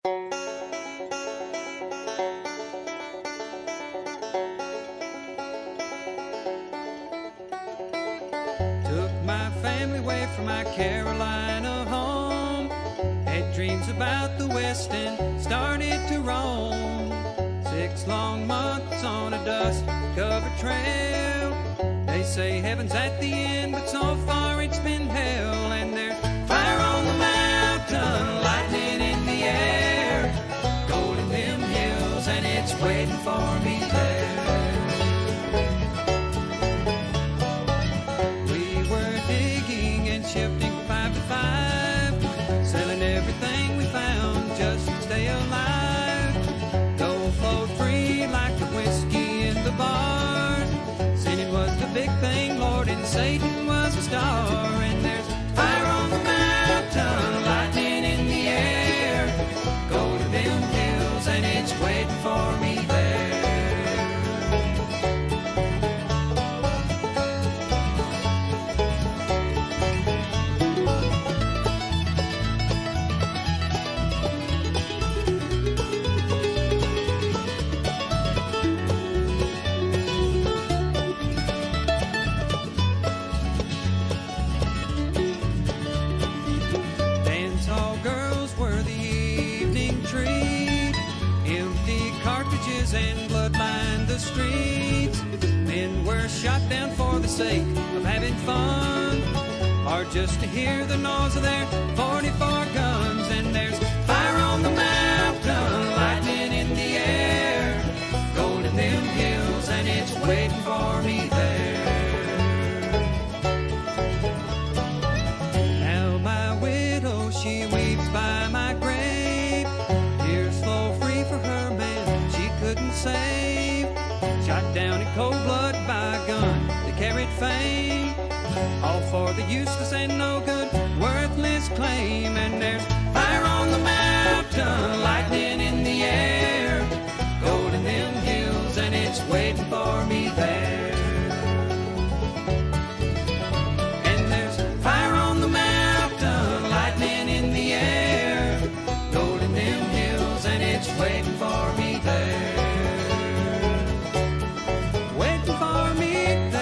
Took my family away from my Carolina home, had dreams about the West and started to roam. 6 long months on a dust-covered trail. They say heaven's at the end, but so far it's been hell. And there's fire on the mountain, lightning in the air, gold in them hills, and it's waiting for me there. We were digging and shifting 5 to 5, selling everything we found just to stay alive. Gold flowed free like the whiskey in the bars. Sinning was the big thing, Lord, and Satan was a star. And there's fire on the mountain, lightning in the air, gold in them hills, and it's waiting for me there. Dance hall girls were the evening treat, empty cartridges and blood lined the streets. Men were shot down for the sake of having fun, or just to hear the noise of their 44 guns. And there's fire on the mountain, lightning in the air, gold in them hills, and it's waiting for me there. Now my widow, she weeps by my grave, tears flow free for her man she couldn't save. Shot down in cold blood by a gun that carried fame, all for the useless and no good, worthless claim. And there's fire on the mountain, lightning in the air, gold in them hills, and it's waiting for me there. And there's fire on the mountain, lightning in the air, gold in them hills, and it's waiting for me there. Waiting for me there.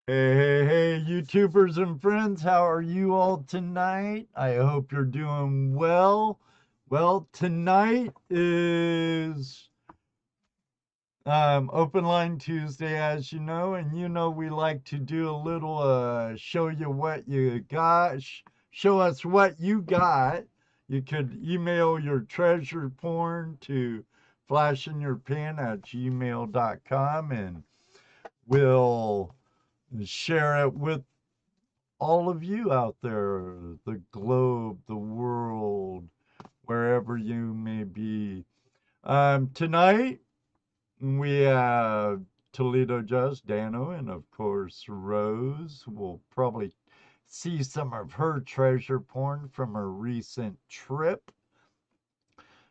Hey, YouTubers and friends, how are you all tonight? I hope you're doing well. Well, tonight is Open Line Tuesday, as you know, and we like to do a little show you what you got, show us what you got. You could email your treasure porn to flashinyourpin@gmail.com and we'll share it with all of you out there, the globe, the world, wherever you may be. Tonight we have ToledoJess, Dano, and of course Rose. We'll probably see some of her treasure porn from her recent trip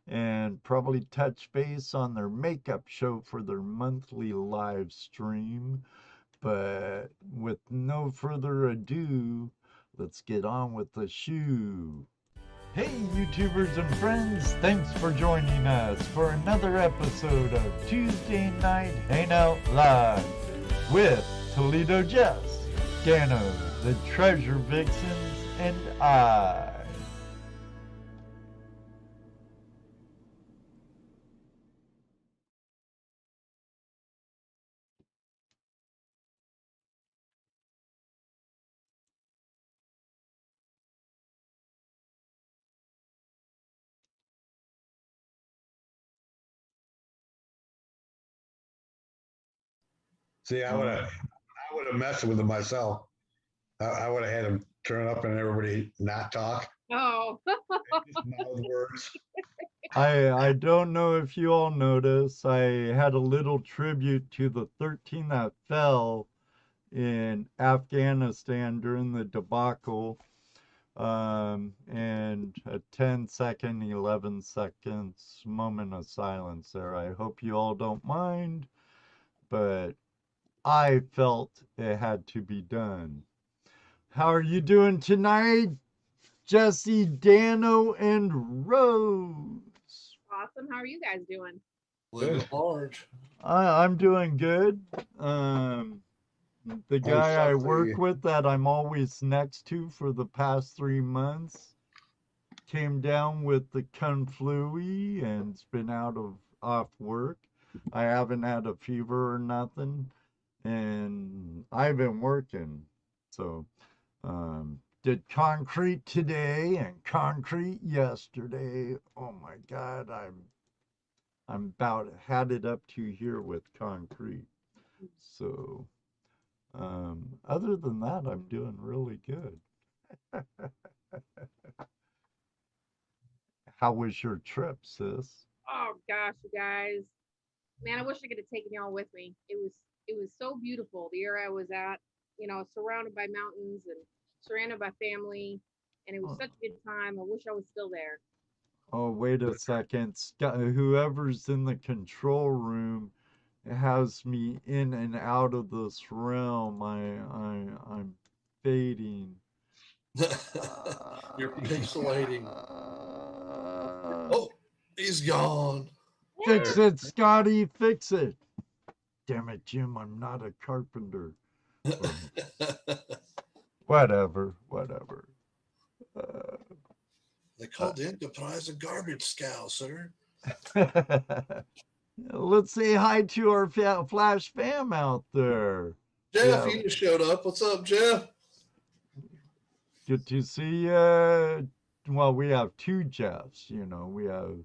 and probably touch base on their makeup show for their monthly live stream. But with no further ado, let's get on with the shoe. Hey, YouTubers and friends, thanks for joining us for another episode of Tuesday Night Hangout Live with ToledoJess, Dano, the Treasure Vixens, and I. See, I would have messed with him myself. I would have had him turn up and everybody not talk. Oh, Just mouth words. I don't know if you all noticed, I had a little tribute to the 13 that fell in Afghanistan during the debacle, and a 10-second, 11 seconds moment of silence there. I hope you all don't mind, but I felt it had to be done. How are you doing tonight, Jesse, Dano, and Rose? awesome. How are you guys doing? Living large. I'm doing good. The guy I work with that I'm always next to for the past 3 months came down with the confluy and's been off work. I haven't had a fever or nothing, and I've been working. So, did concrete today and concrete yesterday. Oh my God, I'm about had it up to here with concrete. So, other than that, I'm doing really good. How was your trip, sis? Oh gosh, you guys. Man, I wish I could have taken y'all with me. It was so beautiful. The area I was at, surrounded by mountains and surrounded by family, and it was Oh, such a good time. I wish I was still there. oh, wait a second. Whoever's in the control room has me in and out of this realm. I'm fading. You're pixelating. Uh, Oh, he's gone. Fix it, Scotty, fix it. Damn it, Jim, I'm not a carpenter. Whatever. Uh, They called in to prize a garbage scow, sir. Let's say hi to our Flash fam out there. Jeff, Yeah, you just showed up. What's up, Jeff? good to see you. Well, we have two Jeffs. We have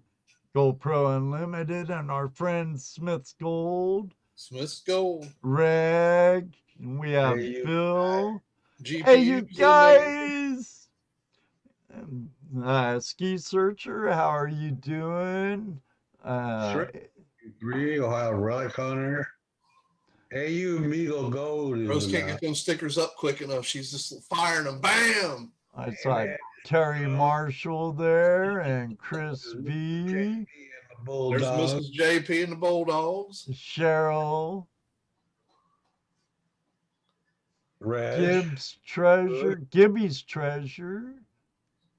GoPro Unlimited and our friend Smith's Gold, Smith's Gold. Reg, and we have Hey, you. Bill. Hey, you GPU's in there. guys! Ski Searcher, how are you doing? Uh, Shrimp 3, Ohio Relic Hunter. Hey, you, Meagle Gold. Rose can't get them stickers up quick enough. She's just firing them. Bam! I saw Terry Marshall there and Chris B. There's Mrs. JP and the Bulldogs. Cheryl. Reg. Gibby's treasure.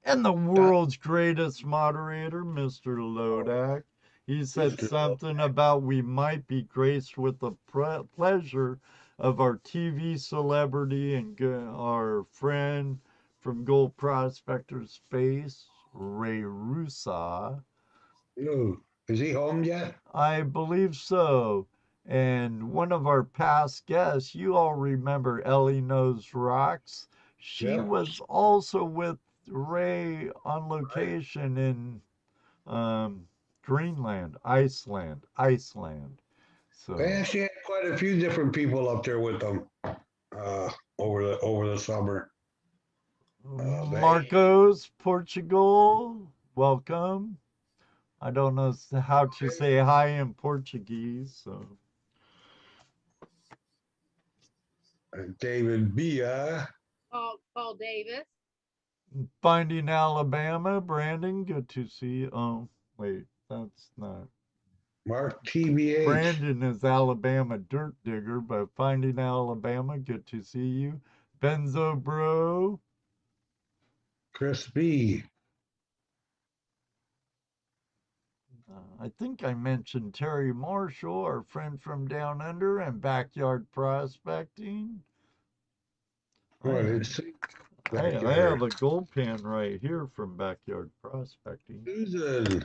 And the world's greatest moderator, Mr. Lodak. He said something about we might be graced with the pleasure of our TV celebrity and our friend from Gold Prospector Space, Ray Rusa. Yo, is he home yet? I believe so. And one of our past guests, you all remember Ellie Knows Rocks. She Yeah. was also with Ray on location in Greenland, Iceland. They So actually had quite a few different people up there with them over the summer. They Marcos, Portugal, welcome. I don't know how to say hi in Portuguese, so. David Bia, Paul Davis. Finding Alabama, Brandon, good to see you. Oh, wait, that's not. Mark TBH, Brandon is Alabama Dirt Digger, but Finding Alabama, good to see you. Benzo Bro, Chris B. I think I mentioned Terry Marshall, our friend from Down Under and Backyard Prospecting. Oh, I I, didn't see I Backyard. have a gold pan right here from Backyard Prospecting. Susan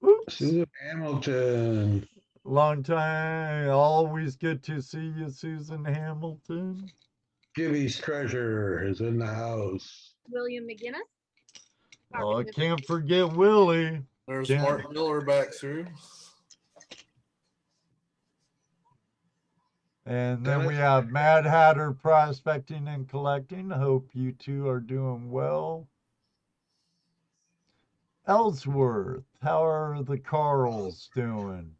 Oops. Hamilton. Long time. Always good to see you, Susan Hamilton. Gibby's treasure is in the house. William McGinnis. Oh, I can't forget Willie. There's Can't- Mark Miller back through. And then we have Mad Hatter Prospecting and Collecting. Hope you two are doing well. Ellsworth, how are the Carls doing?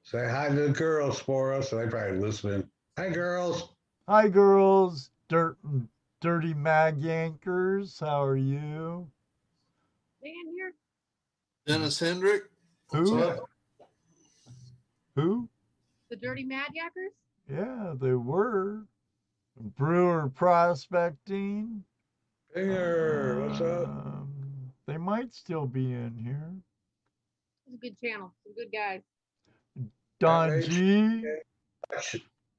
Say hi to the girls for us. They probably listening. Hi, girls. Hi, girls. Dirty Mag Yankers, how are you? Dan here. Dennis Hendrick. What's Who? up? Who? The Dirty Mad Yackers. Yeah, they were. Brewer Prospecting. Binger, what's up? They might still be in here. It's a good channel. Some good guys. Don G.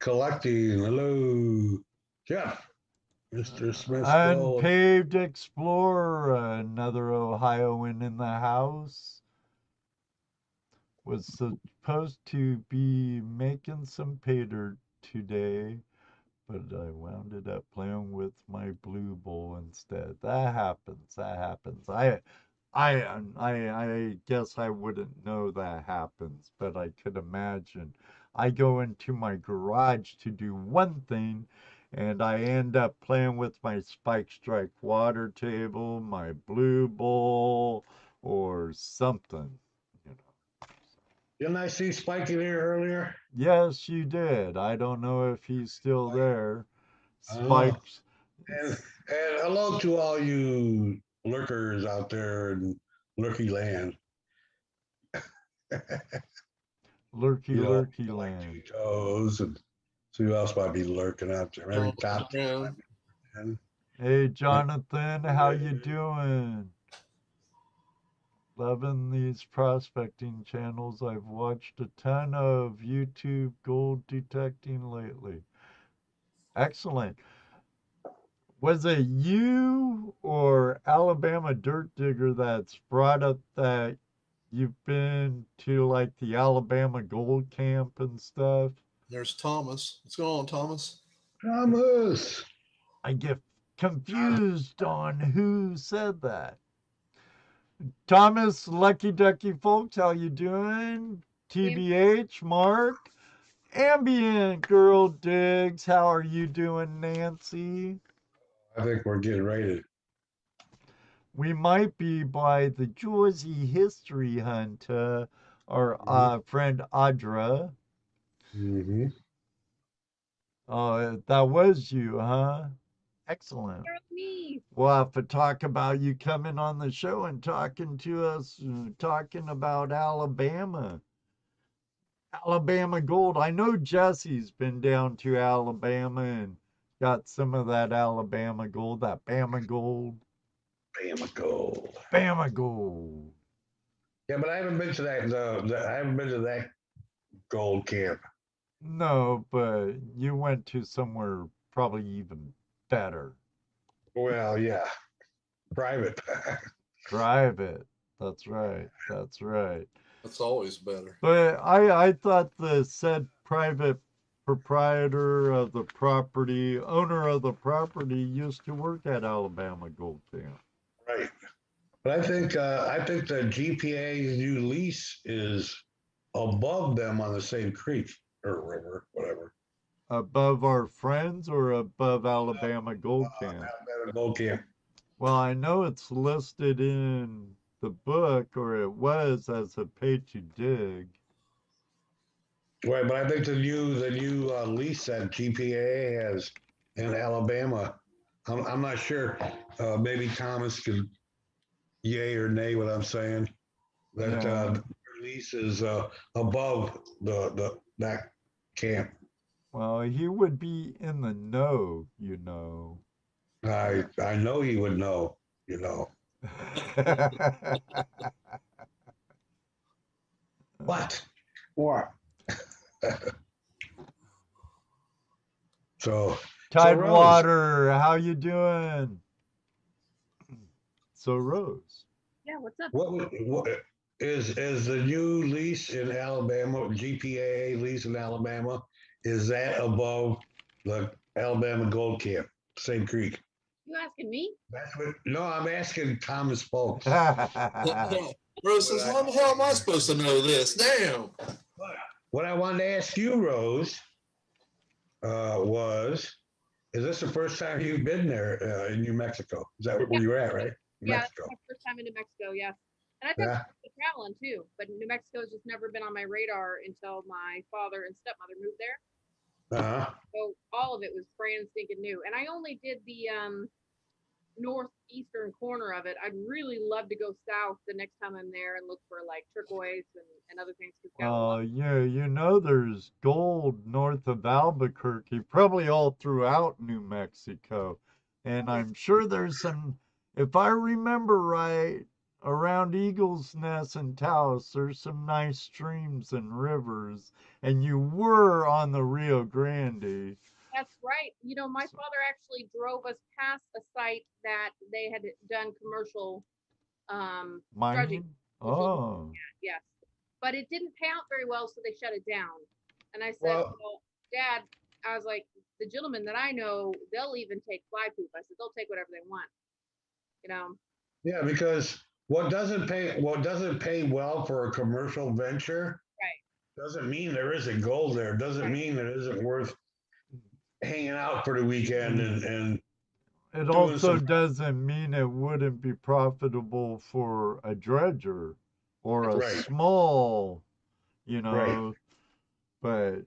Collecting. Hello. Jeff. Mr. Smith. Unpaved Explorer, another Ohioan in the house. Was supposed to be making some pay dirt today, but I wound it up playing with my blue bowl instead. That happens. I guess I wouldn't know that happens, but I could imagine. I go into my garage to do one thing, and I end up playing with my Spike Strike water table, my blue bowl, or something. Didn't I see Spike in here earlier? Yes, you did. I don't know if he's still there. Spike's. And hello to all you lurkers out there in lurky land. Lurky land. Toes and see who else might be lurking out there. Maybe top. Hey, Jonathan, how you doing? Loving these prospecting channels. I've watched a ton of YouTube gold detecting lately. Excellent. Was it you or Alabama Dirt Digger that's brought up that you've been to like the Alabama Gold Camp and stuff? There's Thomas. What's going on, Thomas? Thomas. I get confused on who said that. Thomas, Lucky Ducky folks, how you doing? TBH, Mark, Ambient Girl Diggs, how are you doing, Nancy? I think we're getting ready. We might be by the Jersey History Hunt, our friend Audra. Mm-hmm. Oh, that was you, huh? Excellent. Me. We'll have to talk about you coming on the show and talking to us, talking about Alabama. Alabama gold. I know Jesse's been down to Alabama and got some of that Alabama gold, that Bama gold. Bama gold. Bama gold. Yeah, but I haven't been to that. I haven't been to that gold camp. No, but you went to somewhere probably even better. Well, yeah, private. Private. That's right. That's right. That's always better. But I thought the said private proprietor of the property, owner of the property, used to work at Alabama Gold Camp. Right. But I think the GPA's new lease is above them on the same creek or river, whatever. Above our friends or above Alabama Gold Camp? Alabama Gold Camp. Well, I know it's listed in the book, or it was, as a pay to dig. Right, but I think the new lease that GPA has in Alabama, I'm not sure. Maybe Thomas could yay or nay what I'm saying. That Yeah. the lease is above that camp. Well, he would be in the know, you know. I know he would know. You know what? What? So Tidewater, how you doing? So Rose. Yeah, what's up? What is the new lease in Alabama, GPA lease in Alabama, is that above the Alabama Gold Camp, Same Creek? You asking me? That's what. No, I'm asking Thomas Folks. Rose says, how the hell am I supposed to know this? Damn. What I wanted to ask you, Rose, is this the first time you've been there in New Mexico? Is that where you're at, right? Yeah, Mexico. that's my first time in New Mexico, yes. And I've been traveling too, but New Mexico's just never been on my radar until my father and stepmother moved there. Uh-huh. So all of it was brand stinking new. And I only did the northeastern corner of it. I'd really love to go south the next time I'm there and look for like turquoise and other things. Yeah, you know there's gold north of Albuquerque, probably all throughout New Mexico. And I'm sure there's some, if I remember right, around Eagles Nest and Taos, there's some nice streams and rivers. And you were on the Rio Grande. That's right. You know, my father actually drove us past a site that they had done commercial dredging. Oh. Yes. But it didn't pay out very well, so they shut it down. And I said, well, Dad, I was like, the gentlemen that I know, they'll even take fly poop. I said, they'll take whatever they want. You know? Yeah, because what doesn't pay well for a commercial venture, right, doesn't mean there isn't gold there. Doesn't mean that it isn't worth hanging out for the weekend and it also doesn't mean it wouldn't be profitable for a dredger or a small, you know, but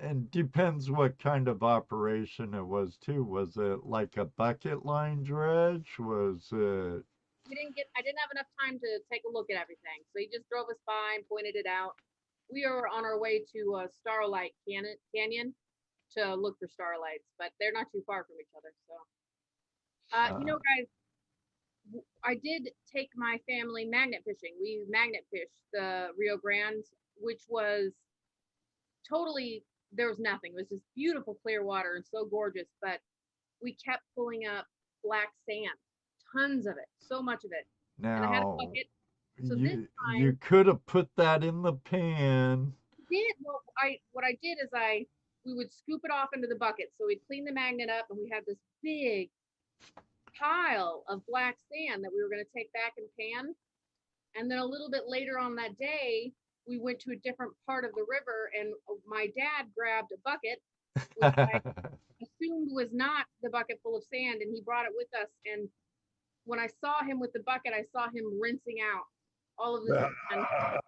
and depends what kind of operation it was too. Was it like a bucket line dredge? Was it? I didn't have enough time to take a look at everything. So he just drove us by and pointed it out. We are on our way to Starlight Canyon to look for starlights, but they're not too far from each other. So, you know, guys, I did take my family magnet fishing. We magnet fished the Rio Grande, which was totally, there was nothing. It was just beautiful clear water and so gorgeous, but we kept pulling up black sand, tons of it, so much of it. Now, and I had a bucket. So you could have put that in the pan. Well, what I did is we would scoop it off into the bucket. So we'd clean the magnet up, and we had this big pile of black sand that we were going to take back and pan. And then a little bit later on that day, we went to a different part of the river, and my dad grabbed a bucket, which I assumed was not the bucket full of sand, and he brought it with us. And when I saw him with the bucket, I saw him rinsing out all of this sand,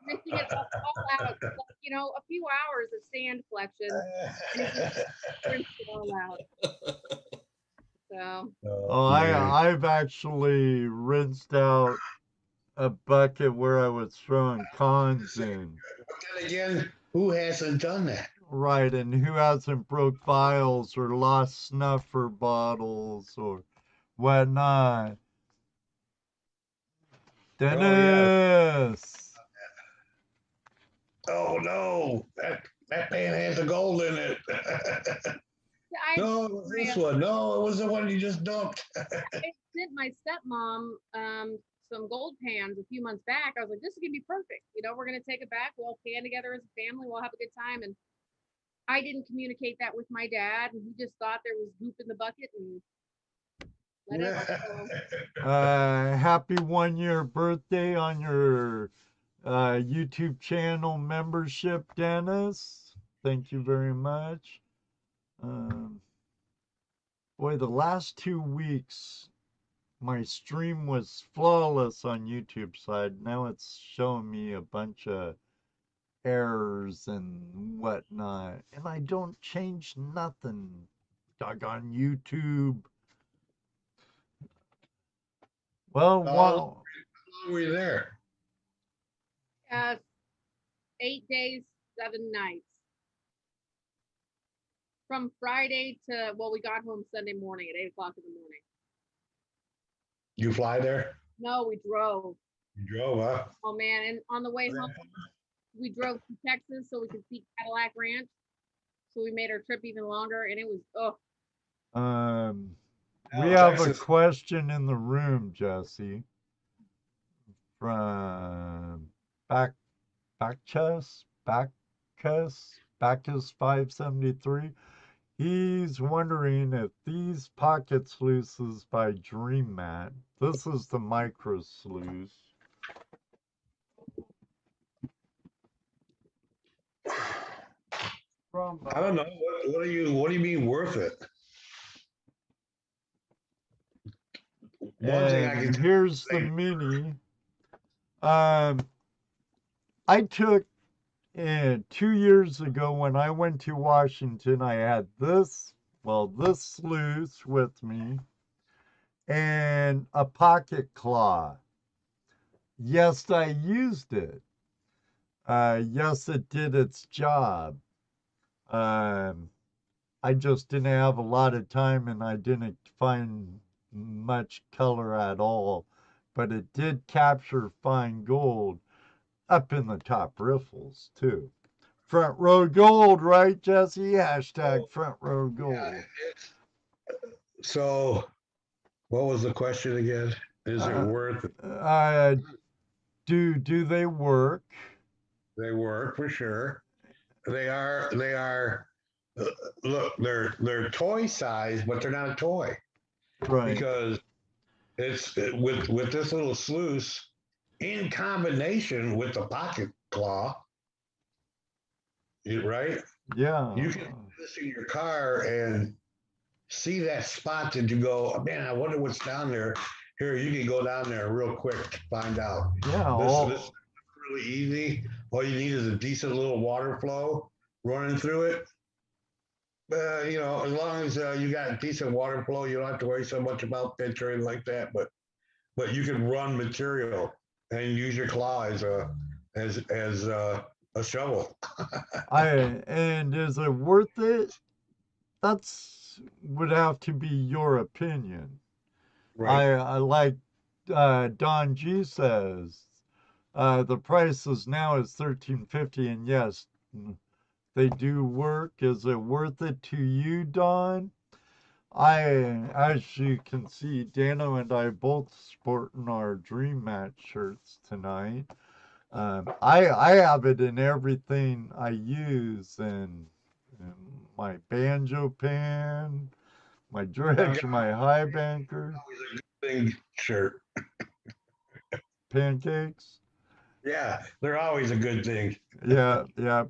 rinsing it all out. Like, you know, a few hours of sand collection, and he just rinsed it all out. So. I've actually rinsed out a bucket where I was throwing cons in. But then again, who hasn't done that? Right, and who hasn't broke vials or lost snuffer bottles or whatnot? Dennis! Oh no, that pan had the gold in it. No, it was this one. No, it was the one you just dumped. I sent my stepmom some gold pans a few months back. I was like, this is gonna be perfect. You know, we're gonna take it back. We'll pan together as a family. We'll have a good time. And I didn't communicate that with my dad, and he just thought there was goop in the bucket and let it go. Happy 1-year birthday on your YouTube channel membership, Dennis. Thank you very much. Boy, the last 2 weeks, my stream was flawless on YouTube side. Now it's showing me a bunch of errors and whatnot. And I don't change nothing. Doggone YouTube. Well, wow. How long were you there? 8 days, 7 nights. From Friday to, well, we got home Sunday morning at 8 o'clock in the morning. You fly there? No, we drove. You drove, huh? Oh man, and on the way home, we drove to Texas so we could see Cadillac Ranch. So we made our trip even longer, and it was we have a question in the room, Jesse, from Bacchus 573. He's wondering if these pocket sluices by Dream Mat, this is the micro sluice. I don't know. What do you mean worth it? One thing I can here's the mini. I took 2 years ago when I went to Washington, I had this sluice with me and a pocket claw. Yes, I used it. Yes, it did its job. I just didn't have a lot of time and I didn't find much color at all, but it did capture fine gold up in the top riffles too. Front row gold, right, Jesse? Hashtag front row gold. Yeah, so what was the question again? Is it worth it? Do they work? They work for sure. They are look, they're toy size, but they're not a toy. Right. Because it's with this little sluice in combination with the pocket claw, right? Yeah. You can put this in your car and see that spot that you go, oh, man, I wonder what's down there. Here, you can go down there real quick to find out. Yeah. This is really easy. All you need is a decent little water flow running through it. You know, as long as you got decent water flow, you don't have to worry so much about pitch or anything like that. But you can run material and use your claw as a shovel. And is it worth it? That's would have to be your opinion. Right. I like Don G says the price is now is $13.50, and yes, they do work. Is it worth it to you, Don? As you can see, Dano and I both sporting our Dream Mat shirts tonight. I have it in everything I use, and my banjo pan, my dredge, my high banker. Big shirt. Pancakes. Yeah, they're always a good thing. Yeah,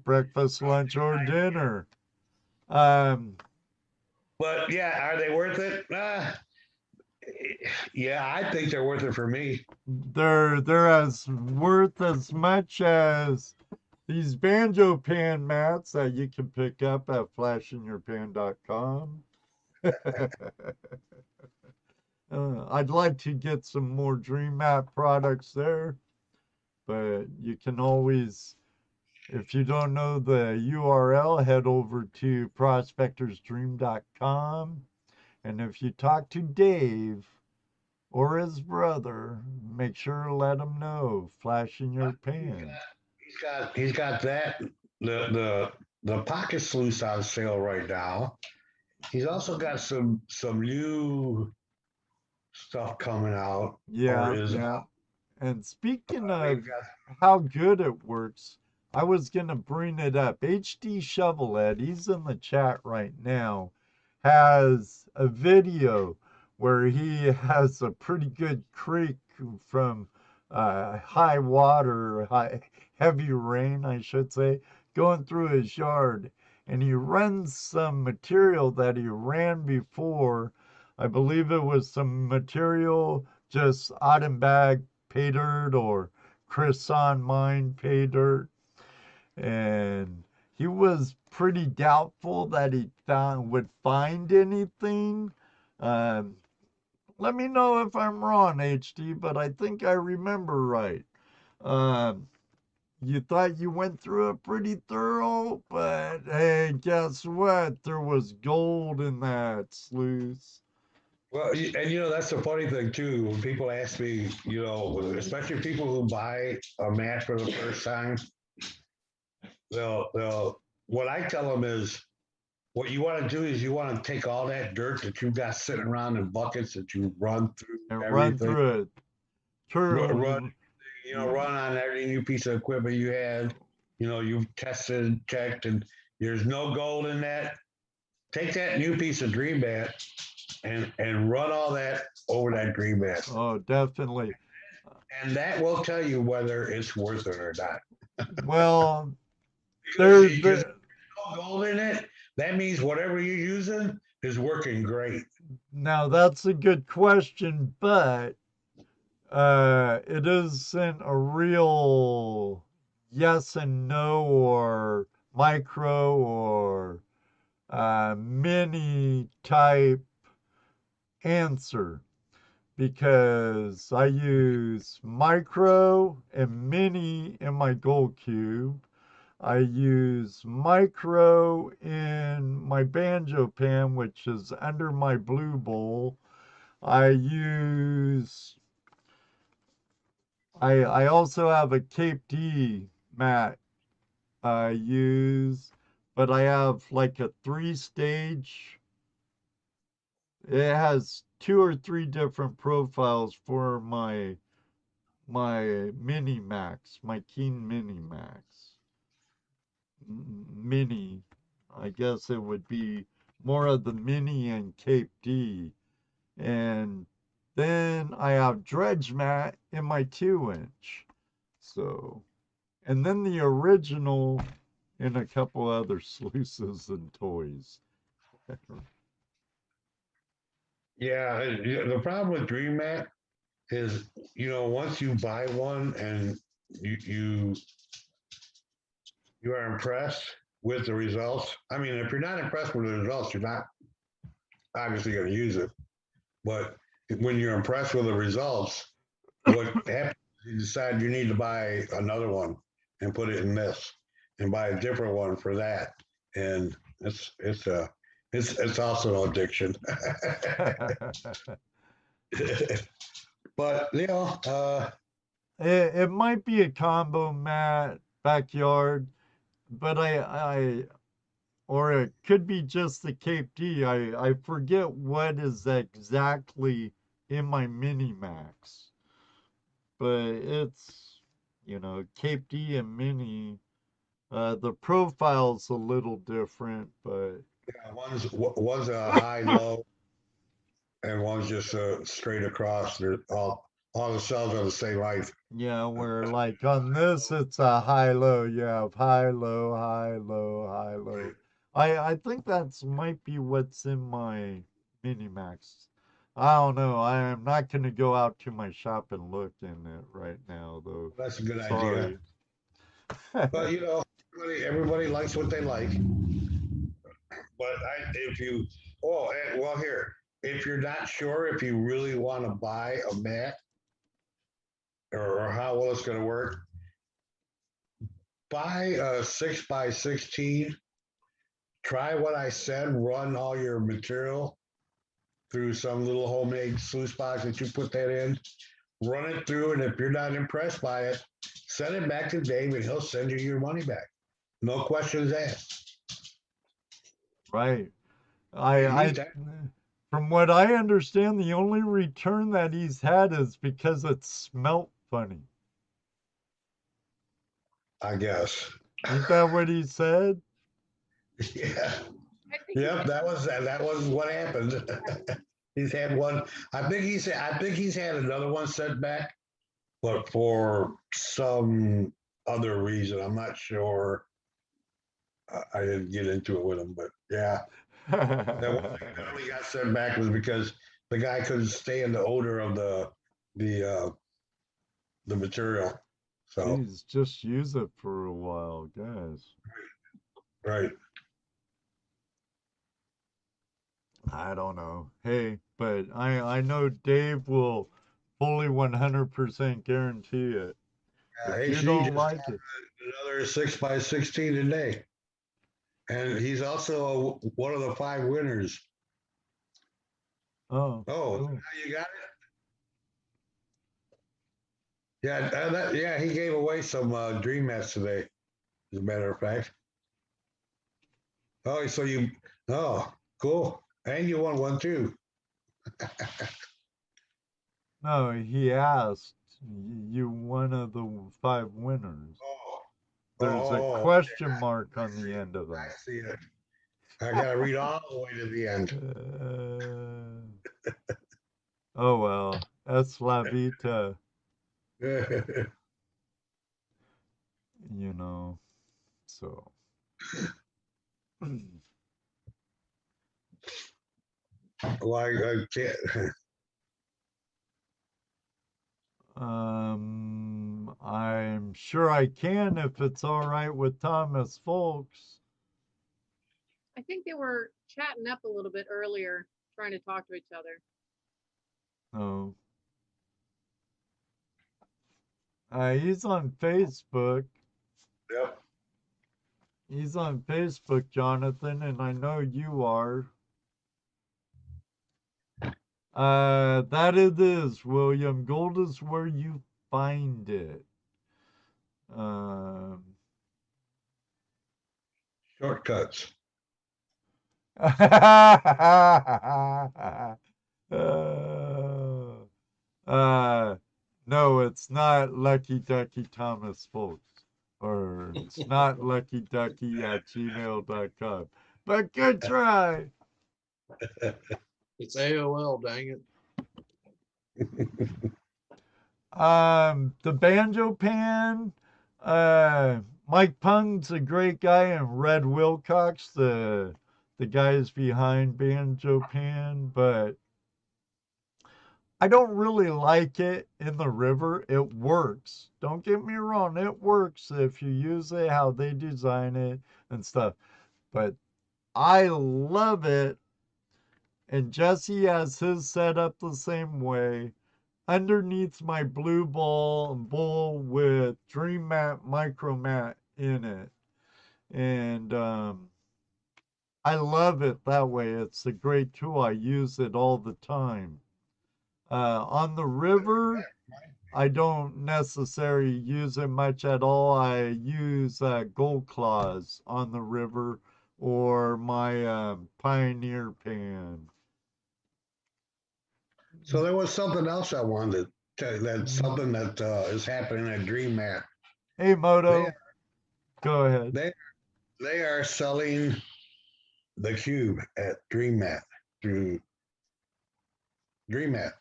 breakfast, lunch, or dinner. But yeah, are they worth it? Yeah, I think they're worth it for me. They're as worth as much as these banjo pan mats that you can pick up at flashinyourpan.com. I'd like to get some more Dream Mat products there, but you can always, if you don't know the URL, head over to prospectorsdream.com. And if you talk to Dave or his brother, make sure to let him know, Flash in Your Pan. He's got that, the the pocket sluice on sale right now. He's also got some new stuff coming out. Yeah, Or is yeah. And speaking they've of got how good it works, I was gonna bring it up. HD Shovelhead, he's in the chat right now, has a video where he has a pretty good creek from high water, heavy rain, I should say, going through his yard. And he runs some material that he ran before. I believe it was some material just out and bag pay dirt or Chris on mine pay dirt. And he was pretty doubtful that he would find anything. Um, Let me know if I'm wrong, HD, but I think I remember right. Um, you thought you went through it pretty thorough, but hey, guess what? There was gold in that sluice. well, and that's the funny thing too. When people ask me, especially people who buy a mat for the first time, they'll what I tell them is, what you want to do is you want to take all that dirt that you've got sitting around in buckets that you run through And run everything, through it. run on every new piece of equipment you had. You've tested, checked, and there's no gold in that. Take that new piece of dream mat and run all that over that dream mat. Oh, definitely. And that will tell you whether it's worth it or not. Well, Because there's there's no gold in it. That means whatever you're using is working great. now that's a good question, but it isn't a real yes and no or micro or mini type answer because I use micro and mini in my gold cube. I use micro in my banjo pan, which is under my blue bowl. I also have a Cape D mat I use, but I have like a 3-stage. It has 2 or 3 different profiles for my mini max, my Keen mini max. Mini, I guess it would be more of the mini and Cape D. And then I have dredge mat in my 2-inch. So, and then the original in a couple other sluices and toys. Yeah, the problem with Dream Mat is, once you buy one and you are impressed with the results. I mean, if you're not impressed with the results, you're not obviously going to use it. But when you're impressed with the results, what happens? You decide you need to buy another one and put it in this, and buy a different one for that, and it's also an addiction. But it might be a combo mat backyard, but or it could be just the Cape D. I forget what is exactly in my mini max, but it's Cape D and mini. The profile's a little different, but yeah, one's a high low, and one's just straight across. They're all the cells are the same height. yeah, where like on this it's a high low. You have high low, high low, high low. I think that's might be what's in my mini max. I don't know. I am not gonna go out to my shop and look in it right now though. That's a good Sorry. idea. But everybody likes what they like. But if you're not sure if you really want to buy a mat or how well it's going to work, buy a 6x16. Try what I said. Run all your material through some little homemade sluice box that you put that in. Run it through, and if you're not impressed by it, send it back to Dave, and he'll send you your money back. No questions asked. Right. He's From what I understand, the only return that he's had is because it smelt funny. I guess. Ain't that what he said? Yeah. I think Yep, that was what happened. He's had one. I think he's had another one set back, but for some other reason. I'm not sure. I didn't get into it with him, but yeah. That one thing that only got sent back was because the guy couldn't stand the odor of the material. So Please just use it for a while, guys. right. I don't know. Hey, but I know Dave will fully 100% guarantee it. If Hey, you she don't just like got it, another 6x16 today, and he's also one of the 5 winners. oh, Oh, cool. now you got it. Yeah, yeah, he gave away some dream mats today, as a matter of fact. Oh, so cool. And you won one too. No, he asked you one of the 5 winners. Oh, There's a okay. question mark on the end of I that. see it. I got to read all the way to the end. Oh well, es la vida, you know. So. Like, I can't. I'm sure I can if it's all right with Thomas Folks. I think they were chatting up a little bit earlier, trying to talk to each other. Oh. He's on Facebook. Yep. He's on Facebook, Jonathan, and I know you are. That it is, William. Gold is where you find it. Shortcuts. No, it's not Lucky Ducky Thomas Folks. Or it's not luckyducky@gmail.com. But good try. It's AOL, dang it. The Banjo Pan, Mike Pung's a great guy, and Red Wilcox, the guys behind Banjo Pan, but I don't really like it in the river. It works. Don't get me wrong, it works if you use it how they design it and stuff. But I love it, and Jesse has his set up the same way. Underneath my blue bowl with Dream Mat Micro Mat in it. And I love it that way. It's a great tool. I use it all the time. On the river, I don't necessarily use it much at all. I use Gold Claws on the river or my Pioneer Pan. So there was something else I wanted to tell you. That's something that is happening at Dream Mat. Hey, Moto. Go ahead. They are selling the cube at Dream Mat through Dream Mat,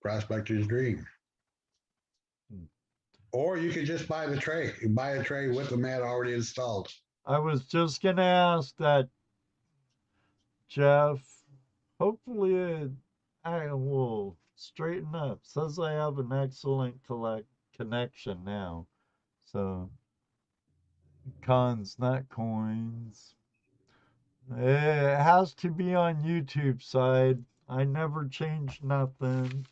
Prospector's Dream. Or you could just buy the tray. You buy a tray with the mat already installed. I was just going to ask that, Jeff. Hopefully I will straighten up. Says I have an excellent connection now. So, cons, not coins. It has to be on YouTube side. I never changed nothing.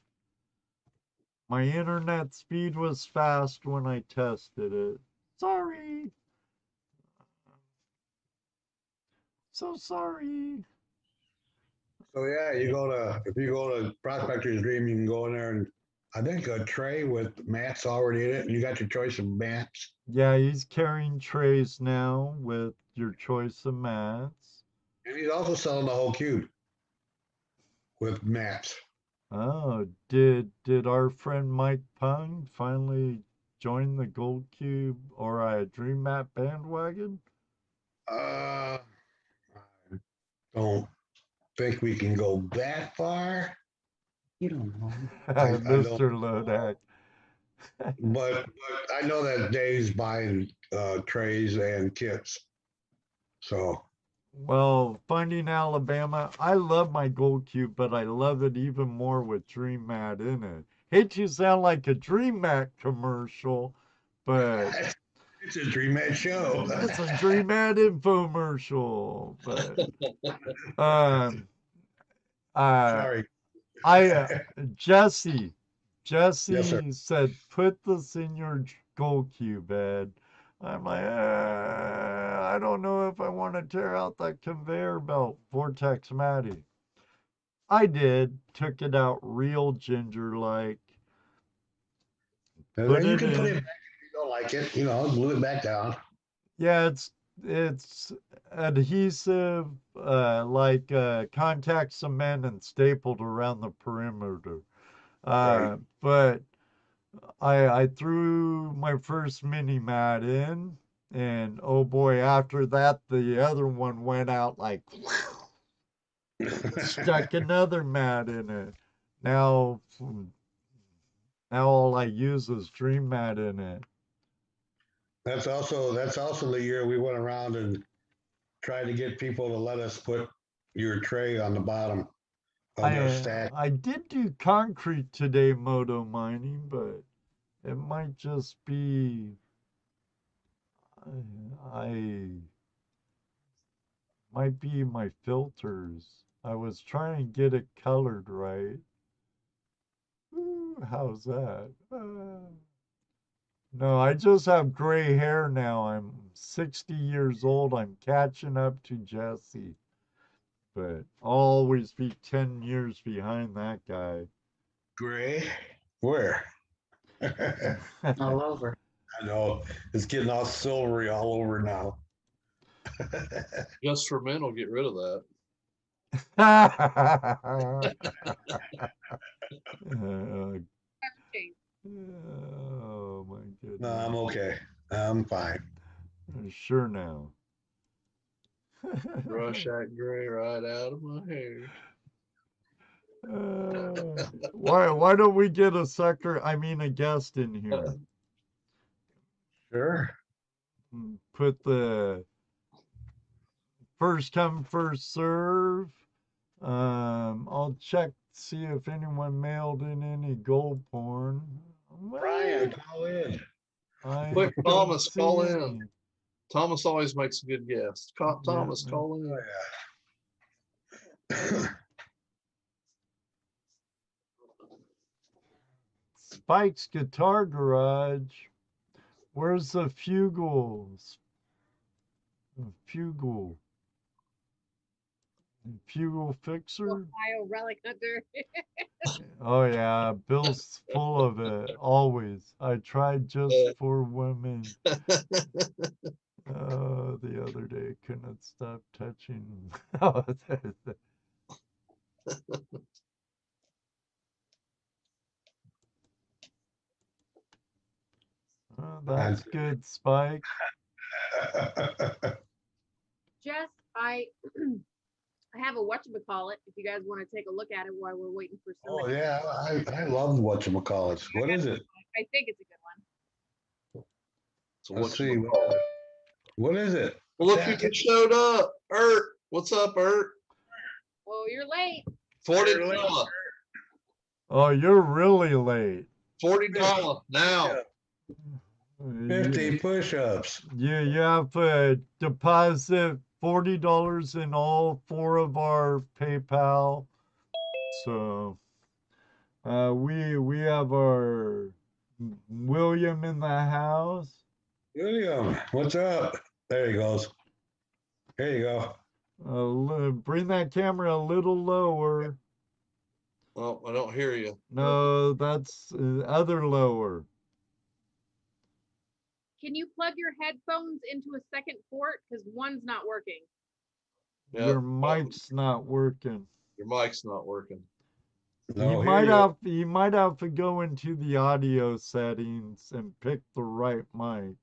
My internet speed was fast when I tested it. Sorry. So sorry. So yeah, if you go to Prospector's Dream, you can go in there and I think a tray with mats already in it, and you got your choice of mats. Yeah, he's carrying trays now with your choice of mats. And he's also selling the whole cube with mats. Oh, did our friend Mike Pung finally join the Gold Cube or a Dream Map bandwagon? I don't think we can go that far. You don't know. Mr. Lodak. But I know that Dave's buying trays and kits. So Well, Finding Alabama, I love my Gold Cube, but I love it even more with Dream Mat in it. Hate to sound like a Dream Mat commercial, but it's a Dream Man show. it's a Dream Mat infomercial. But Sorry. Jesse Yes, sir. said, put this in your Gold Cube, Ed. I'm like, I don't know if I want to tear out that conveyor belt, Vortex Matty. I did, took it out real ginger-like. Put you can put it back if you don't like it. Glue it back down. Yeah, it's adhesive, like contact cement and stapled around the perimeter. Right. But I threw my first mini mat in, and oh boy, after that the other one went out like stuck another mat in it. Now all I use is Dream Mat in it. That's also the year we went around and tried to get people to let us put your tray on the bottom of their stack. I did do concrete today, moto mining, but it might just be I might be my filters. I was trying to get it colored right. Ooh, how's that? No, I just have gray hair now. I'm 60 years old. I'm catching up to Jesse. But I'll always be 10 years behind that guy. Gray? Where? All over. I know. It's getting all silvery all over now. Just for men will get rid of that. Oh my goodness. No, I'm okay. I'm fine. Sure now. Brush that gray right out of my hair. Why don't we get a guest in here? Sure. Put the first come, first serve. I'll check, see if anyone mailed in any gold porn. Brian, call in. Quick, Thomas, call in. Any. Thomas always makes a good guest. Thomas, Yeah. call in. Oh, yeah. Spike's Guitar Garage. Where's the Fugles? Fugle Fixer? Ohio Relic Hunter. Oh yeah, Bill's full of it, always. I tried just for women. The other day, couldn't stop touching. That's good, Spike. Jess, I have a whatchamacallit if you guys want to take a look at it while we're waiting for Oh somebody. yeah, I love whatchamacallits. What is it? I think it's a good one. So Let's see. What is it? Well, look who just showed up. Ert. What's up, Ert? Oh, you're late. $40. Oh, you're really late. $40 now. 50 push-ups. You have to deposit $40 in all 4 of our PayPal. So we have our William in the house. William, what's up? There he goes. There you go. Bring that camera a little lower. Oh, I don't hear you. No, that's other lower. Can you plug your headphones into a second port? Because one's not working. Yeah, Your mic's not working. your mic's not working. No, You here might you have you might have to go into the audio settings and pick the right mic.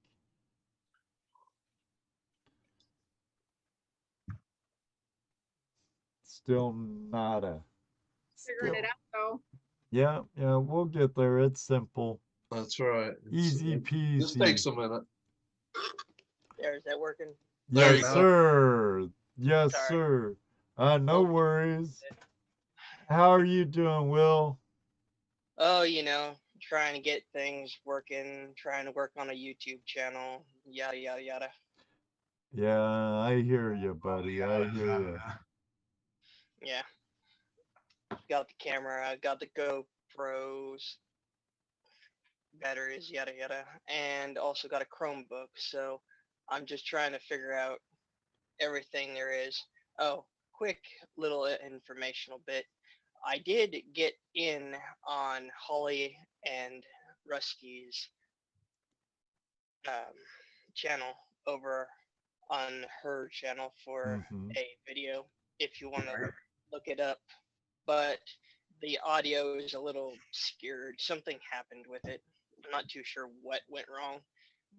Still nada. Figuring Still. it out though. Yeah, we'll get there. It's simple. That's right. Easy This takes peasy. a minute. There, is that working? There Yes, you go. sir. Yes, Sorry. sir. No Okay. worries. How are you doing, Will? Oh, trying to get things working, trying to work on a YouTube channel, yada, yada, yada. Yeah, I hear you, buddy. I hear you. Yeah. Got the camera, got the GoPros, batteries, yada, yada, and also got a Chromebook. So I'm just trying to figure out everything there is. Oh, quick little informational bit. I did get in on Holly and Rusty's channel over on her channel for Mhm. a video if you want to look it up. But the audio is a little scared. Something happened with it. I'm not too sure what went wrong,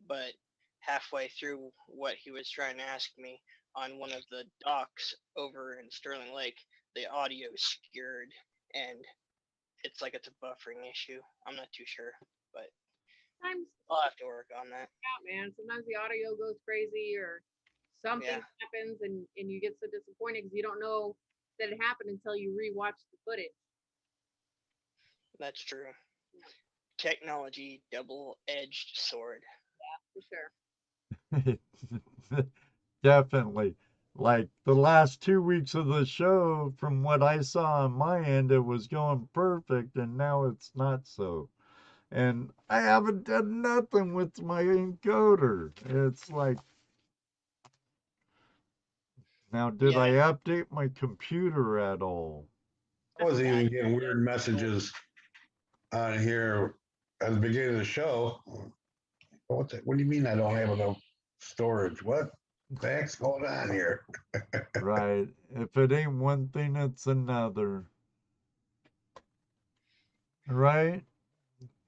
but halfway through what he was trying to ask me on one of the docks over in Sterling Lake, the audio scared, and it's like it's a buffering issue. I'm not too sure, but Sometimes I'll have to work on that. out, man. Sometimes the audio goes crazy or something Yeah. happens and you get so disappointed because you don't know that it happened until you rewatch the footage. That's true. Technology, double-edged sword. For sure. Definitely. Like the last 2 weeks of the show, from what I saw on my end, it was going perfect, and now it's not so. And I haven't done nothing with my encoder. It's like, now did I update my computer at all? I was even getting weird messages on here at the beginning of the show. What do you mean I don't have enough storage? What the heck's going on here? Right. If it ain't one thing, it's another. Right?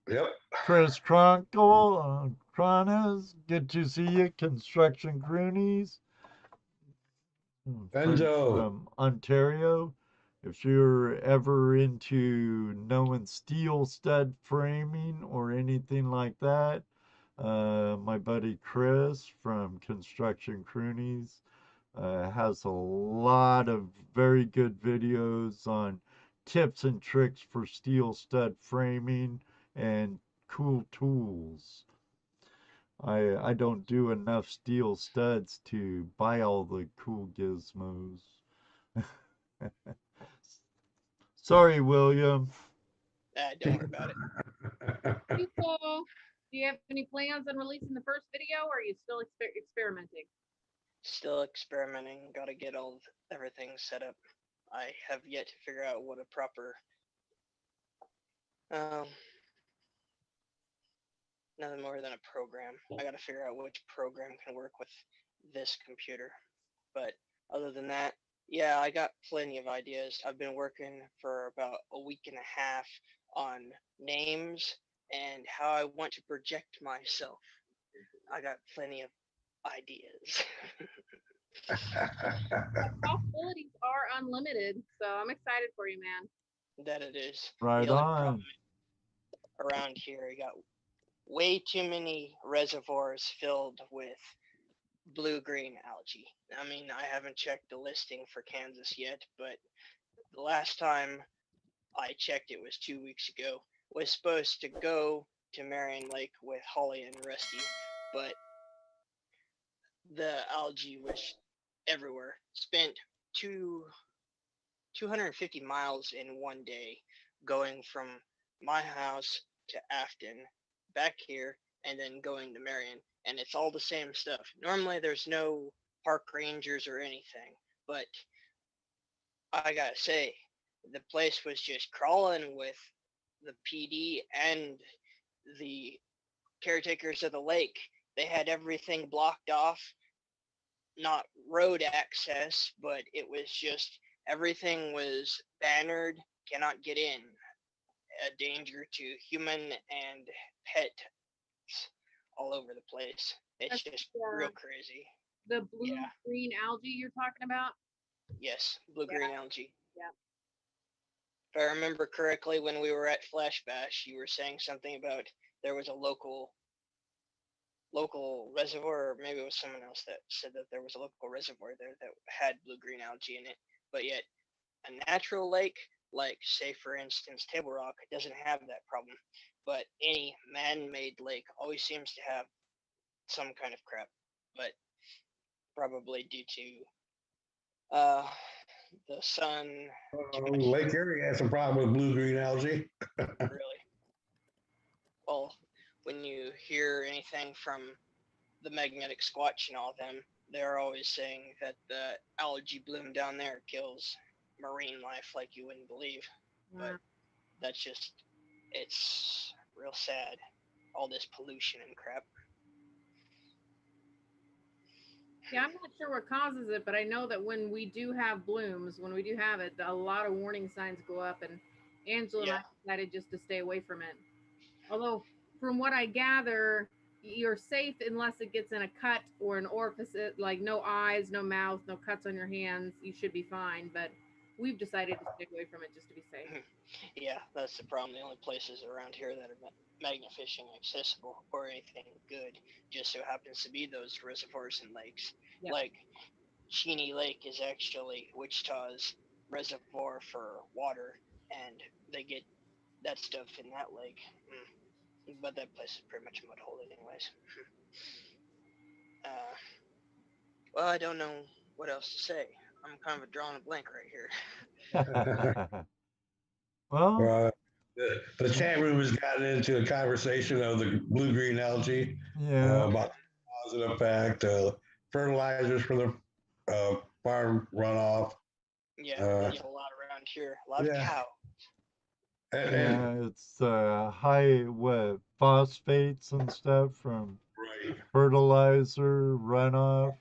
Yep. Chris Chronicle, Chronas, good to see you. Construction Croonies. Friends Benzo. from Ontario. If you're ever into knowing steel stud framing or anything like that, my buddy Chris from Construction Croonies has a lot of very good videos on tips and tricks for steel stud framing and cool tools. I don't do enough steel studs to buy all the cool gizmos. Sorry, William. Don't worry about it. Do you have any plans on releasing the first video, or are you still experimenting? Still experimenting. Got to get everything set up. I have yet to figure out what a proper nothing more than a program. I got to figure out which program can work with this computer. But other than that, yeah, I got plenty of ideas. I've been working for about a week and a half on names and how I want to project myself. I got plenty of ideas. Possibilities are unlimited, so I'm excited for you, man. That it is. Right the other on. problem around here, you got way too many reservoirs filled with blue-green algae. I mean, I haven't checked the listing for Kansas yet, but the last time I checked, it was 2 weeks ago. Was supposed to go to Marion Lake with Holly and Rusty, but the algae was everywhere. Spent 250 miles in one day going from my house to Afton, back here, and then going to Marion. And it's all the same stuff. Normally there's no park rangers or anything, but I gotta say, the place was just crawling with the PD and the caretakers of the lake. They had everything blocked off. not road access, but it was just everything was bannered, cannot get in, a danger to human and pet all over the place. It's That's just the real crazy. the blue Yeah. green algae you're talking about. Yes, blue-green algae. Yeah. If I remember correctly, when we were at Flash Bash, you were saying something about there was a local reservoir, or maybe it was someone else that said that there was a local reservoir there that had blue-green algae in it. But yet, a natural lake, like say for instance Table Rock, doesn't have that problem. But any man-made lake always seems to have some kind of crap. But probably due to the sun. Lake Erie has a problem with blue-green algae. Really. Well, when you hear anything from the Magnetic Squatch and all them, they're always saying that the algae bloom down there kills marine life like you wouldn't believe. But that's just, it's real sad. All this pollution and crap. Yeah, I'm not sure what causes it, but I know that when we do have blooms, when we do have it, a lot of warning signs go up, and Angela and I decided just to stay away from it. Although, from what I gather, you're safe unless it gets in a cut or an orifice, like no eyes, no mouth, no cuts on your hands. You should be fine, but we've decided to stick away from it just to be safe. Yeah, that's the problem. The only places around here that are magnifishing accessible or anything good just so happens to be those reservoirs and lakes. Yep. Like Cheney Lake is actually Wichita's reservoir for water, and they get that stuff in that lake. But that place is pretty much a mud hole anyways. Well, I don't know what else to say. I'm kind of drawing a blank right here. Well, the chat room has gotten into a conversation of the blue-green algae, yeah. about the cause and effect, fertilizers for the farm runoff. Yeah, there's a lot around here. A lot of cows. Yeah, it's high phosphates and stuff from fertilizer runoff.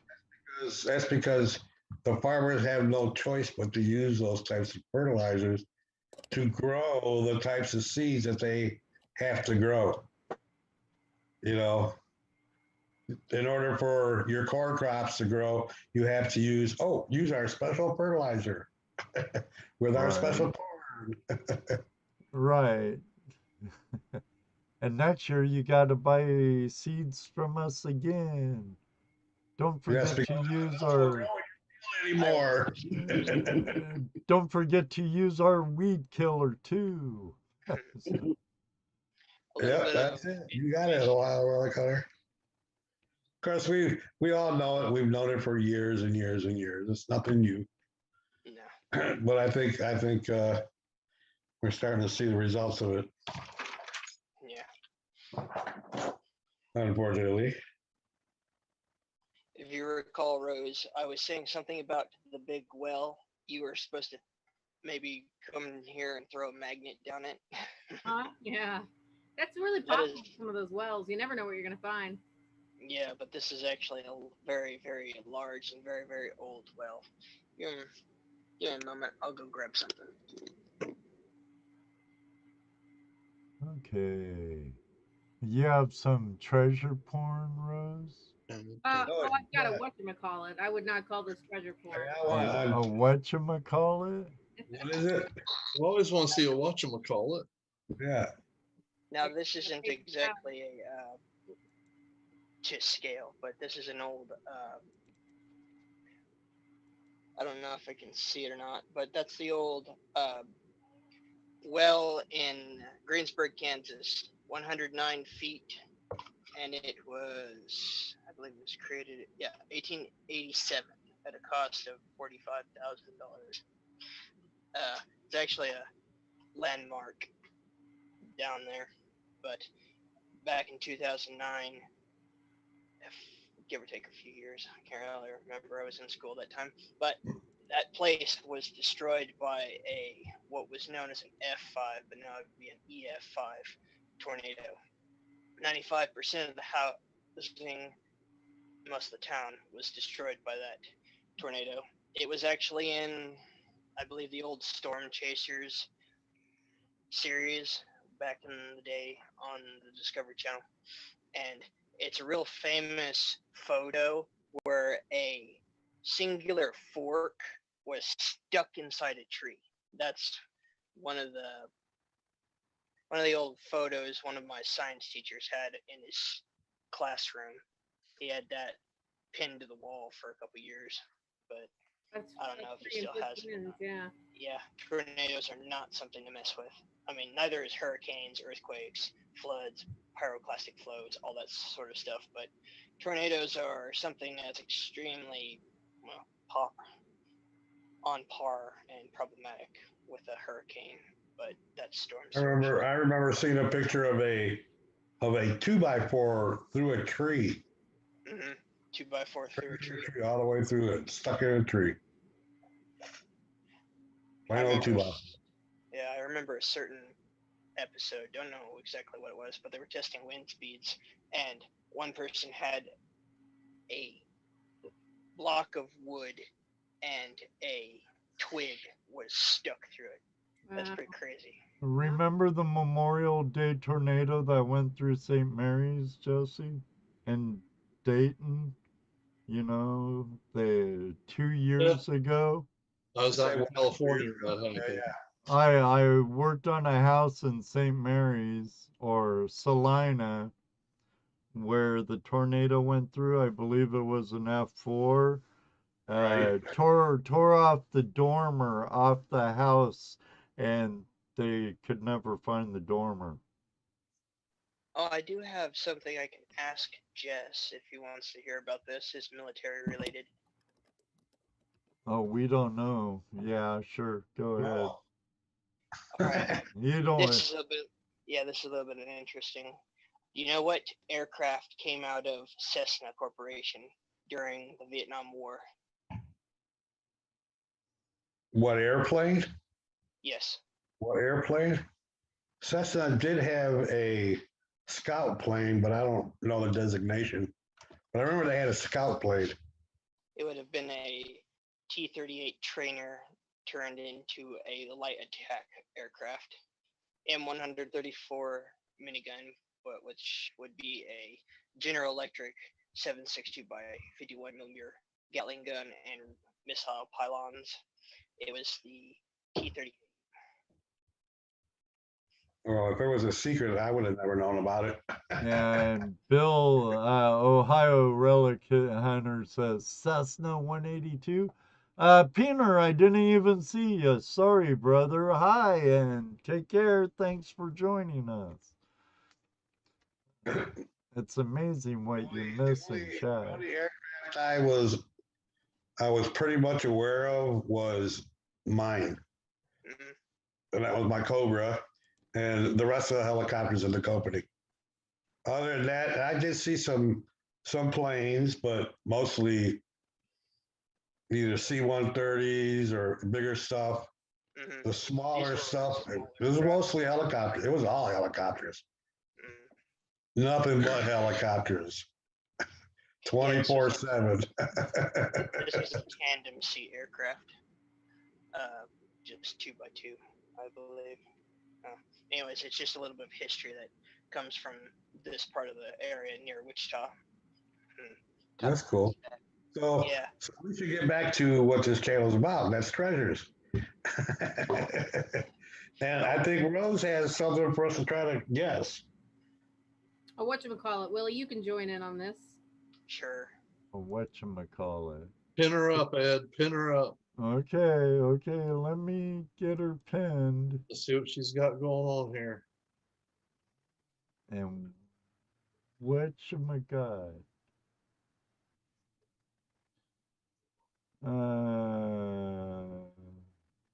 That's because the farmers have no choice but to use those types of fertilizers to grow the types of seeds that they have to grow. You know, in order for your corn crops to grow, you have to use our special fertilizer with our special corn. Right. And next year you got to buy seeds from us again. Don't forget to use our anymore. Don't forget to use our weed killer too. Yeah, that's it. You got it, Ohio color. Of course, we all know it. We've known it for years and years and years. It's nothing new. No. But I think we're starting to see the results of it. Yeah. Unfortunately. If you recall, Rose, I was saying something about the big well. You were supposed to maybe come in here and throw a magnet down it. Yeah. That's really possible for some of those wells. You never know what you're going to find. Yeah, but this is actually a very, very large and very, very old well. Give me a moment. I'll go grab something. Okay. You have some treasure porn, Rose? I've got a whatchamacallit. I would not call this treasure porn. A whatchamacallit? What is it? I always want to see a whatchamacallit. Yeah. Now, this isn't exactly a to scale, but this is an old, I don't know if I can see it or not, but that's the old well in Greensburg, Kansas, 109 feet, and it was, I believe it was created, 1887 at a cost of $45,000. It's actually a landmark down there, but back in 2009, give or take a few years, I can't really remember, I was in school that time, but that place was destroyed by what was known as an F5, but now it would be an EF5 tornado. 95% of the housing most of the town was destroyed by that tornado. It was actually in, I believe, the old Storm Chasers series back in the day on the Discovery Channel. And it's a real famous photo where a singular fork was stuck inside a tree. That's one of the old photos one of my science teachers had in his classroom. He had that pinned to the wall for a couple years, but That's I don't know if he still has it. Yeah. Yeah, tornadoes are not something to mess with. I mean, neither is hurricanes, earthquakes, floods, pyroclastic flows, all that sort of stuff. But tornadoes are something that's extremely, well, on par and problematic with a hurricane. But that's storm surge. I remember seeing a picture of a 2x4 through a tree. 2x4 through a tree. All the way through it, stuck in a tree. I remember a certain episode, don't know exactly what it was, but they were testing wind speeds, and one person had a block of wood and a twig was stuck through it. That's pretty crazy. Remember the Memorial Day tornado that went through St. Mary's, Jesse? And Dayton? You know, the 2 years ago? I was out in California for that hurricane. I worked on a house in St. Mary's or Salina where the tornado went through. I believe it was an F4. Tore off the dormer off the house, and they could never find the dormer. Oh, I do have something I can ask Jess if he wants to hear about this. It's military related. Oh, we don't know. Yeah, sure. Go ahead. All right. You don't. This is a little bit interesting. You know what aircraft came out of Cessna Corporation during the Vietnam War? What airplane? Yes. What airplane? Cessna did have a scout plane, but I don't know the designation. But I remember they had a scout plane. It would have been a T-38 trainer turned into a light attack aircraft. M134 minigun, but which would be a General Electric 7.62 by 51 millimeter Gatling gun and missile pylons. It was the T-38. Well, if it was a secret, I would have never known about it. And Bill, Ohio Relic Hunter says Cessna 182. Peener, I didn't even see you. Sorry, brother. Hi, and take care. Thanks for joining us. It's amazing what you miss in chat. The only aircraft I was pretty much aware of was mine. And that was my Cobra, and the rest of the helicopters in the company. Other than that, I did see some planes, but mostly either C-130s or bigger stuff. The smaller stuff, it was mostly helicopters. It was all helicopters. Nothing but helicopters. 24/7. This was a tandem seat aircraft. Just 2x2, I believe. Anyways, it's just a little bit of history that comes from this part of the area near Wichita. That's cool. So, yeah. So we should get back to what this channel is about. And that's treasures. And I think Rose has something for us to try to guess. Oh, whatchamacallit, Willie, you can join in on this. Sure. Whatchamacallit. Pin her up, Ed. Pin her up. Okay. Let me get her pinned. Let's see what she's got going on here. And whatchamacallit.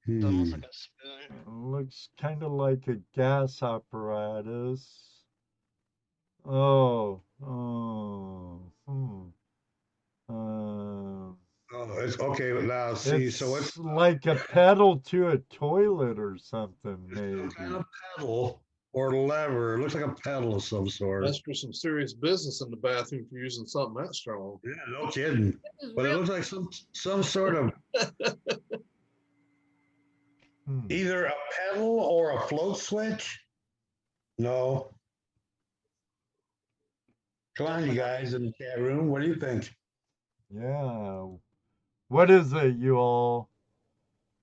It's almost like a spoon. Looks kind of like a gas apparatus. It's okay now. See, so it's like a pedal to a toilet or something, maybe. some kind of pedal or lever. It looks like a pedal of some sort. That's for some serious business in the bathroom for using something that strong. Yeah, no kidding. But it looks like some sort of either a pedal or a float switch. No. Come on, you guys in the chat room. What do you think? Yeah. What is it, you all?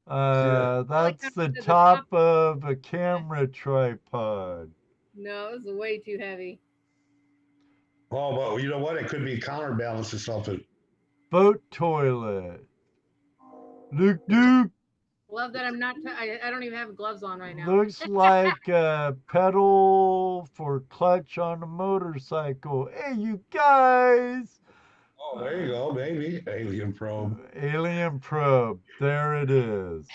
That's the to the top top. of a camera tripod. No, this is way too heavy. Oh, but you know what? It could be counterbalance or something. Boat toilet. Luke Duke. Love that I'm not. I don't even have gloves on right now. Looks like a pedal for clutch on a motorcycle. Hey, you guys. Oh, there you go, baby. Alien probe. Alien probe. There it is.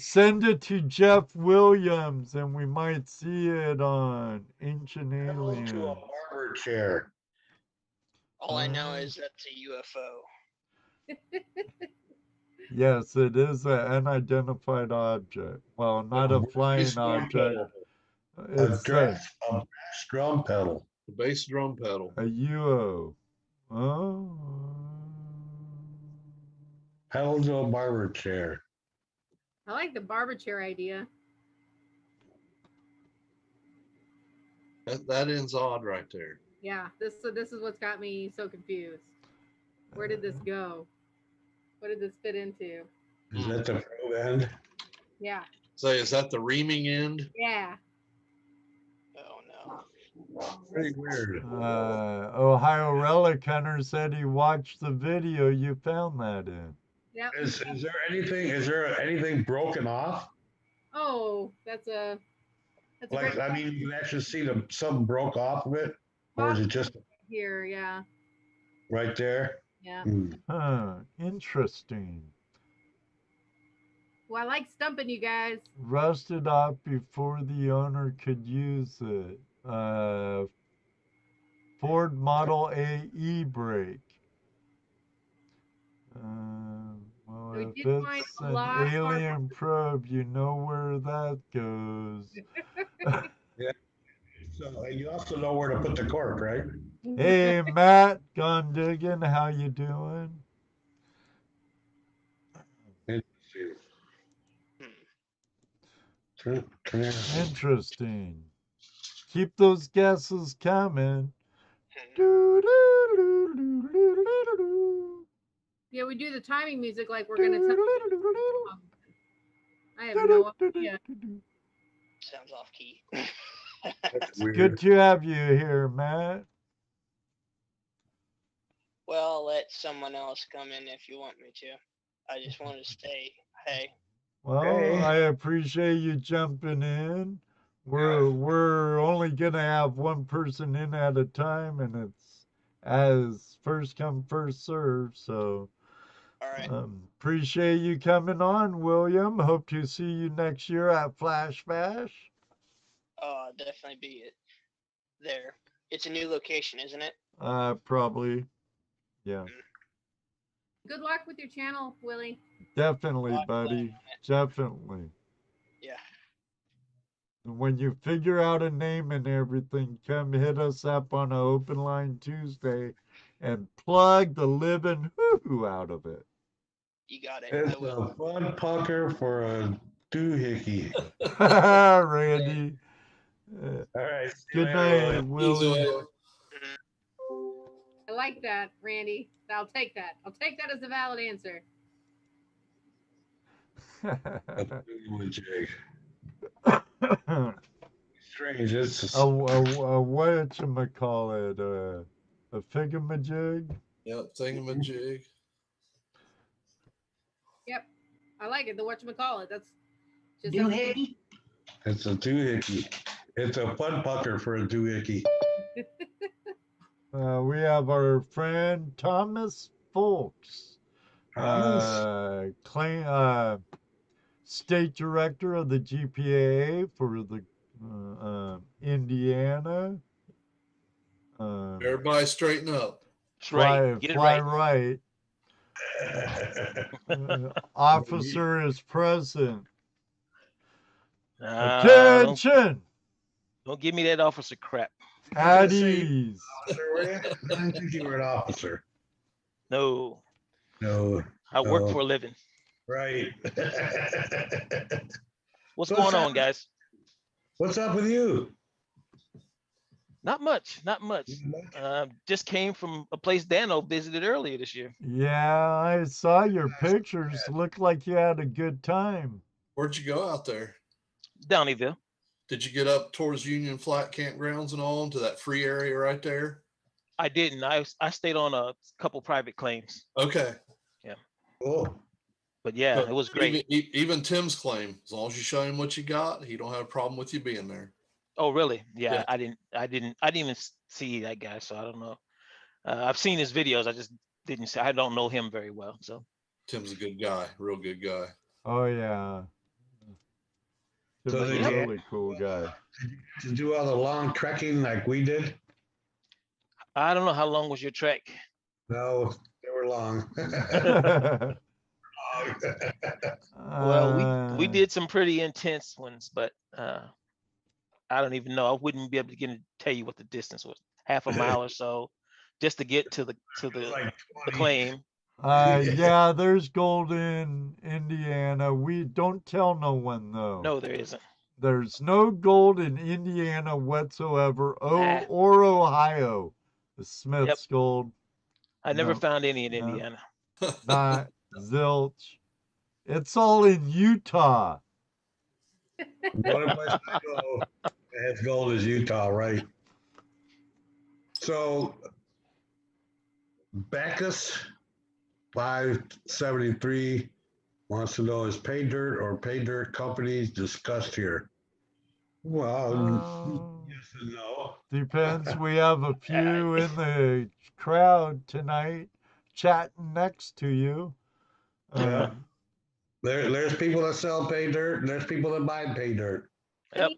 Send it to Jeff Williams and we might see it on Ancient Pedal Aliens. to a barber chair. All I know is that's a UFO. Yes, it is an unidentified object. Well, not a flying object. It's A bass drum pedal. The bass drum pedal. a UO. Oh. Pedal to a barber chair. I like the barber chair idea. That ends odd right there. Yeah, this is what's got me so confused. Where did this go? What did this fit into? Is that the probe end? Yeah. Say, is that the reaming end? Yeah. Oh no. Pretty weird. Ohio Relic Hunter said he watched the video you found that in. Yep. Is there anything broken off? Oh, that's a Like, great I mean, you can actually see something broke off of it, or is it just here, yeah. right there? Yeah. Huh, interesting. Well, I like stumping you guys. Rusted off before the owner could use it. Ford Model A e-brake. Well, We if did find it's a an lot more- alien probe, you know where that goes. Yeah. So you also know where to put the cork, right? Hey, Matt, gone digging. How you doing? Interesting. Keep those guesses coming. Yeah, we do the timing music like we're gonna tell. I have no idea. Sounds off key. It's good to have you here, Matt. Well, I'll let someone else come in if you want me to. I just want to say, hey. Well, Hey. I appreciate you jumping in. We're only gonna have one person in at a time, and it's as first come first serve. So, All right. Appreciate you coming on, William. Hope to see you next year at Flash Bash. Oh, I'll definitely be there. It's a new location, isn't it? Probably. Yeah. Good luck with your channel, Willie. Definitely, buddy. Definitely. Yeah. And when you figure out a name and everything, come hit us up on an open line Tuesday and plug the living hoo-hoo out of it. You got it. It's a fun pucker for a doohickey. Randy. All right. Good night, Willie. I like that, Randy. I'll take that. I'll take that as a valid answer. Strange. It's a whatchamacallit, a figamajig? Yep, thingamajig. Yep. I like it. The whatchamacallit. That's just Doohickey? It's a doohickey. It's a fun pucker for a doohickey. We have our friend Thomas Folks, state director of the GPAA for the Indiana. Everybody straighten up. Fly right. Officer is present. Attention! Don't give me that officer crap. At ease. Officer, were you? I didn't think you were an officer. No, No. I work no. for a living. Right. What's So, going on, Sam, guys? What's up with you? Not much, not much. Just came from a place Dano visited earlier this year. Yeah, I saw your pictures. Looked like you had a good time. Where'd you go out there? Downeyville. Did you get up towards Union Flat campgrounds and all into that free area right there? I didn't. I stayed on a couple private claims. Okay. Yeah. Cool. But yeah, But it was great. Even Tim's claim, as long as you show him what you got, he don't have a problem with you being there. Oh, really? Yeah, Yeah. I didn't even see that guy, so I don't know. I've seen his videos. I just didn't see. I don't know him very well, so. Tim's a good guy, real good guy. Oh yeah. So He's did a you- really cool guy. To do all the long trekking like we did? I don't know how long was your trek. No, they were long. Well, we did some pretty intense ones, but I don't even know. I wouldn't be able to tell you what the distance was. Half a mile or so, just to get to the like the 20. claim. Yeah, there's gold in Indiana. We don't tell no one though. No, there isn't. There's no gold in Indiana whatsoever, Nah. or Ohio. The Smith's gold, I never No, found any in no. Indiana. not zilch. It's all in Utah. The only place I go that has gold is Utah, right? So, Bacchus 573 wants to know, is pay dirt or pay dirt companies discussed here? Well, yes and no. Depends. We have a few in the crowd tonight chatting next to you. Yeah. There's people that sell pay dirt, and there's people that buy pay dirt. Yep.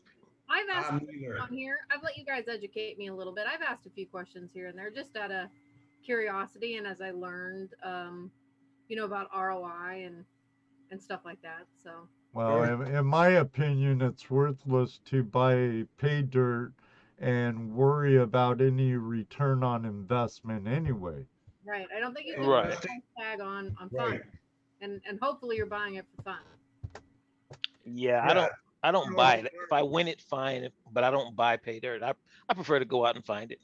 I've asked I'm neither. on here. I've let you guys educate me a little bit. I've asked a few questions here and there just out of curiosity, and as I learned, about ROI and stuff like that. So. Well, in my opinion, it's worthless to buy pay dirt and worry about any return on investment anyway. Right. I don't think you can Right. put a price tag on fun. Right. And hopefully you're buying it for fun. Yeah, I don't buy it. If I win it, fine. But I don't buy pay dirt. I prefer to go out and find it.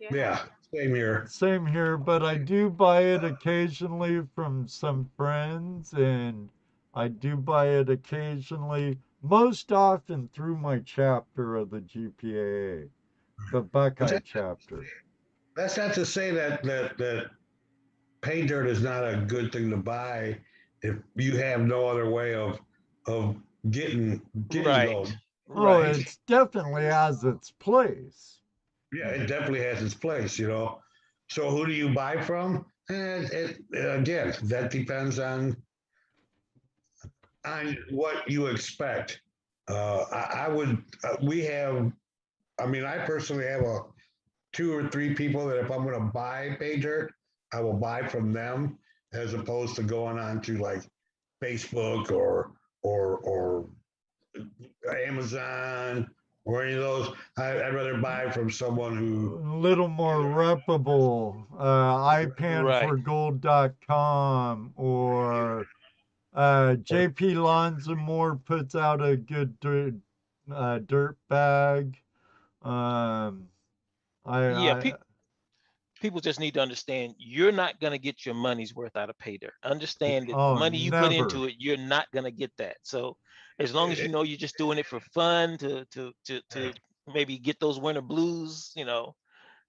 Heck Yeah, same here. Same here, but I do buy it occasionally from some friends, and I do buy it occasionally, most often through my chapter of the GPAA, the Buckeye chapter. That's not to say that pay dirt is not a good thing to buy if you have no other way of getting Right. gold. Oh, it definitely has its place. Yeah, it definitely has its place, So who do you buy from? Again, that depends on what you expect. I personally have 2 or 3 people that if I'm going to buy pay dirt, I will buy from them as opposed to going on to like Facebook or Amazon or any of those. I'd rather buy from someone who A little more reputable, ipanforgold.com or JP Lonzamore puts out a good dirt bag. People just need to understand you're not going to get your money's worth out of pay dirt. Understand that Oh, the money you put never. into it, you're not going to get that. So as long as you know you're just doing it for fun to maybe get those winter blues, or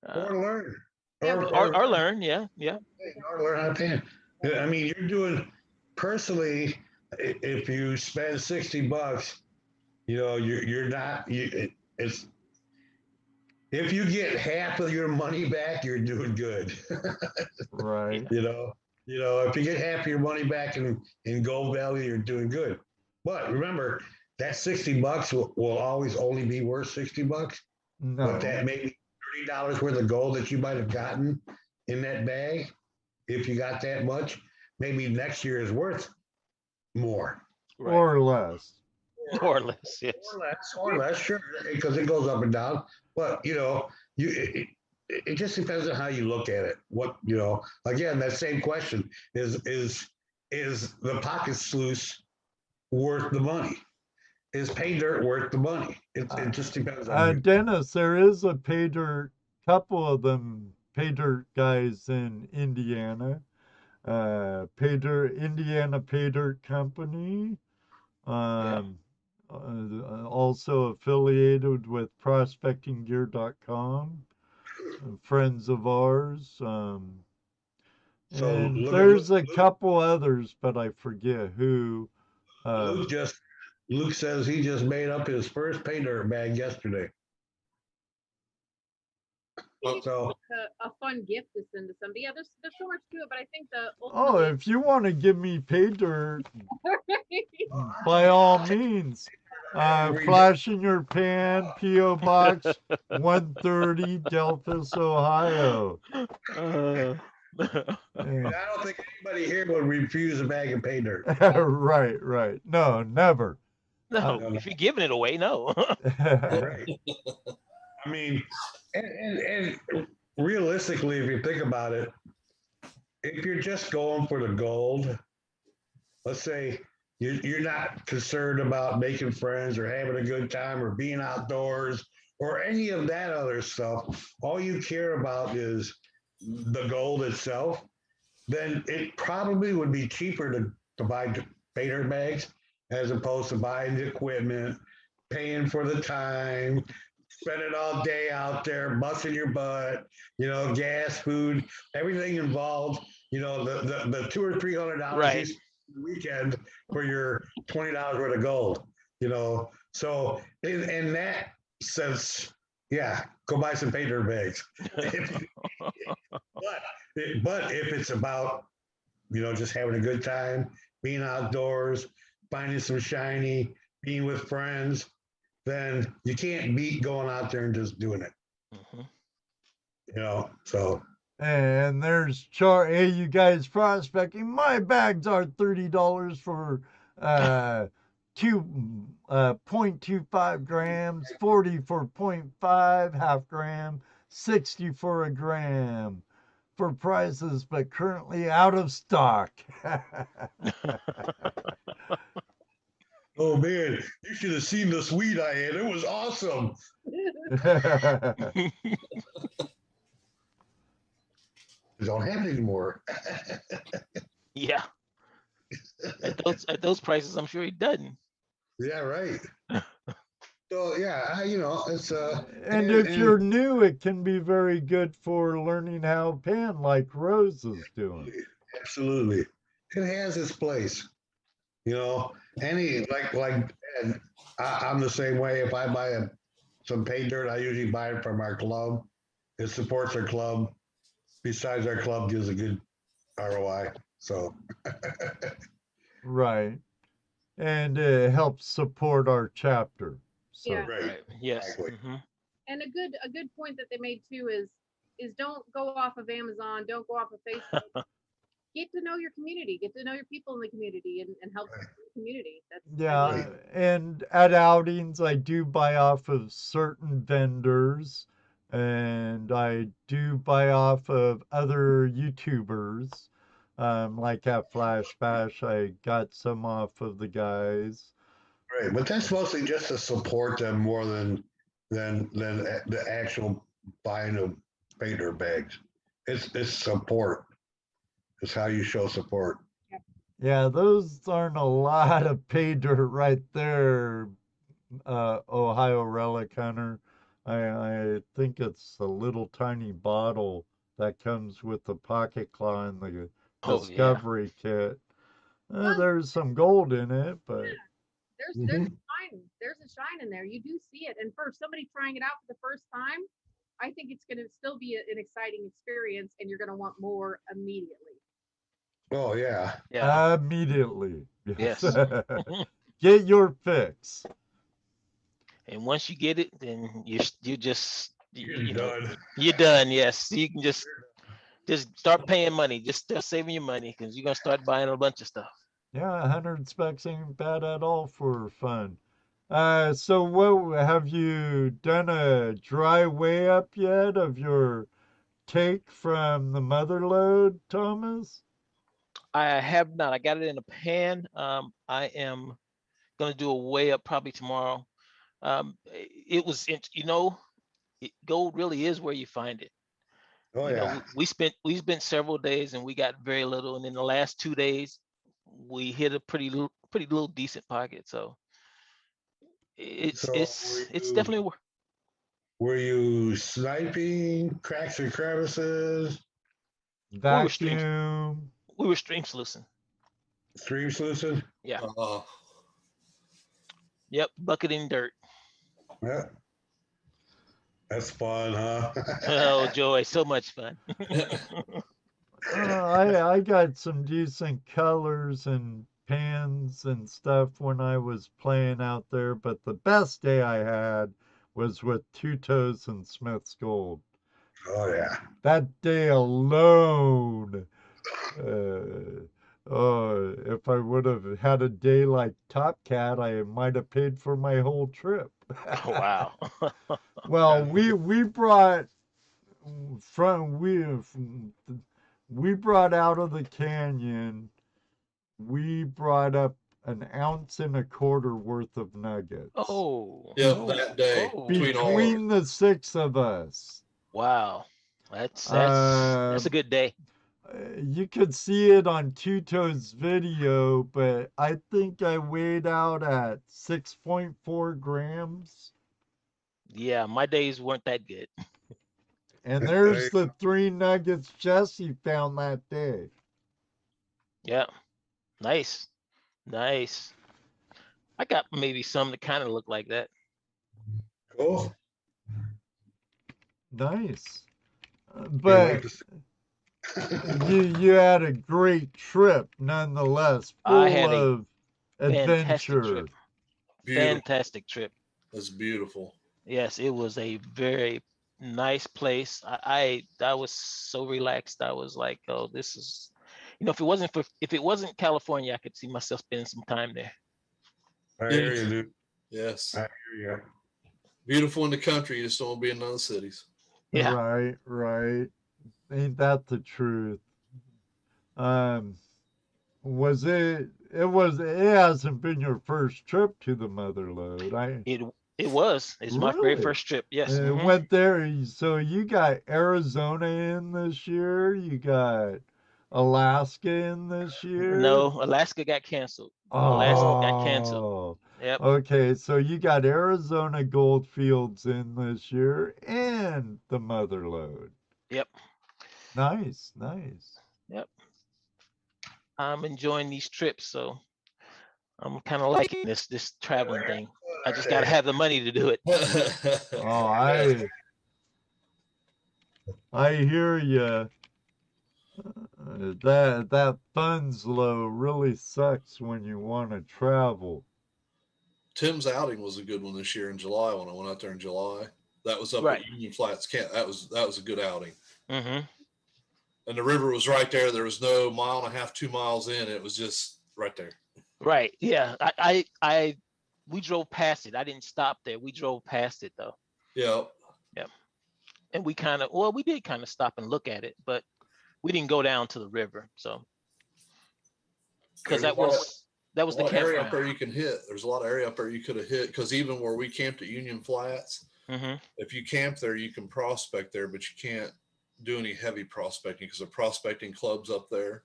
learn. or learn. Yeah. Or learn how to paint. I mean, you're doing personally, if you spend $60, you're not, it's, if you get half of your money back, you're doing good. Right. If you get half of your money back in gold value, you're doing good. But remember, that $60 will always only be worth $60. No. But that maybe $30 worth of gold that you might have gotten in that bag, if you got that much, maybe next year is worth more. Or less. More or less, yes. Or less, sure, because it goes up and down. But it just depends on how you look at it. What again, that same question is the pocket sluice worth the money? Is pay dirt worth the money? It just depends on you. Dennis, there is a pay dirt, couple of them pay dirt guys in Indiana. Indiana Pay Dirt Company. Also affiliated with prospectinggear.com, friends of ours. And there's a couple others, but I forget who. Luke says he just made up his first pay dirt bag yesterday. So a fun gift to send to somebody. Yeah, there's so much to it, but I think if you want to give me pay dirt, by all means, flash in your pan, P.O. Box 130, Delphus, Ohio. I don't think anybody here would refuse a bag of pay dirt. Right. No, never. No, if you're giving it away, no. Right. I mean, and realistically, if you think about it, if you're just going for the gold, let's say you're not concerned about making friends or having a good time or being outdoors or any of that other stuff, all you care about is the gold itself, then it probably would be cheaper to buy pay dirt bags as opposed to buying the equipment, paying for the time, spending all day out there, busting your butt, gas, food, everything involved, the $200 or $300 right. the weekend for your $20 worth of gold, So in that sense, yeah, go buy some pay dirt bags. But if it's about, just having a good time, being outdoors, finding some shiny, being with friends, then you can't beat going out there and just doing it. So. And there's hey, you guys prospecting, my bags are $30 for 0.25 grams, 40 for 0.5 half gram, 60 for a gram for prices, but currently out of stock. Oh man, you should have seen the suite I had. It was awesome. We don't have it anymore. Yeah. At those prices, I'm sure he doesn't. Yeah, right. So yeah, it's and if you're new, it can be very good for learning how to pan, like Rose is doing. Absolutely, it has its place. Any and I'm the same way. If I buy some pay dirt, I usually buy it from our club. It supports our club. Besides, our club gives a good ROI. So. Right. And it helps support our chapter. So. Yeah. Right. Yes. Exactly. And a good point that they made too is don't go off of Amazon, don't go off of Facebook. Get to know your community, get to know your people in the community, and help the community. And at outings, I do buy off of certain vendors, and I do buy off of other YouTubers. Like at Flash Bash, I got some off of the guys. Right, but that's mostly just to support them more than the actual buying of pay dirt bags. It's support. It's how you show support. Yeah, those aren't a lot of pay dirt right there, Ohio Relic Hunter. I think it's a little tiny bottle that comes with the pocket claw and the discovery kit. There's some gold in it, but there's a shine in there. You do see it, and for somebody trying it out for the first time, I think it's going to still be an exciting experience, and you're going to want more immediately. Oh yeah. Immediately. Yes. Get your fix. And once you get it, then you're done. You're done. Yes, you can just start paying money. Just start saving your money because you're gonna start buying a bunch of stuff. Yeah, 100 specs ain't bad at all for fun. So what have you done a dry weigh up yet of your take from the mother load, Thomas? I have not. I got it in a pan. I am gonna do a weigh up probably tomorrow. It was, gold really is where you find it. Oh You know, yeah. we spent several days and we got very little, and in the last 2 days we hit a pretty little decent pocket. So it's So it's it's definitely were you sniping cracks and crevices, we were stream Vacuum. we were stream sluicing. stream sluicing? Yeah. Uh, Yep. Bucketing dirt. Yeah. That's fun, huh? Oh, joy, so much fun. I got some decent colors and pans and stuff when I was playing out there, but the best day I had was with Two Toes and Smith's Gold. Oh yeah. That day alone, uh, oh, if I would have had a day like Top Cat, I might have paid for my whole trip. Oh, wow. Well, we brought from we brought out of the canyon, we brought up an ounce and a quarter worth of nuggets. Oh. yeah, Oh, that day oh. between all of Between the six of us. Wow. That's a good day. You could see it on Two Toes video, but I think I weighed out at 6.4 grams. Yeah, my days weren't that good. And there's the 3 nuggets Jesse found that day. Yeah. Nice. Nice. I got maybe some that kind of look like that. Cool. Nice. You But like to see- you had a great trip nonetheless, I full had a of fantastic adventure. trip. beautiful. Fantastic trip. That's beautiful. Yes, it was a very nice place. I was so relaxed. I was like, oh, this is, if it wasn't California, I could see myself spending some time there. I hear you, dude. Yes. I hear you. Beautiful in the country. You just don't want to be in other cities. Yeah. Right, right. Ain't that the truth? Was it hasn't been your first trip to the Motherlode. It was. It's my very Really? first trip. Yes. Went there, so you got Arizona in this year, you got Alaska in this year. No, Alaska got canceled. Alaska got canceled. Oh, Yep. okay, so you got Arizona Goldfields in this year and the Motherlode. Yep. Nice, nice. Yep. I'm enjoying these trips, so I'm kind of liking this traveling thing. I just got to have the money to do it. Oh, I hear you. That funds low really sucks when you want to travel. Tim's outing was a good one this year in July when I went out there in July. That was up Right. at Union Flats Camp. That was a good outing. Mm-hmm. And the river was right there. There was no 1.5 miles, 2 miles in. It was just right there. Right. Yeah. We drove past it. I didn't stop there. We drove past it though. Yeah. Yeah. And we did kind of stop and look at it, but we didn't go down to the river. So because that was the area up campground. there you can hit. There's a lot of area up there you could have hit, because even where we camped at Union Flats, if you camp there, you can prospect there, but you can't do any heavy prospecting because the prospecting club's up there.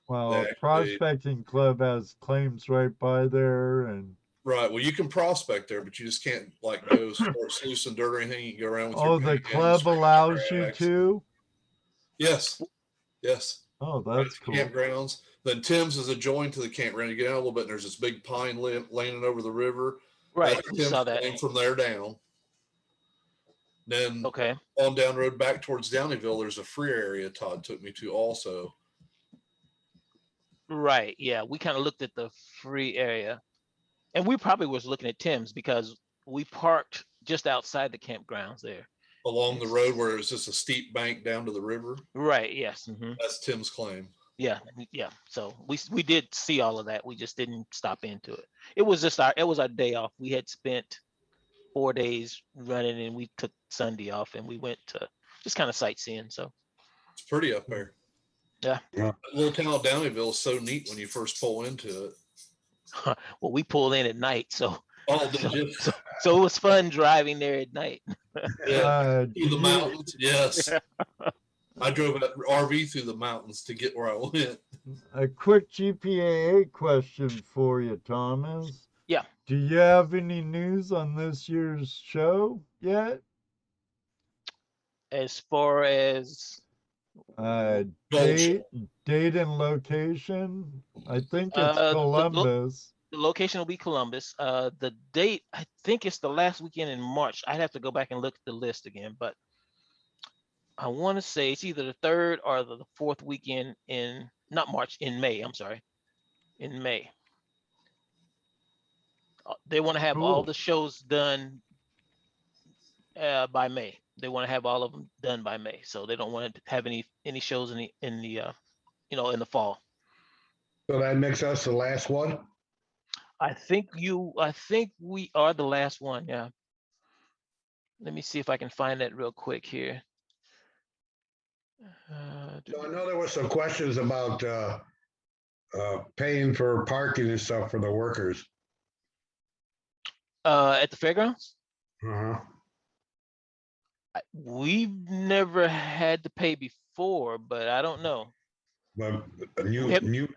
Well, Prospecting Club has claims right by there, and right. Well, you can prospect there, but you just can't like go start sluicing dirt or anything. You can go around with oh, the club allows you to. Yes. Yes. Oh, that's cool. Campgrounds. Then Tim's is adjoined to the campground. You get out a little bit, and there's this big pine landing over the river. Right. That's We Tim's saw that. claim from there down. Then Okay. on down the road back towards Downeyville, there's a free area Todd took me to also. Right. Yeah. We kind of looked at the free area, and we probably was looking at Tim's because we parked just outside the campgrounds there. Along the road where it's just a steep bank down to the river. Right. Yes. That's Tim's claim. Yeah, yeah. So we did see all of that. We just didn't stop into it. It was just our day off. We had spent 4 days running, and we took Sunday off, and we went to just kind of sightseeing. So It's pretty up there. yeah. That little town of Downeyville is so neat when you first pull into it. Well, we pulled in at night, so Oh, did you? so it was fun driving there at night. Yeah, through the mountains. Yes. I drove an RV through the mountains to get where I went. A quick GPAA question for you, Thomas. Yeah. Do you have any news on this year's show yet? As far as date and location? I think it's Columbus. The location will be Columbus. The date, I think it's the last weekend in March. I'd have to go back and look at the list again, but I want to say it's either the 3rd or the 4th weekend in, not March, in May. I'm sorry, in May. They want to have all the shows done by May. They want to have all of them done by May, so they don't want to have any shows in the in the fall. So that makes us the last one. I think we are the last one. Yeah. Let me see if I can find that real quick here. So I know there were some questions about paying for parking and stuff for the workers. At the fairgrounds? Uh-huh. We've never had to pay before, but I don't know. But a new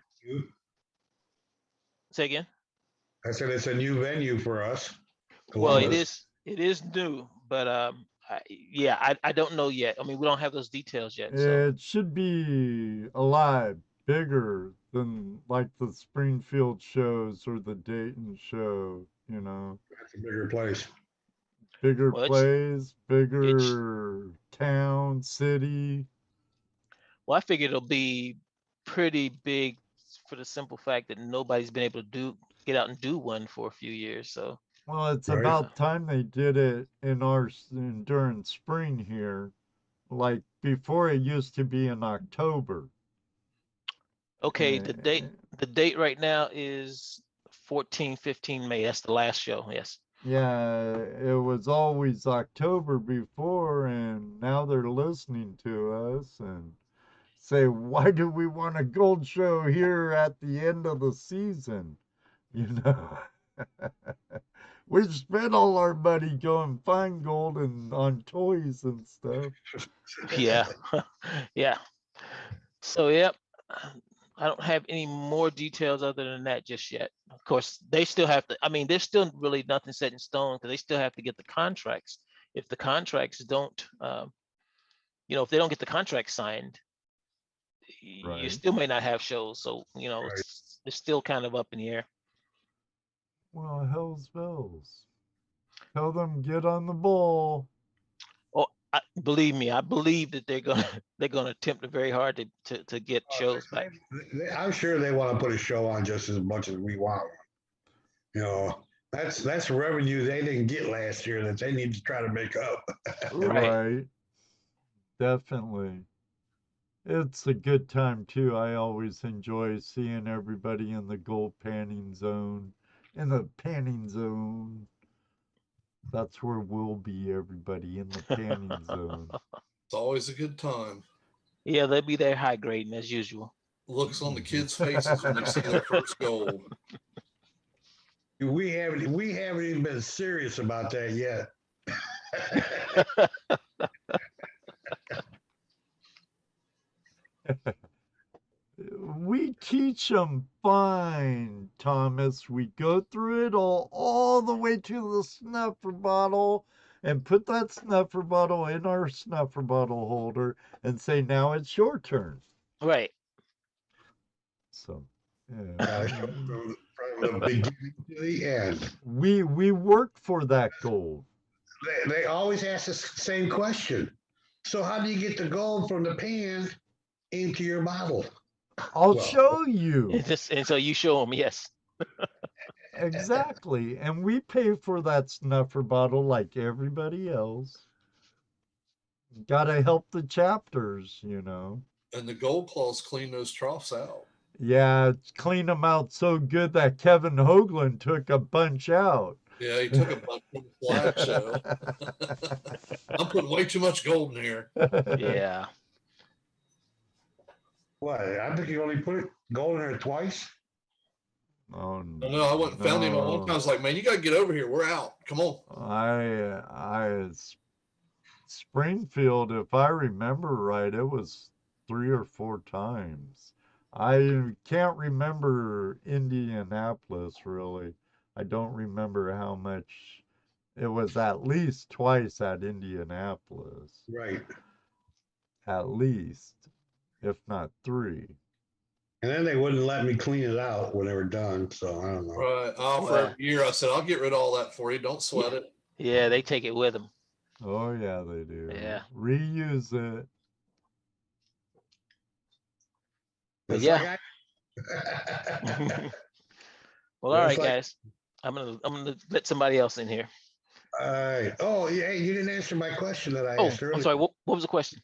Say again? I said it's a new venue for us. Well, Columbus. it is new, but I don't know yet. I mean, we don't have those details yet. So. It should be a lot bigger than like the Springfield shows or the Dayton show, you know. It's a bigger place. Bigger place, bigger town, city. Well, I figured it'll be pretty big for the simple fact that nobody's been able to get out and do one for a few years. So. Well, it's about time they did it during spring here. Like before, it used to be in October. Okay, the date right now is 14-15 May. That's the last show. Yes. Yeah, it was always October before, and now they're listening to us and say, why do we want a gold show here at the end of the season? You know, we've spent all our money going fine gold and on toys and stuff. Yeah, yeah. So, yep. I don't have any more details other than that just yet. Of course, they still have to, I mean, there's still really nothing set in stone because they still have to get the contracts. If the contracts don't, if they don't get the contract signed, you still may not have shows. So, it's still kind of up in the air. Well, hell's bells. Tell them get on the ball. Oh, believe me, I believe that they're gonna attempt very hard to get shows back. I'm sure they want to put a show on just as much as we want. That's revenue they didn't get last year that they need to try to make up. Right. Definitely. It's a good time too. I always enjoy seeing everybody in the gold panning zone. In the panning zone. That's where we'll be, everybody, in the panning zone. It's always a good time. Yeah, they'll be there high grading as usual. Looks on the kids' faces when they see their first gold. We haven't even been serious about that yet. We teach them fine, Thomas. We go through it all the way to the snuffer bottle and put that snuffer bottle in our snuffer bottle holder and say, now it's your turn. Right. So, from the beginning to the end. We work for that gold. They always ask the same question. So how do you get the gold from the pan into your bottle? I'll show you. And so you show them, yes. Exactly. And we pay for that snuffer bottle like everybody else. Gotta help the chapters, And the gold claws clean those troughs out. Yeah, clean them out so good that Kevin Hoagland took a bunch out. Yeah, he took a bunch from the flag show. I'm putting way too much gold in here. Yeah. What? I think you only put gold in there twice. Oh No, I went and found him at one time. I was like, man, you got to get over here. We're out. Come on. Springfield, if I remember right, it was 3 or 4 times. I can't remember Indianapolis really. I don't remember how much. It was at least twice at Indianapolis. Right. At least, if not 3. And then they wouldn't let me clean it out when they were done. So I don't know. Right. For a year, I said, I'll get rid of all that for you. Don't sweat it. Yeah, they take it with them. Oh, yeah, they do. Yeah. Reuse it. But yeah. Well, all right, guys. I'm gonna let somebody else in here. All right. Oh, yeah. You didn't answer my question that I asked earlier. I'm sorry. What was the question?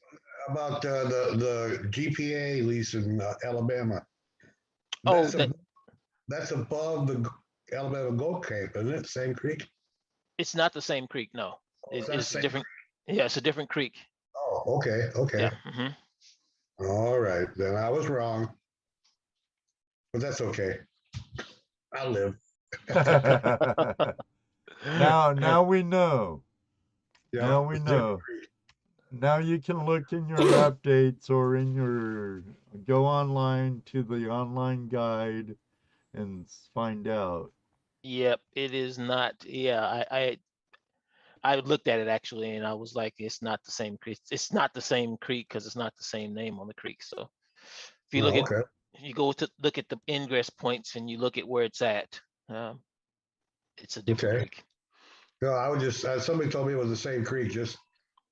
About the GPA lease in Alabama. That's above the Alabama Gold Camp, isn't it? Same creek? It's not the same creek. No, it's a different. Yeah, it's a different creek. Oh, okay. Okay. Yeah. All right. Then I was wrong. But that's okay. I'll live. Now we know. Yeah, now we know. Now you can look in your updates or in your go online to the online guide and find out. Yep, it is not. Yeah, I looked at it actually, and I was like, it's not the same creek. It's not the same creek because it's not the same name on the creek. So if you look at, you go to look at the ingress points and you look at where it's at. It's a different creek. No, I would just somebody told me it was the same creek, just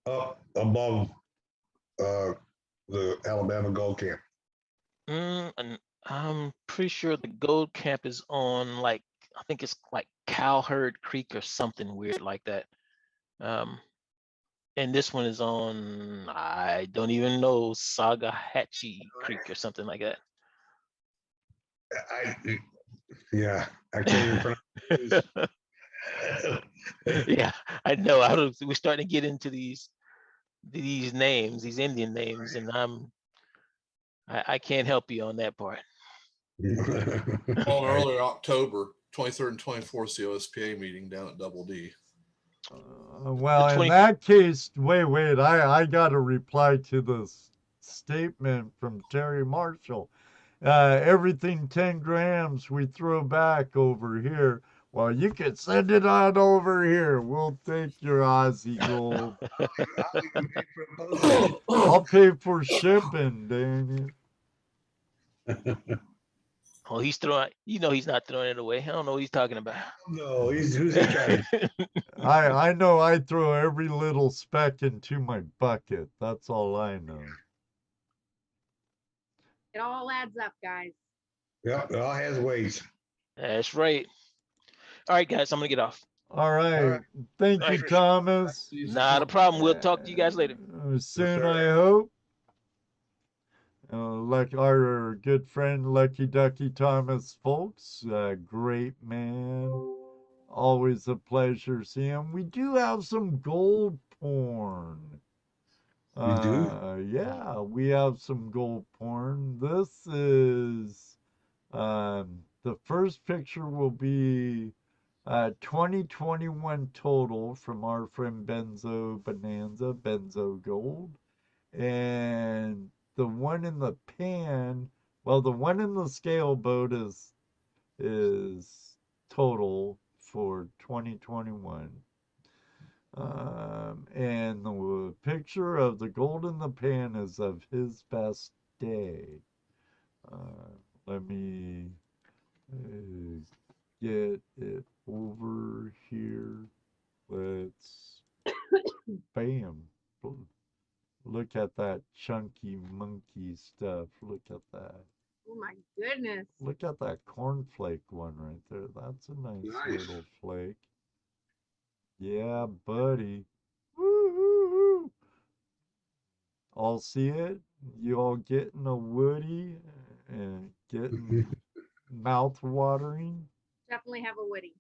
up above the Alabama Gold Camp. And I'm pretty sure the Gold Camp is on I think it's like Cowherd Creek or something weird like that. And this one is on, I don't even know, Sagahatchee Creek or something like that. I can't even pronounce. Yeah, I know. We're starting to get into these names, these Indian names, and I can't help you on that part. On earlier October 23rd and 24th, the OSPA meeting down at Double D. Well, in that case, wait, I got to reply to this statement from Terry Marshall. Everything 10 grams we throw back over here. Well, you can send it on over here. We'll take your Aussie gold. I'll pay for shipping, dang it. Oh, he's throwing, he's not throwing it away. I don't know what he's talking about. No, who's he trying? I know I throw every little speck into my bucket. That's all I know. It all adds up, guys. Yep, it all has weights. That's right. All right, guys, I'm going to get off. All right. Thank you, Thomas. Not a problem. We'll talk to you guys later. Soon, I hope. Like our good friend Lucky Ducky Thomas Folks, great man. Always a pleasure seeing him. We do have some gold porn. We do? Yeah, we have some gold porn. This is the first picture will be 2021 total from our friend Benzo Bonanza, Benzo Gold. And the one in the pan, well, the one in the scale boat is total for 2021. And the picture of the gold in the pan is of his best day. Let me get it over here. Let's, bam. Look at that chunky monkey stuff. Look at that. Oh my goodness. Look at that cornflake one right there. That's a nice little flake. Yeah, buddy. Woo-hoo-hoo. I'll see it. You all getting a woody and getting mouth watering. Definitely have a Woody.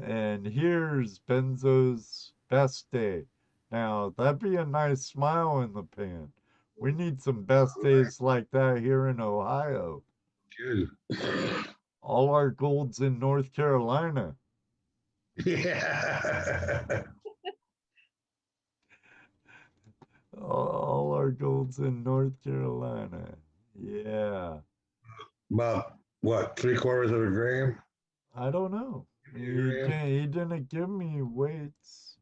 And here's Benzo's best day. Now, that'd be a nice smile in the pan. We need some best days like that here in Ohio. Good. All our gold's in North Carolina. Yeah. All our gold's in North Carolina. Yeah. About what, 3/4 of a gram? I don't know. He didn't give me weights.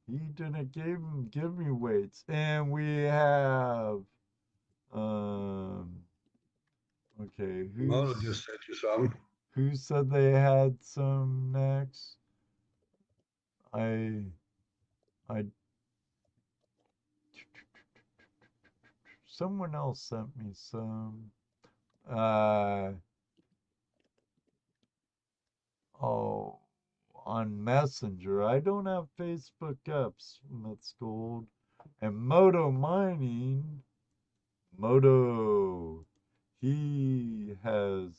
He didn't give me weights. And we have okay, Moto just sent you something. who said they had some next? I someone else sent me some. Oh, on Messenger. I don't have Facebook up, Smith's Gold. And Moto Mining, Moto, he has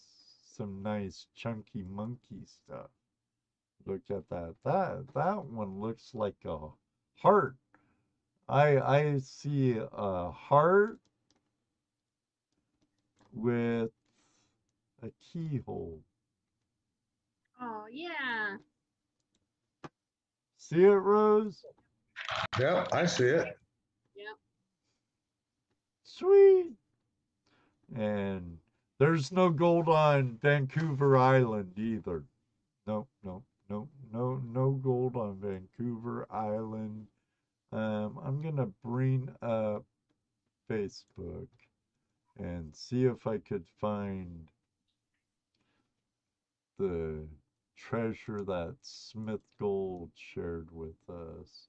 some nice chunky monkey stuff. Look at that. That one looks like a heart. I see a heart with a keyhole. Oh yeah. See it, Rose? Yep, I see it. Yep. Sweet. And there's no gold on Vancouver Island either. Nope, nope, nope, no gold on Vancouver Island. I'm gonna bring up Facebook and see if I could find the treasure that Smith Gold shared with us.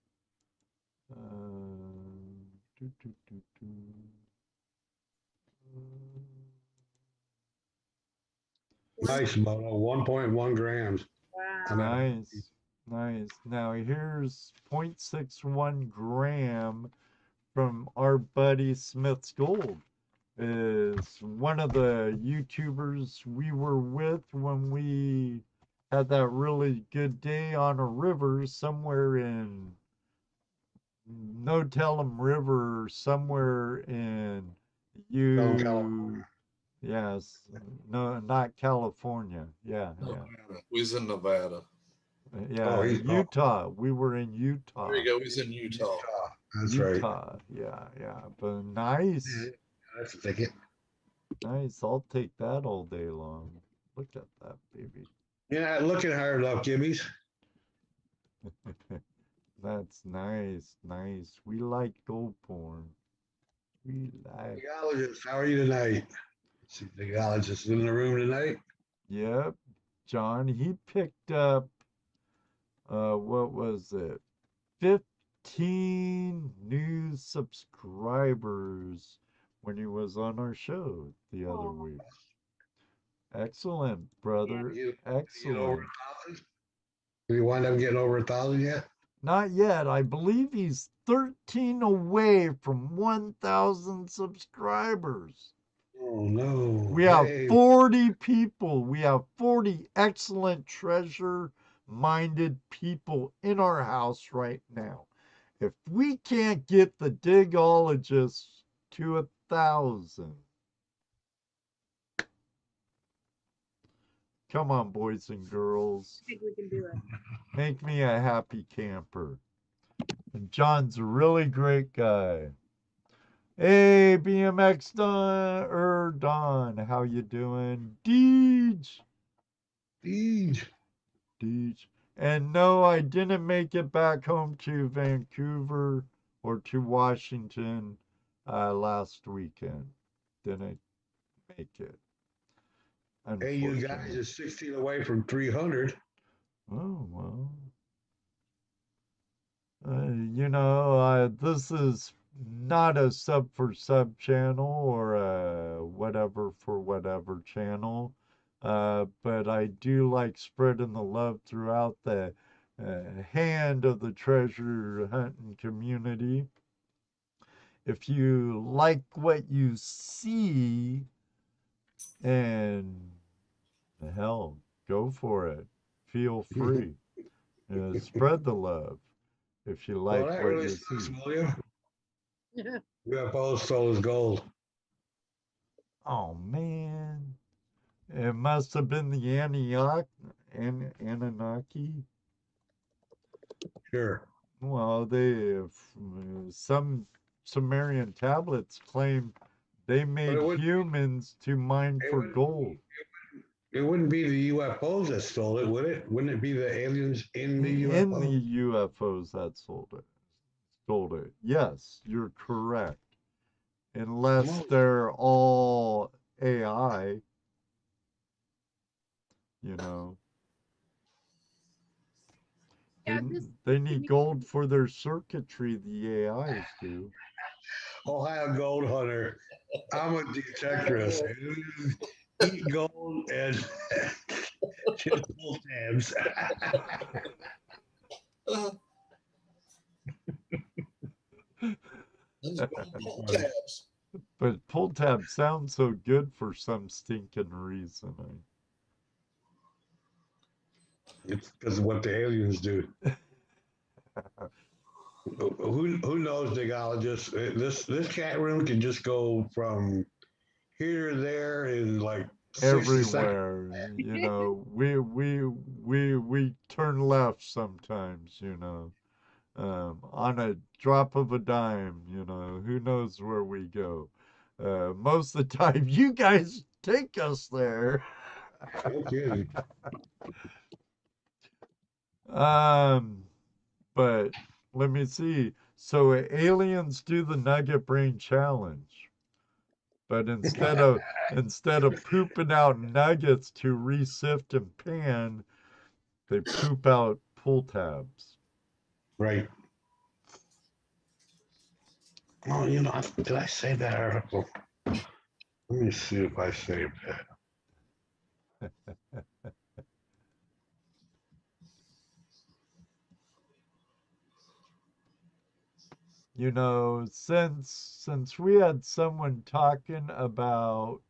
Do, do, do, do. Nice, Moto. 1.1 grams. Wow. Nice, nice. Now here's 0.61 gram from our buddy Smith's Gold. Is one of the YouTubers we were with when we had that really good day on a river somewhere in No Tell 'em River, somewhere in Southern California. yes, no, not California. Yeah, yeah. Nevada. We was in Nevada. Yeah, Utah. We were in Utah. There you go. He's in Utah. That's Utah. right. Yeah, yeah. But nice. Yeah, that's a ticket. Nice. I'll take that all day long. Look at that, baby. You're not looking hard enough, Gibbies. That's nice. Nice. We like gold porn. We like. Geologist, how are you tonight? See, the geologist is in the room tonight. Yep. John, he picked up, what was it? 15 new subscribers when he was on our show the other week. Excellent, brother. Excellent. Did you wind up getting over 1,000 yet? Not yet. I believe he's 13 away from 1,000 subscribers. Oh, no. We have 40 people. We have 40 excellent treasure-minded people in our house right now. If we can't get the digologists to 1,000, come on, boys and girls. I think we can do it. Make me a happy camper. And John's a really great guy. Hey, BMX Don, how you doing? Deej. And no, I didn't make it back home to Vancouver or to Washington last weekend. Didn't make it. Hey, you guys are 16 away from 300. Oh, well. You know, this is not a sub for sub channel or a whatever for whatever channel. But I do like spreading the love throughout the hand of the treasure hunting community. If you like what you see, and hell, go for it. Feel free. Spread the love if you like Well, that what really you sucks, see. William. UFO stole his gold. Oh man, it must have been the Anunnaki. Sure. Well, some Sumerian tablets claim they made wouldn't, humans to mine it for wouldn't gold. It wouldn't be the UFOs that stole it, would it? Wouldn't it be the aliens in the In UFO? the UFOs that stole it. Yes, you're correct. Unless they're all AI, you know. Yeah, They need gold for their circuitry, the AIs do. Ohio Gold Hunter. I'm a detectorist. Eat gold and just pull tabs. But pull tab sounds so good for some stinking reason. It's because of what the aliens do. Who knows, Digologist? This chat room can just go from here to there in like 60 seconds. Everywhere, you know, we turn left sometimes, you know, on a drop of a dime, you know, who knows where we go. Most of the time, you guys take us there. Okay. But let me see. So aliens do the Nugget Brain Challenge, but instead of pooping out nuggets to re-sift and pan, they poop out pull tabs. Right. Oh, you know, did I save that article? Let me see if I saved that. You know, since we had someone talking about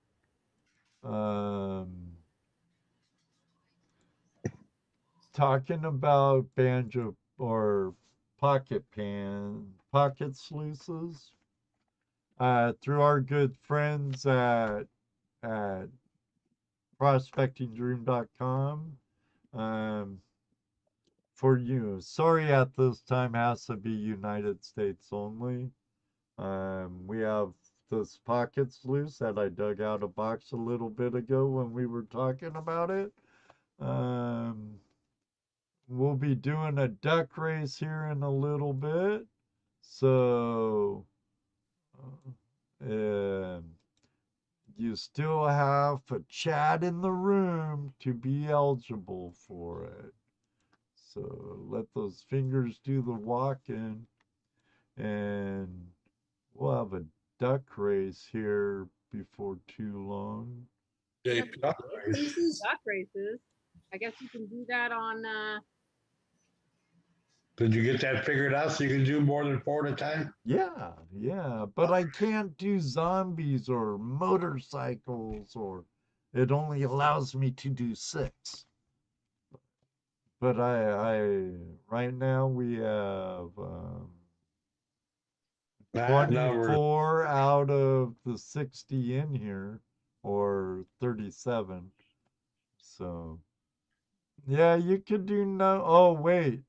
banjo or pocket sluices, through our good friends at prospectingdream.com. For you, sorry at this time has to be United States only. We have this pocket sluice that I dug out a box a little bit ago when we were talking about it. We'll be doing a duck race here in a little bit. So, you still have a chat in the room to be eligible for it. So let those fingers do the walking, and we'll have a duck race here before too long. Duck races. Duck races. I guess you can do that on. Did you get that figured out so you can do more than 4 at a time? Yeah, but I can't do zombies or motorcycles, or it only allows me to do 6. But I right now we have 24 out of the 60 in here, or 37. So yeah, you could do no. Oh wait,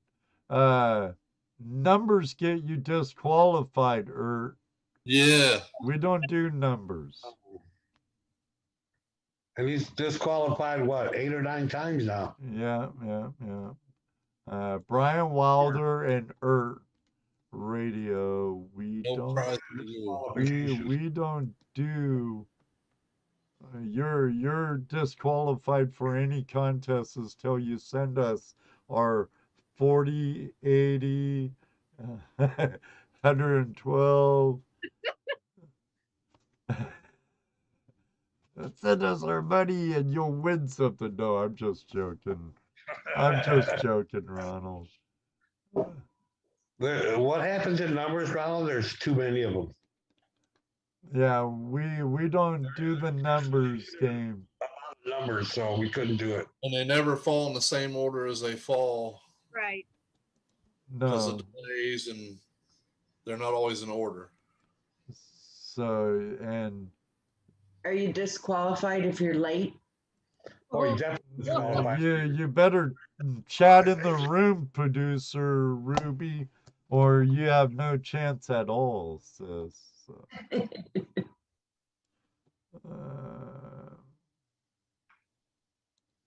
numbers get you disqualified, Yeah. We don't do numbers. And he's disqualified, what, 8 or 9 times now? Yeah. Brian Wilder and Radio. We don't do. You're disqualified for any contests until you send us our 40, 80, 112. Send us our money and you'll win something. No, I'm just joking. I'm just joking, Ronald. What happens in numbers, Ronald? There's too many of them. Yeah, we don't do the numbers game. Numbers, so we couldn't do it. And they never fall in the same order as they fall Right. because No. of delays, and they're not always in order. So, and Are you disqualified if you're late? Oh, you definitely disqualified. you better chat in the room, producer Ruby, or you have no chance at all, sis.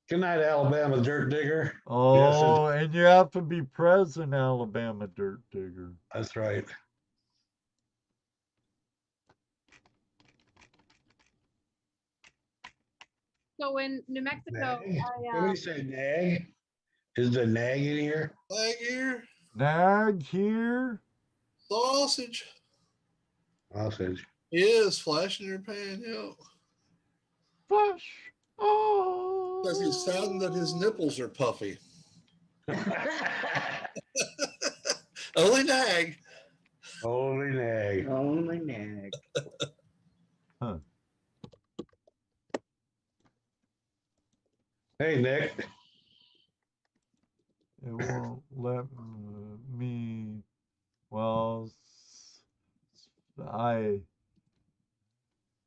Good night, Alabama Dirt Digger. Oh, and you have to be present, Alabama Dirt Digger. That's right. So in New Mexico, Somebody say nag. Is the nag in here? Nag here. Nag here. Sausage. Sausage. Yes, flash in your pan, yeah. Flash. Oh. Because he's found that his nipples are puffy. Only nag. Only nag. Only nag. Huh. Hey, Nick. It won't let me. Well,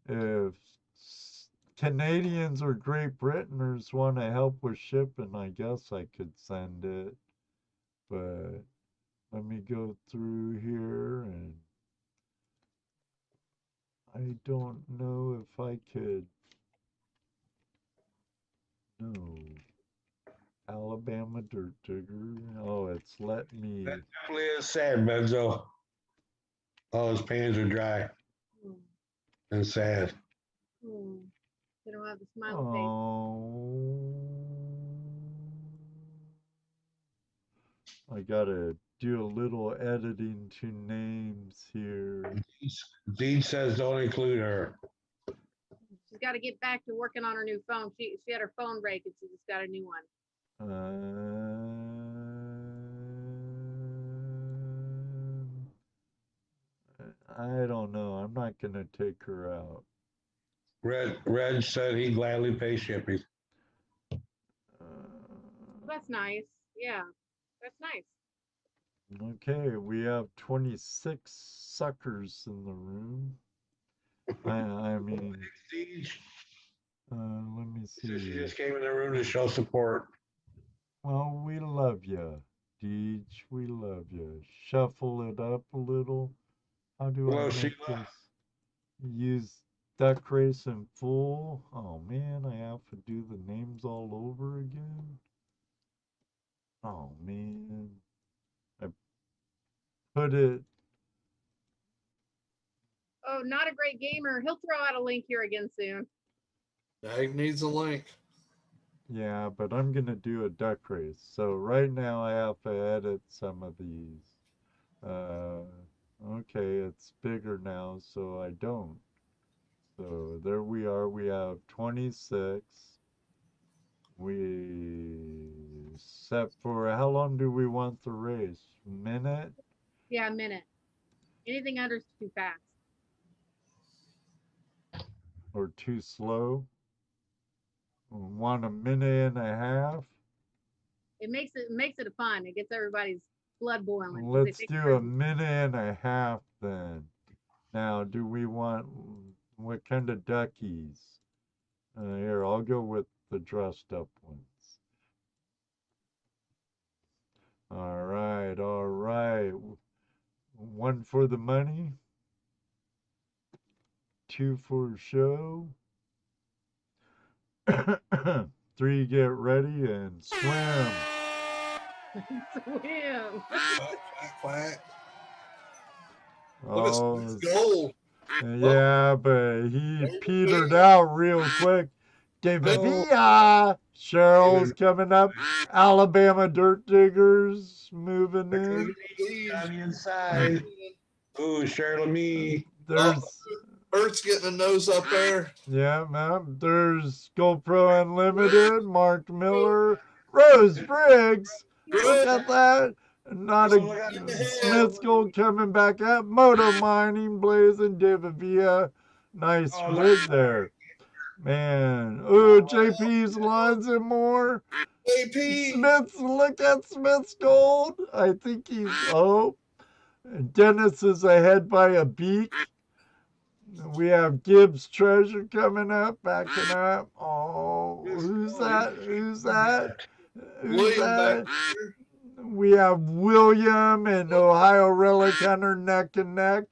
if Canadians or Great Britain want to help with shipping, I guess I could send it. But let me go through here, and I don't know if I could. No. Alabama Dirt Digger. Oh, it's let me. That definitely is sad, Benzo. All his pans are dry and sad. They don't have the smiley Oh. I gotta do a little editing to names here. Deed says don't include her. She's got to get back to working on her new phone. She had her phone break and she just got a new one. I don't know. I'm not gonna take her out. Red said he'd gladly pay shipping. That's nice. Yeah, that's nice. Okay, we have 26 suckers in the room. I mean, let me see. She just came in the room to show support. Well, we love you, Deej. We love you. Shuffle it up a little. How do I make this? Use duck race in full. Oh man, I have to do the names all over again. Oh man. I put it. Oh, not a great gamer. He'll throw out a link here again soon. Nag needs a link. Yeah, but I'm gonna do a duck race. So right now I have to edit some of these. Okay, it's bigger now, so I don't. So there we are. We have 26. We set for how long do we want the race? Minute? Yeah, a minute. Anything under is too fast. Or too slow? Want a minute and a half? It makes it fun. It gets everybody's blood boiling. Let's do a minute and a half then. Now, do we want what kind of duckies? Here, I'll go with the dressed up ones. All right, all right. One for the money. Two for show. 3, get ready and swim. Swim. Quack, quack. Oh, Look at goal. Yeah, but he petered out real quick. Via. Cheryl's coming up. Alabama Dirt Diggers moving in. On the inside. Ooh, Cheryl me. There's Bert's getting a nose up there. yeah, man. There's GoPro Unlimited, Mark Miller, Rose Briggs. Look at that. Not Oh, a look at the Smith's Gold coming back up. Moto Mining, Blazing, David Villa. Nice Oh, wig there. Man. Ooh, JP's Lawns and more. AP. Smith's, look at Smith's Gold. I think he's, oh. Dennis is ahead by a beak. We have Gibbs Treasure coming up, backing up. Oh, who's that? Who's that? Who's William back that? We have William and Ohio Relic Hunter neck and neck.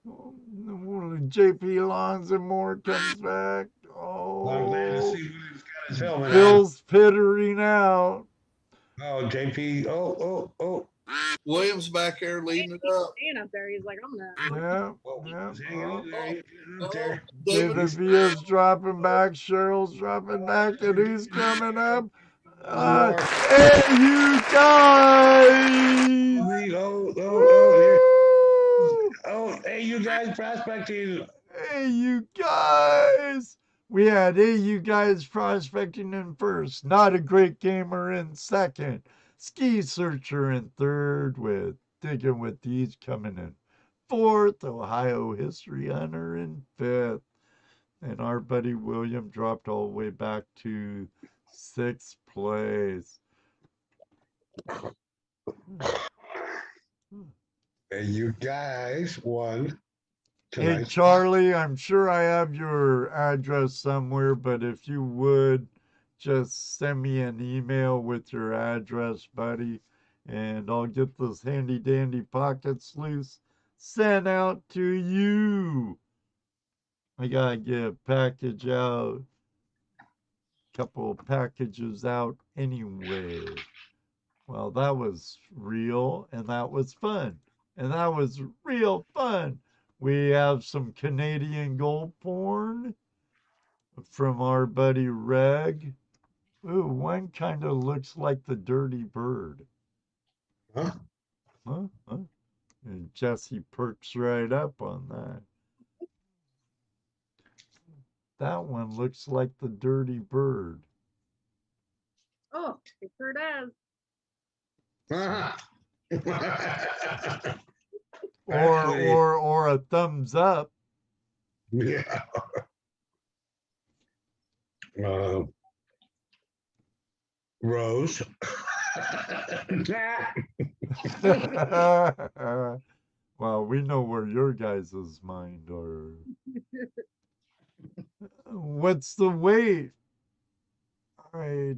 JP Lawns and more comes back. I'm glad to Oh, see William's got his helmet on. Bill's pittering out. Oh, JP. Oh. Williams back there leading it up. Stand up there. He's like, I'm gonna. Yeah, Oh, yeah. he's hanging in there. He's hanging up there. David Villa's dropping back. Cheryl's dropping back. And who's coming up? Hey, you guys! Oh, hey, you guys prospecting. Hey, you guys! We had hey, you guys prospecting in first. Not a great gamer in second. Ski Searcher in third, with Digging with These coming in fourth. Ohio History Hunter in fifth. And our buddy William dropped all the way back to sixth place. Hey, you guys won. Hey, Tonight. Charlie, I'm sure I have your address somewhere, but if you would just send me an email with your address, buddy, and I'll get this handy dandy pocket sluice sent out to you. I gotta get a package out, couple of packages out anyway. Well, that was real and that was fun. And that was real fun. We have some Canadian gold porn from our buddy Reg. Ooh, one kind of looks like the Dirty Bird. Huh? Huh? And Jesse perks right up on that. That one looks like the Dirty Bird. Oh, it sure does. Or a thumbs up. Yeah. Rose. Well, we know where your guys' mind are. What's the weight? I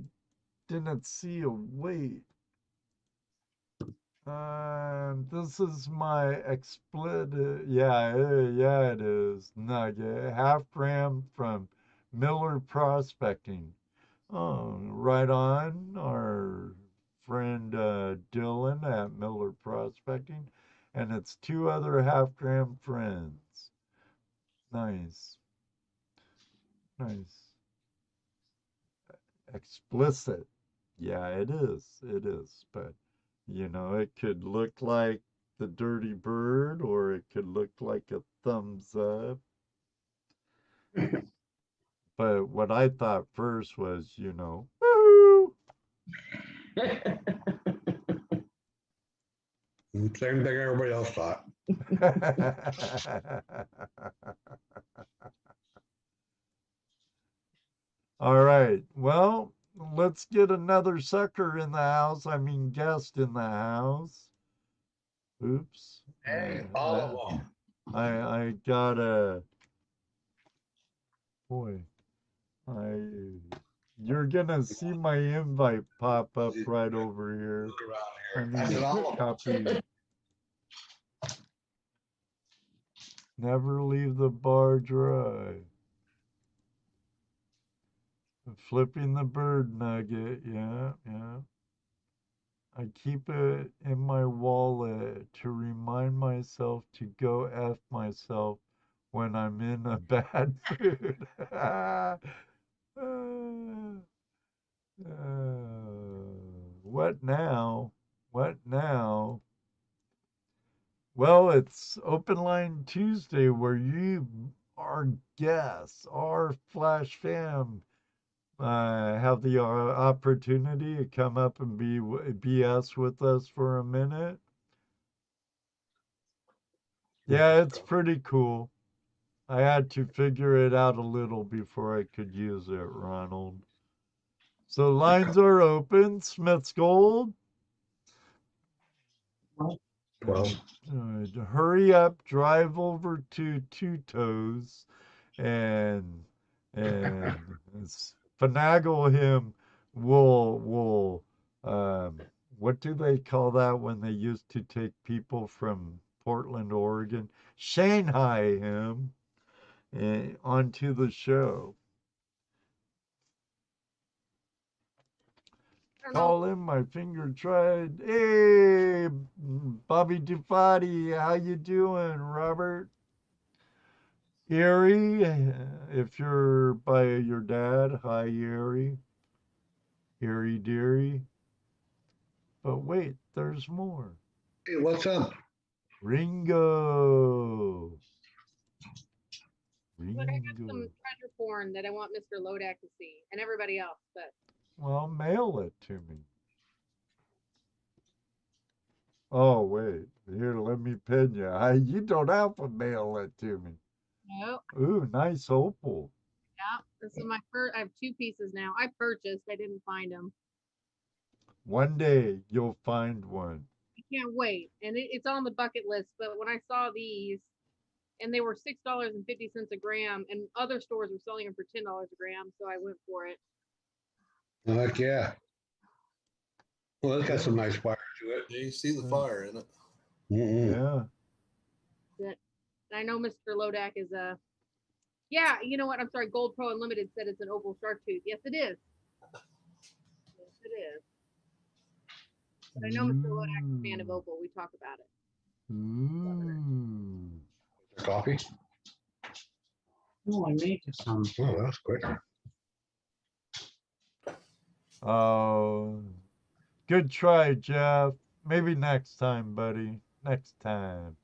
didn't see a weight. This is my explicit. Yeah, it is. Nugget. Half gram from Muller Prospecting. Oh, right on. Our friend Dylan at Muller Prospecting. And it's 2 other half-gram friends. Nice. Nice. Explicit. Yeah, it is. It is. But, you know, it could look like the Dirty Bird or it could look like a thumbs up. But what I thought first was, you know, woo! Same thing everybody else thought. All right. Well, let's get another sucker in the house. I mean, guest in the house. Oops. Hey, all of them. I gotta. Boy, you're gonna see my invite pop up right over here. I mean, copy. Never leave the bar dry. Flipping the bird nugget, yeah. I keep it in my wallet to remind myself to go F myself when I'm in a bad mood. What now? What now? Well, it's Open Line Tuesday where you, our guests, our Flash fam, have the opportunity to come up and be BS with us for a minute? Yeah, it's pretty cool. I had to figure it out a little before I could use it, Ronald. So lines are open. Smith's Gold. Well, Hurry up, drive over to Two Toes, and finagle him. We'll what do they call that when they used to take people from Portland, Oregon? Shanghai him onto the show. Call him, my finger tried. Hey, Bobby Dufati, how you doing, Robert? Erie, if you're by your dad, hi, Erie. Erie Deary. But wait, there's more. hey, what's up? Ringo. Look, I got some Ringo. treasure porn that I want Mr. Lodak to see and everybody else, but Well, mail it to me. Oh, wait. Here, let me pin you. You don't have to mail it to me. no. Ooh, nice opal. Yeah, this is my first. I have 2 pieces now. I purchased. I didn't find them. One day you'll find one. I can't wait, and it's on the bucket list. But when I saw these, and they were $6.50 a gram, and other stores were selling them for $10 a gram, so I went for it. Heck yeah. Well, it's got some nice fire to it. Yeah, you see the fire in it. Mm-mm. Yeah. And I know Mr. Lodak is a. Yeah, you know what? I'm sorry. Gold Pro Unlimited said it's an opal shark tooth. Yes, it is. Yes, it is. But I know Mr. Lodak is a fan of opal. We talk about it. Ooh. Coffee? Oh, I made some. Oh, that was quick. Oh, good try, Jeff. Maybe next time, buddy. Next time.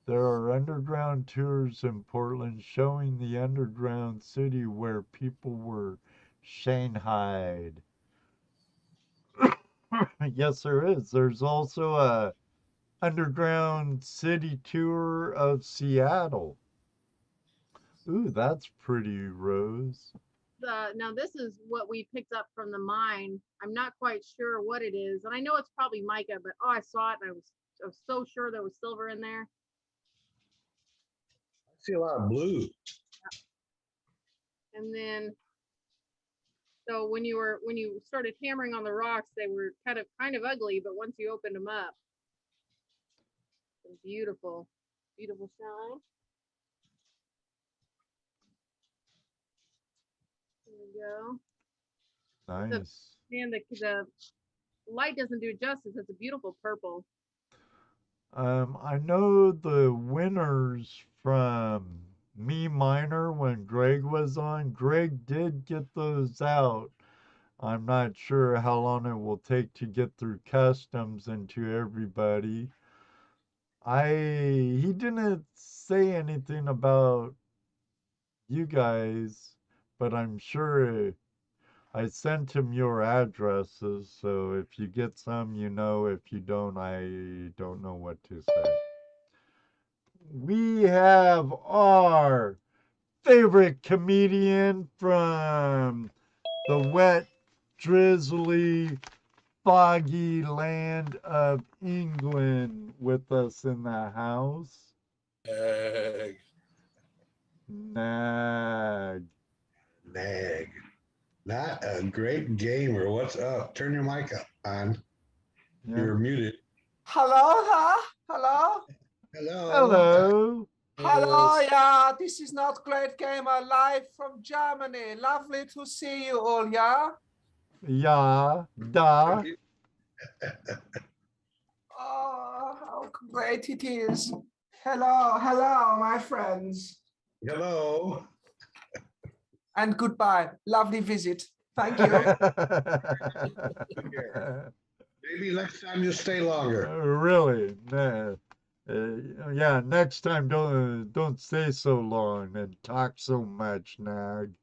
There are underground tours in Portland showing the underground city where people were shanghaied. Yes, there is. There's also a underground city tour of Seattle. Ooh, that's pretty, Rose. Now this is what we picked up from the mine. I'm not quite sure what it is, and I know it's probably mica, but I saw it and I was so sure there was silver in there. I see a lot of blue. And then, so when you started hammering on the rocks, they were kind of ugly, but once you opened them up, it was beautiful, beautiful shine. There we go. Nice. The light doesn't do justice. It's a beautiful purple. I know the winners from Me Minor when Greg was on. Greg did get those out. I'm not sure how long it will take to get through customs and to everybody. He didn't say anything about you guys, but I'm sure I sent him your addresses, so if you get some, you know. If you don't, I don't know what to say. We have our favorite comedian from the wet, drizzly, foggy land of England with us in the house. Egg. Nag. Nag. Not a great gamer. What's up? Turn your mic on. Yeah. You're muted. Hello, huh? Hello? Hello. Hello. Hello, yeah, this is Not Great Gamer live from Germany. Lovely to see you all, yeah? Ja, da. Oh, how great it is. Hello, hello, my friends. Hello. And goodbye. Lovely visit. Thank you. Maybe next time you stay longer. Really? Nah. Yeah, next time don't stay so long and talk so much, Nag.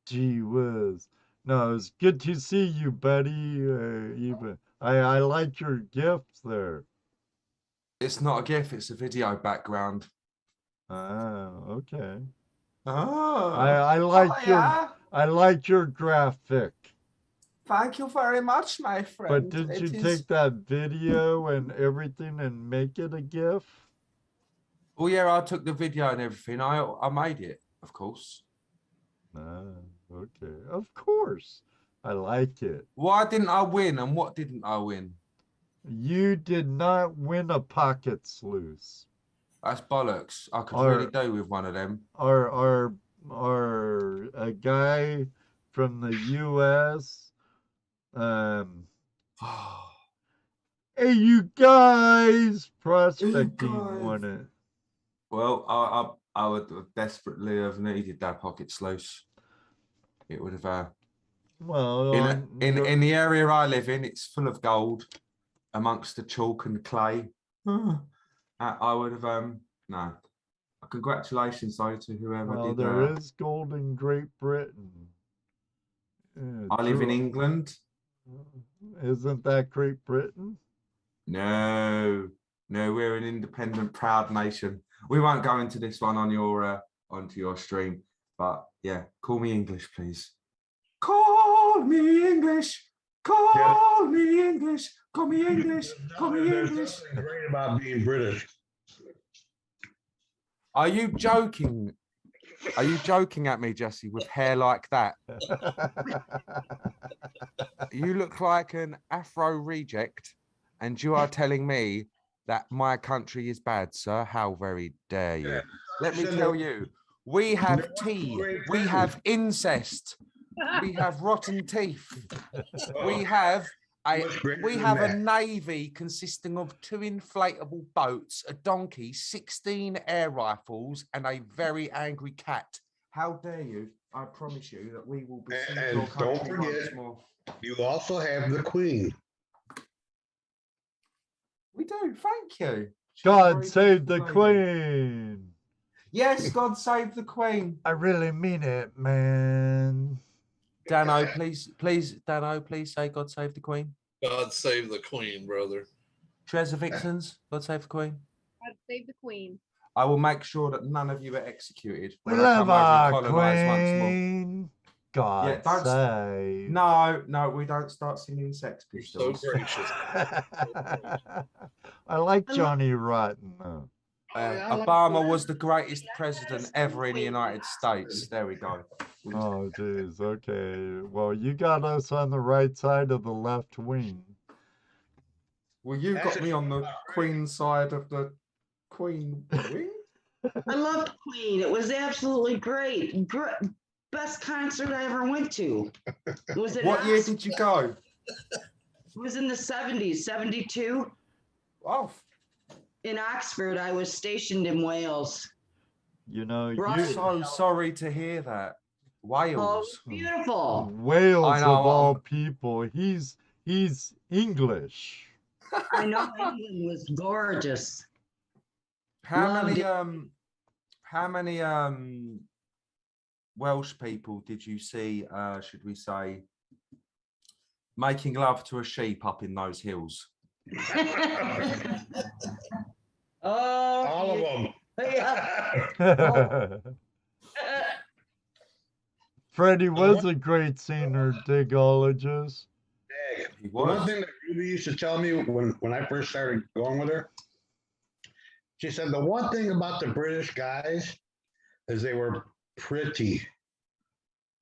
Gee whiz. No, it's good to see you, buddy. Even I like your gifts there. It's not a GIF, it's a video background. Ah, okay. Oh, I like yeah. I like your graphic. Thank you very much, my friend. But did you It is- take that video and everything and make it a GIF? well, yeah, I took the video and everything. I made it, of course. Ah, okay. Of course. I like it. Why didn't I win and what didn't I win? You did not win a pocket sluice. That's bollocks. I could Or- really do with one of them. Our a guy from the US. Hey, you guys! Prospecting won it. Well, I would have desperately have needed that pocket sluice. It would have. Well, In the area I live in, it's full of gold amongst the chalk and clay. I would have no. Congratulations though to whoever well, did there that. is gold in Great Britain. I live in England. Isn't that Great Britain? No, we're an independent, proud nation. We won't go into this one on your onto your stream, but yeah, call me English, please. Call me English. Call me English. Call me English. Call me There's English. something great about being British. Are you joking? Are you joking at me, Jesse, with hair like that? You look like an Afro reject, and you are telling me that my country is bad, sir. How very dare you? Yeah. Let me tell you, we have tea, we have incest, we have rotten teeth, we have a navy consisting of 2 inflatable boats, a donkey, 16 air rifles, and a very angry cat. How dare you? I promise you that we will be seeing your And don't country once forget, more. you also have the Queen. We do, thank you. She's a God very save the beautiful lady. Queen. Yes, God save the Queen. I really mean it, man. Dano, please, Dano, please say God save the Queen. God save the Queen, brother. Treasure Vixens, God save the Queen. God save the queen. I will make sure that none of you are executed. We when I love come over and our colonise once more. Queen. God Yeah, don't save. No, we don't start singing Sex You're so Pistols. gracious. I like Johnny Rotten though. Obama was the greatest president ever in the United States. There we go. Oh, geez. Okay. Well, you got us on the right side of the left wing. Well, you got me on the Queen side of the Queen wing. I loved Queen. It was absolutely great. Best concert I ever went to. Was it? What year did you go? It was in the 70s, 72. Oh, In Oxford, I was stationed in Wales. You know, Right. I'm so sorry to hear that. Oh, Wales. beautiful. Wales I know, of all people. He's English. I know England was gorgeous. How Loved many Welsh people did you see, should we say, making love to a sheep up in those hills? Oh, All of them. Yeah. Freddie was a great singer, digologist. He One was. thing that Ruby used to tell me when I first started going with her, she said the one thing about the British guys is they were pretty.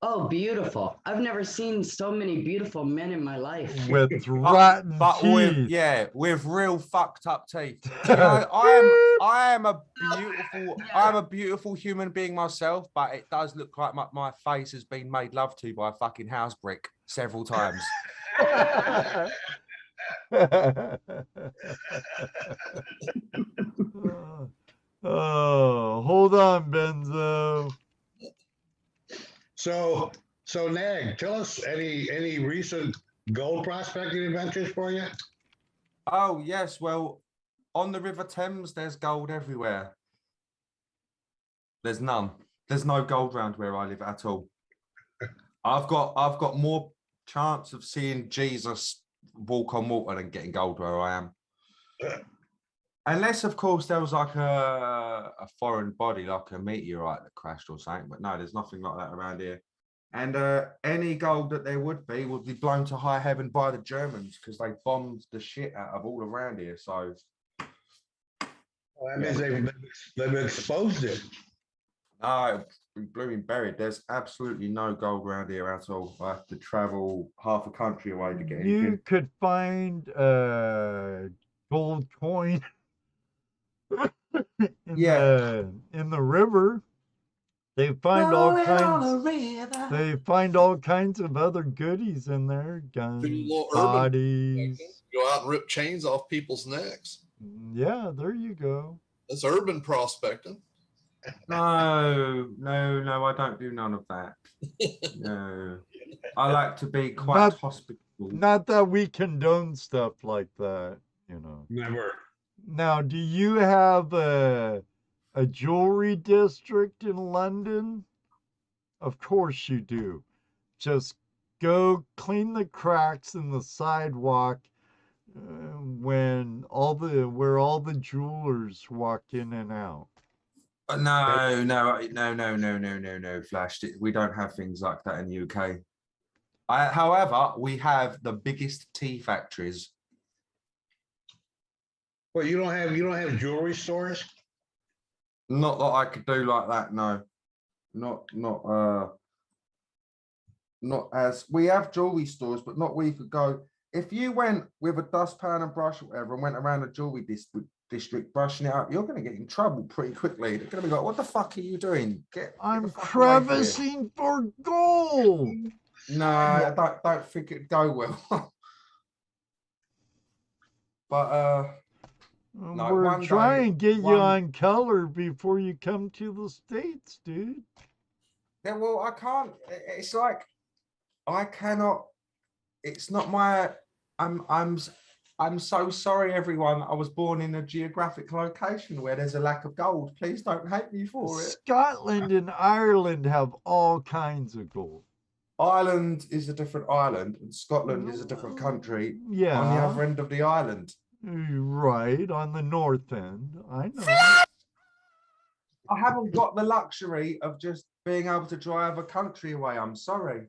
Oh, beautiful. I've never seen so many beautiful men in my life. With rotten But with teeth. with real fucked up teeth. You know, I am a beautiful human being myself, but it does look like my face has been made love to by a fucking house brick several times. Oh, hold on, Benzo. So Nag, tell us any recent gold prospecting adventures for you? Oh yes, well, on the River Thames, there's gold everywhere. There's none. There's no gold round where I live at all. I've got more chance of seeing Jesus walk on water than getting gold where I am. Unless, of course, there was like a foreign body, like a meteorite that crashed or something. But no, there's nothing like that around here. And any gold that there would be blown to high heaven by the Germans because they bombed the shit out of all around here. So Well, that means they've exposed it. no, blooming buried. There's absolutely no gold around here at all. I have to travel half a country away to get anything. You could find a gold coin in the river. They find all kinds of other goodies in there. Guns, bodies. Go out and rip chains off people's necks. Yeah, there you go. That's urban prospecting. No, I don't do none of that. No, I like to be quite hospitable. Not that we condone stuff like that, you know. Never. Now, do you have a jewelry district in London? Of course you do. Just go clean the cracks in the sidewalk where all the jewelers walk in and out. No, Flash. We don't have things like that in the UK. However, we have the biggest tea factories. Well, you don't have jewelry stores? Not that I could do like that. No, not as we have jewelry stores, but not where you could go. If you went with a dustpan and brush or whatever and went around the jewelry district brushing it up, you're going to get in trouble pretty quickly. They're going to be like, "What the fuck are you doing? I'm crevicing for gold." No, I don't think it'd go well. But no, we're trying to get you on color before you come to the States, dude. Yeah, well, I can't. It's like I cannot. It's not my. I'm so sorry, everyone. I was born in a geographic location where there's a lack of gold. Please don't hate me for it. Scotland and Ireland have all kinds of gold. Ireland is a different island, and Scotland is a different country. Yeah. On the other end of the island. Right, on the north end. I know. I haven't got the luxury of just being able to drive a country away. I'm sorry.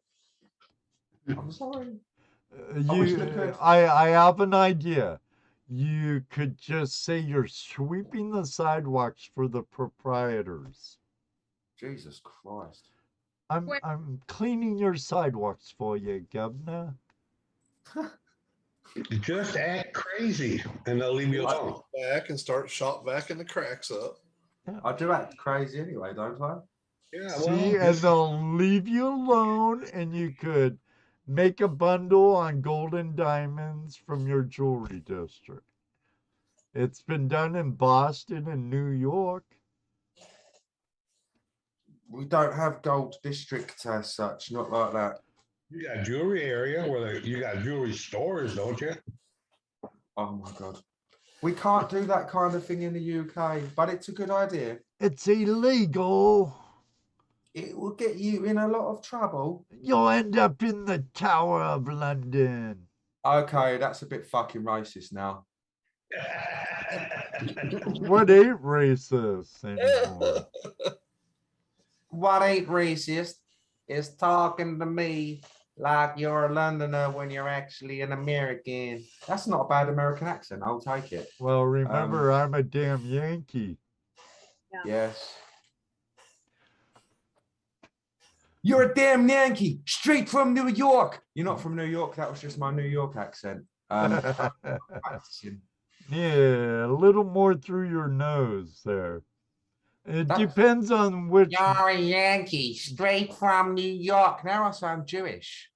I'm sorry. I have an idea. You could just say you're sweeping the sidewalks for the proprietors. Jesus Christ. I'm cleaning your sidewalks for you, governor. Just act crazy and they'll leave you alone. Back and start shot backing the cracks up. Yeah. I do act crazy anyway, don't I? Yeah, see, and they'll leave you alone, and you could make a bundle on golden diamonds from your jewelry district. It's been done in Boston and New York. We don't have gold districts as such, not like that. You got jewelry area where you got jewelry stores, don't you? Oh my God. We can't do that kind of thing in the UK, but it's a good idea. It's illegal. It will get you in a lot of trouble. You'll end up in the Tower of London. Okay, that's a bit fucking racist now. What ain't racist anymore? What ain't racist is talking to me like you're a Londoner when you're actually an American. That's not a bad American accent. I'll take it. Well, remember, I'm a damn Yankee. Yeah. Yes. You're a damn Yankee, straight from New York. You're not from New York. That was just my New York accent. Yeah, a little more through your nose there. It depends on which. You're a Yankee, straight from New York. Now I sound Jewish.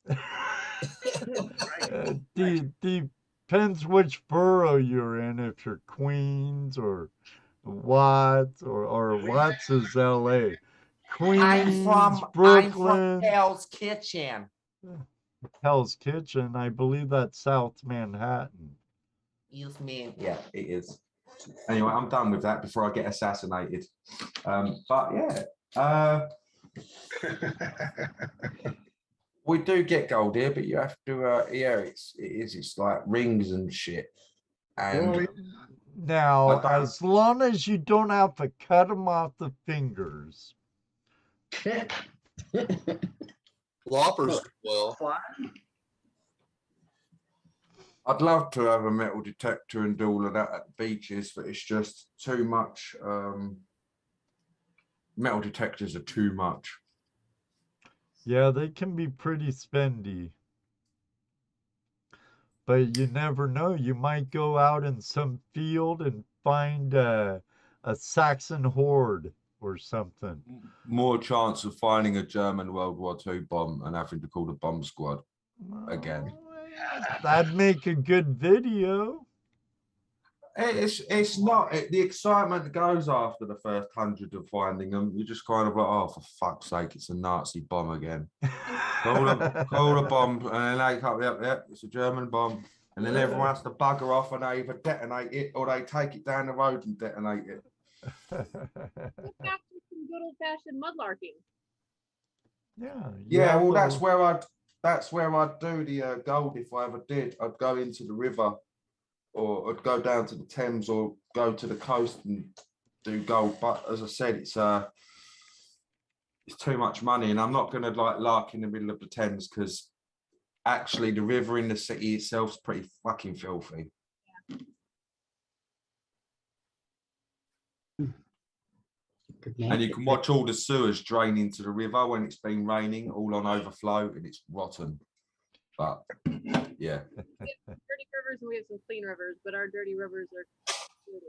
Depends which borough you're in, if you're Queens or Watts or Watts is LA. Queens, Brooklyn. I'm from Hell's Kitchen. Hell's Kitchen, I believe that's South Manhattan. Yes, man. Yeah, it is. Anyway, I'm done with that before I get assassinated. But yeah. We do get gold here, but you have to. Yeah, it's like rings and shit. And now, as long as you don't have to cut them off the fingers. Loppers, well. I'd love to have a metal detector and do all of that at the beaches, but it's just too much. Metal detectors are too much. Yeah, they can be pretty spendy. But you never know. You might go out in some field and find a Saxon horde or something. More chance of finding a German World War II bomb and having to call the bomb squad again. That'd make a good video. It's not the excitement goes after the first 100 of finding them. You're just kind of like, oh, for fuck's sake, it's a Nazi bomb again. call a bomb, and then they come, yep, it's a German bomb, and then everyone has to bugger off, and they either detonate it or they take it down the road and detonate it. Let's back to some good old-fashioned mudlarking. Yeah. Well, that's where I'd do the gold if I ever did. I'd go into the river, or I'd go down to the Thames, or go to the coast and do gold. But as I said, it's too much money, and I'm not going to like lark in the middle of the Thames, because actually the river in the city itself is pretty fucking filthy. And you can watch all the sewers drain into the river when it's been raining, all on overflow, and it's rotten. But yeah. We have dirty rivers and we have some clean rivers, but our dirty rivers are dirty.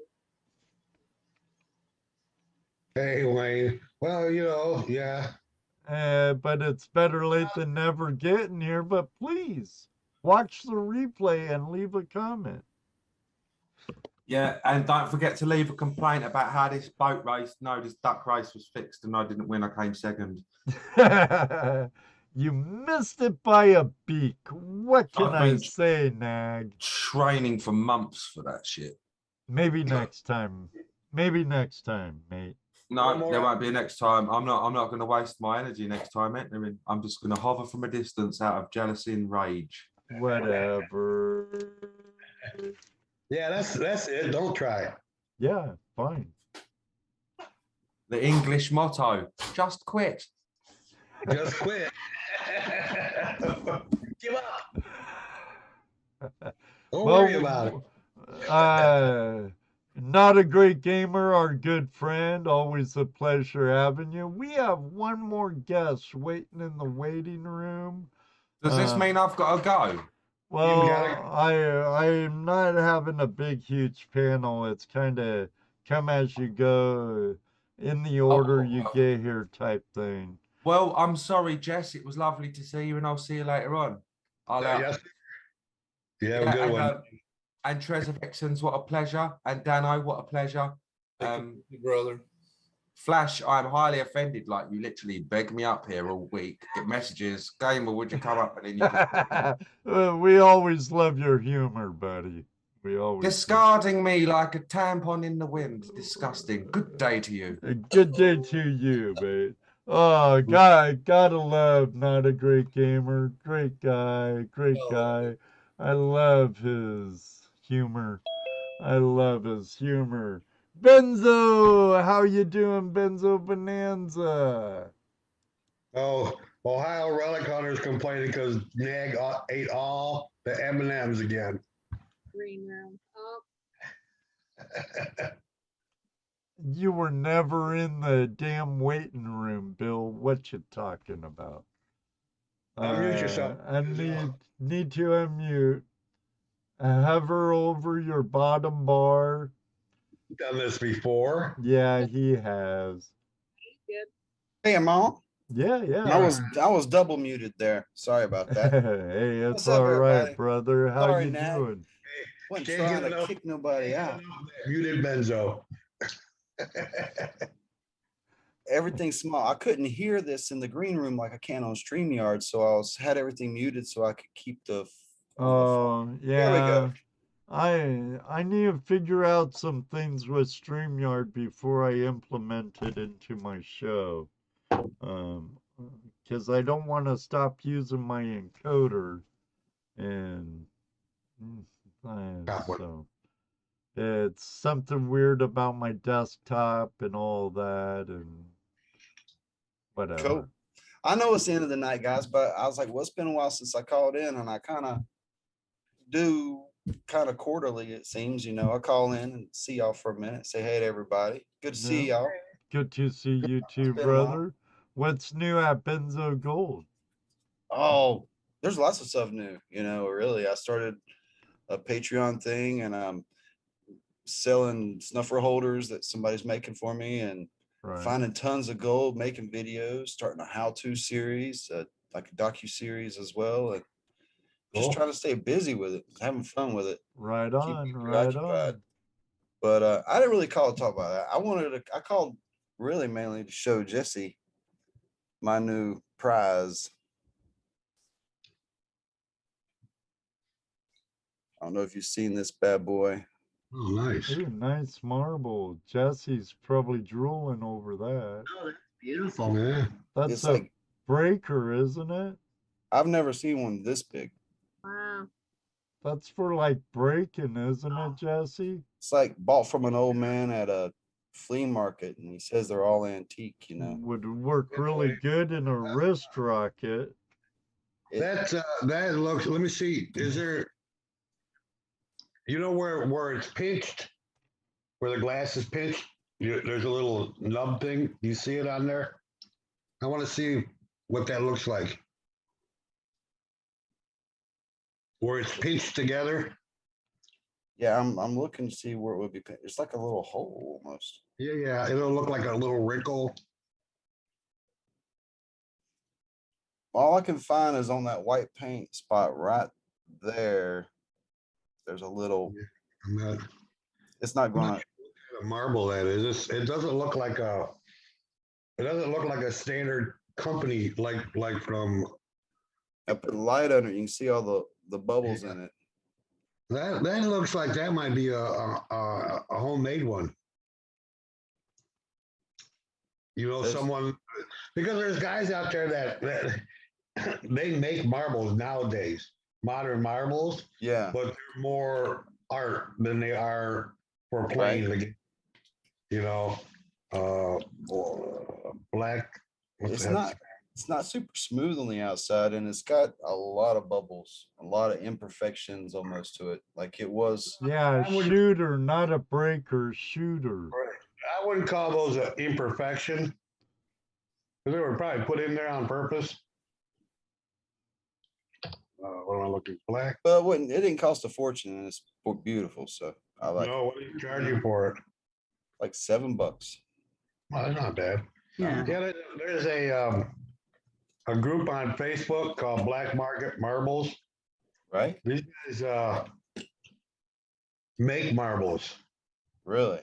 Hey, Wayne. Well, you know, yeah. But it's better late than never getting here. But please watch the replay and leave a comment. Yeah, and don't forget to leave a complaint about how this this duck race was fixed and I didn't win. I came second. You missed it by a beak. What can I say, Nag? Training for months for that shit. Maybe next time. Maybe next time, mate. No, there won't be a next time. I'm not going to waste my energy next time, mate. I mean, I'm just going to hover from a distance out of jealousy and rage. Whatever. Yeah, that's it. Don't try. Yeah, fine. The English motto: just quit. Just quit. Give up. Don't worry about it. Not a great gamer, our good friend. Always a pleasure having you. We have one more guest waiting in the waiting room. Does this mean I've got to go? Well, I'm not having a big, huge panel. It's kind of come as you go, in the order you get here type thing. Well, I'm sorry, Jess. It was lovely to see you, and I'll see you later on. Yes. Yeah, a good one. And Treasure Vixens, what a pleasure. And Dano, what a pleasure. Thank you, brother. Flash, I'm highly offended. Like, you literally begged me up here all week, get messages. Gamer, would you come up? And then you we always love your humor, buddy. We always discarding me like a tampon in the wind. Disgusting. Good day to you. A good day to you, mate. Oh, God, gotta love Not a Great Gamer. Great guy, great guy. I love his humor. I love his humor. Benzo, how you doing, Benzo Bonanza? Oh, Ohio Relic Hunters complaining because Nag ate all the M&Ms again. Green room. Oh. You were never in the damn waiting room, Bill. What you talking about? Unmute yourself. I need to unmute. Hover over your bottom bar. Done this before. Yeah, he has. Hey, I'm on. Yeah. I was double muted there. Sorry about that. Hey, it's What's up, all right, everybody? brother. How Sorry, you Nat. doing? Wasn't Can't trying get to enough- kick nobody out. Muted Benzo. Everything's small. I couldn't hear this in the green room like I can on StreamYard, so I had everything muted so I could keep the. Oh, There we yeah. go. I need to figure out some things with StreamYard before I implement it into my show. because I don't want to stop using my encoder. And so it's something weird about my desktop and all that and whatever. Cool. I know it's the end of the night, guys, but I was like, well, it's been a while since I called in, and I kind of do quarterly, it seems. You know, I call in and see y'all for a minute, say hey to everybody. Good to see y'all. Good to see you too, brother. What's new at Benzo Gold? Oh, there's lots of stuff new. You know, really, I started a Patreon thing, and I'm selling snuffer holders that somebody's making for me, and finding tons of gold, making videos, starting a how-to series, like a docu-series as well, and just trying to stay busy with it, having fun with it. Right on, right on. But I didn't really call to talk about that. I called really mainly to show Jesse my new prize. I don't know if you've seen this bad boy. Oh, nice. Ooh, nice marble. Jesse's probably drooling over that. Oh, that's beautiful, man. That's It's a like breaker, isn't it? I've never seen one this big. Wow. That's for like breaking, isn't it, Jesse? It's like bought from an old man at a flea market, and he says they're all antique, you know. Would work really good in a wrist rocket. That looks, let me see. Is there, you know where it's pinched, where the glass is pinched? There's a little nub thing. You see it on there? I want to see what that looks like. Where it's pinched together. Yeah, I'm looking to see where it would be. It's like a little hole almost. Yeah, it'll look like a little wrinkle. All I can find is on that white paint spot right there. There's a little. It's not going to. A marble that is. It doesn't look like a. It doesn't look like a standard company like from. I put light under it. You can see all the bubbles in it. That looks like that might be a homemade one. You know, someone, because there's guys out there that they make marbles nowadays, modern marbles. Yeah. But they're more art than they are for playing the game. You know, black. It's not super smooth on the outside, and it's got a lot of bubbles, a lot of imperfections almost to it. Like it was. Yeah, a shooter, not a breaker, shooter. Right. I wouldn't call those an imperfection. Because they were probably put in there on purpose. What am I looking? Black? But it didn't cost a fortune, and it's beautiful. So I like it. No, what did you charge you for it? Like $7. Well, that's not bad. Yeah. There's a group on Facebook called Black Market Marbles. Right. These guys make marbles. Really?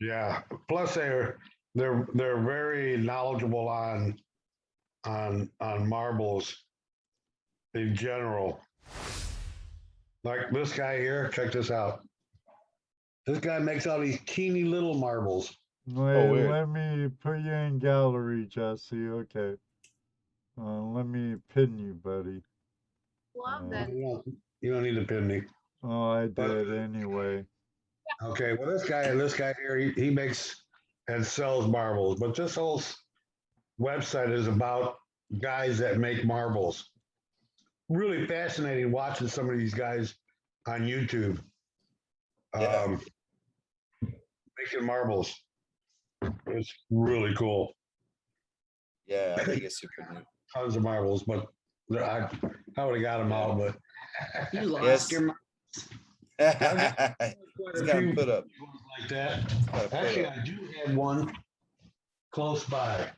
Yeah. Plus they're very knowledgeable on marbles in general. Like this guy here, check this out. This guy makes all these teeny little marbles. Wait, let me put you in gallery, Jesse. Okay. Let me pin you, buddy. Love that. You don't need to pin me. Oh, I did anyway. Okay, well, this guy here, he makes and sells marbles, but this whole website is about guys that make marbles. Really fascinating watching some of these guys on YouTube making marbles. It's really cool. Yeah, I think it's super neat. Tons of marbles, but I would have got them all, but you lost your marbles. It's got to put up like that. Actually, I do have one close by.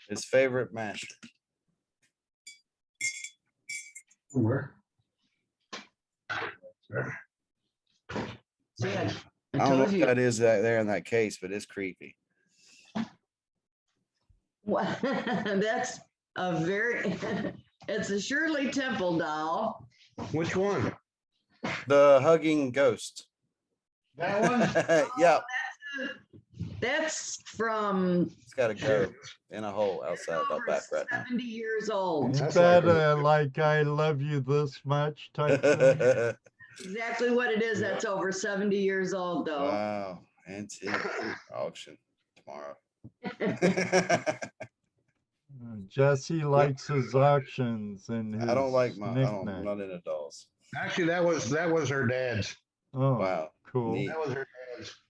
His favorite master. Where? I don't know what that is there in that case, but it's creepy. Well, that's a very, it's a Shirley Temple doll. Which one? The hugging ghost. That one? Yeah. That's from It's got to go in a hole outside the over back right now. 70 years old. Ain't That's that like- like I love you this much type thing? Exactly what it is. That's over 70 years old, though. Wow. Antique auction tomorrow. Jesse likes his auctions and his I don't like I'm knickknacks. not into dolls. Actually, that was her dad's. Oh, Wow. cool. Neat. That was her dad's.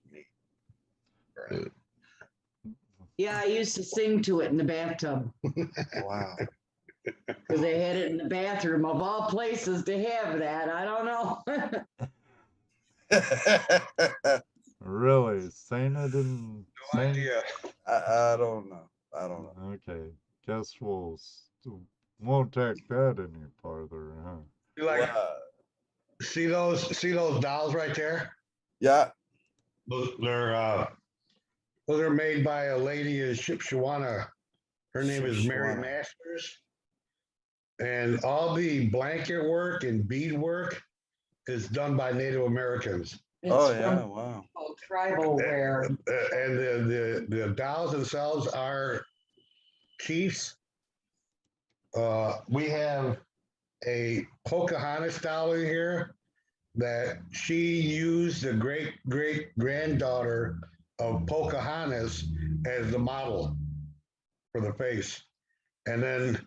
Yeah, I used to sing to it in the bathtub Wow. because they had it in the bathroom of all places to have that. I don't know. Really? Saying it in... No idea. I don't know. I don't know. Okay. Guess won't take that any farther, huh? You like Wow. see those dolls right there? Yeah. Those are made by a lady in Shipshewana. Her name is Mary Shipshewana. Masters. And all the blanket work and bead work is done by Native Americans. Oh yeah. Wow. Tribal wear. And the dolls themselves are chiefs. We have a Pocahontas doll in here that she used the great granddaughter of Pocahontas as the model for the face. And then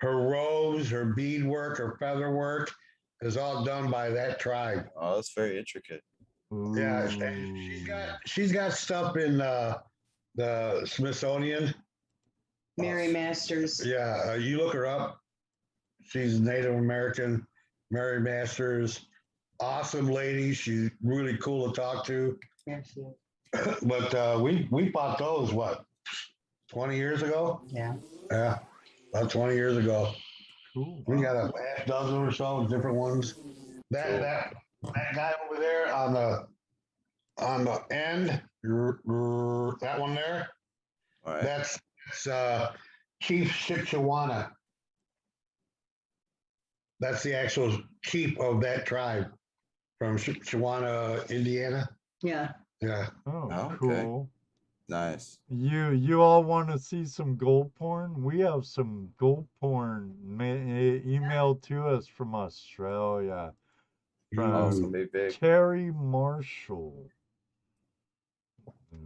her robes, her beadwork, her feather work is all done by that tribe. Oh, that's very intricate. Yeah, she's got stuff in the Smithsonian. Mary Masters. Yeah, you look her up. She's Native American, Mary Masters. Awesome lady. She's really cool to talk to. Yeah, she is. But we bought those, what, 20 years ago? Yeah. Yeah, about 20 years ago. Cool. We got a half dozen or so different ones. That guy over there on the end, that one there, All right. that's Chief Shipshewana. That's the actual chief of that tribe from Shipshewana, Indiana. Yeah. Yeah. Oh, Okay. cool. Nice. You all want to see some gold porn? We have some gold porn emailed to us from Australia. Oh, it's From gonna be big. Terry Marshall.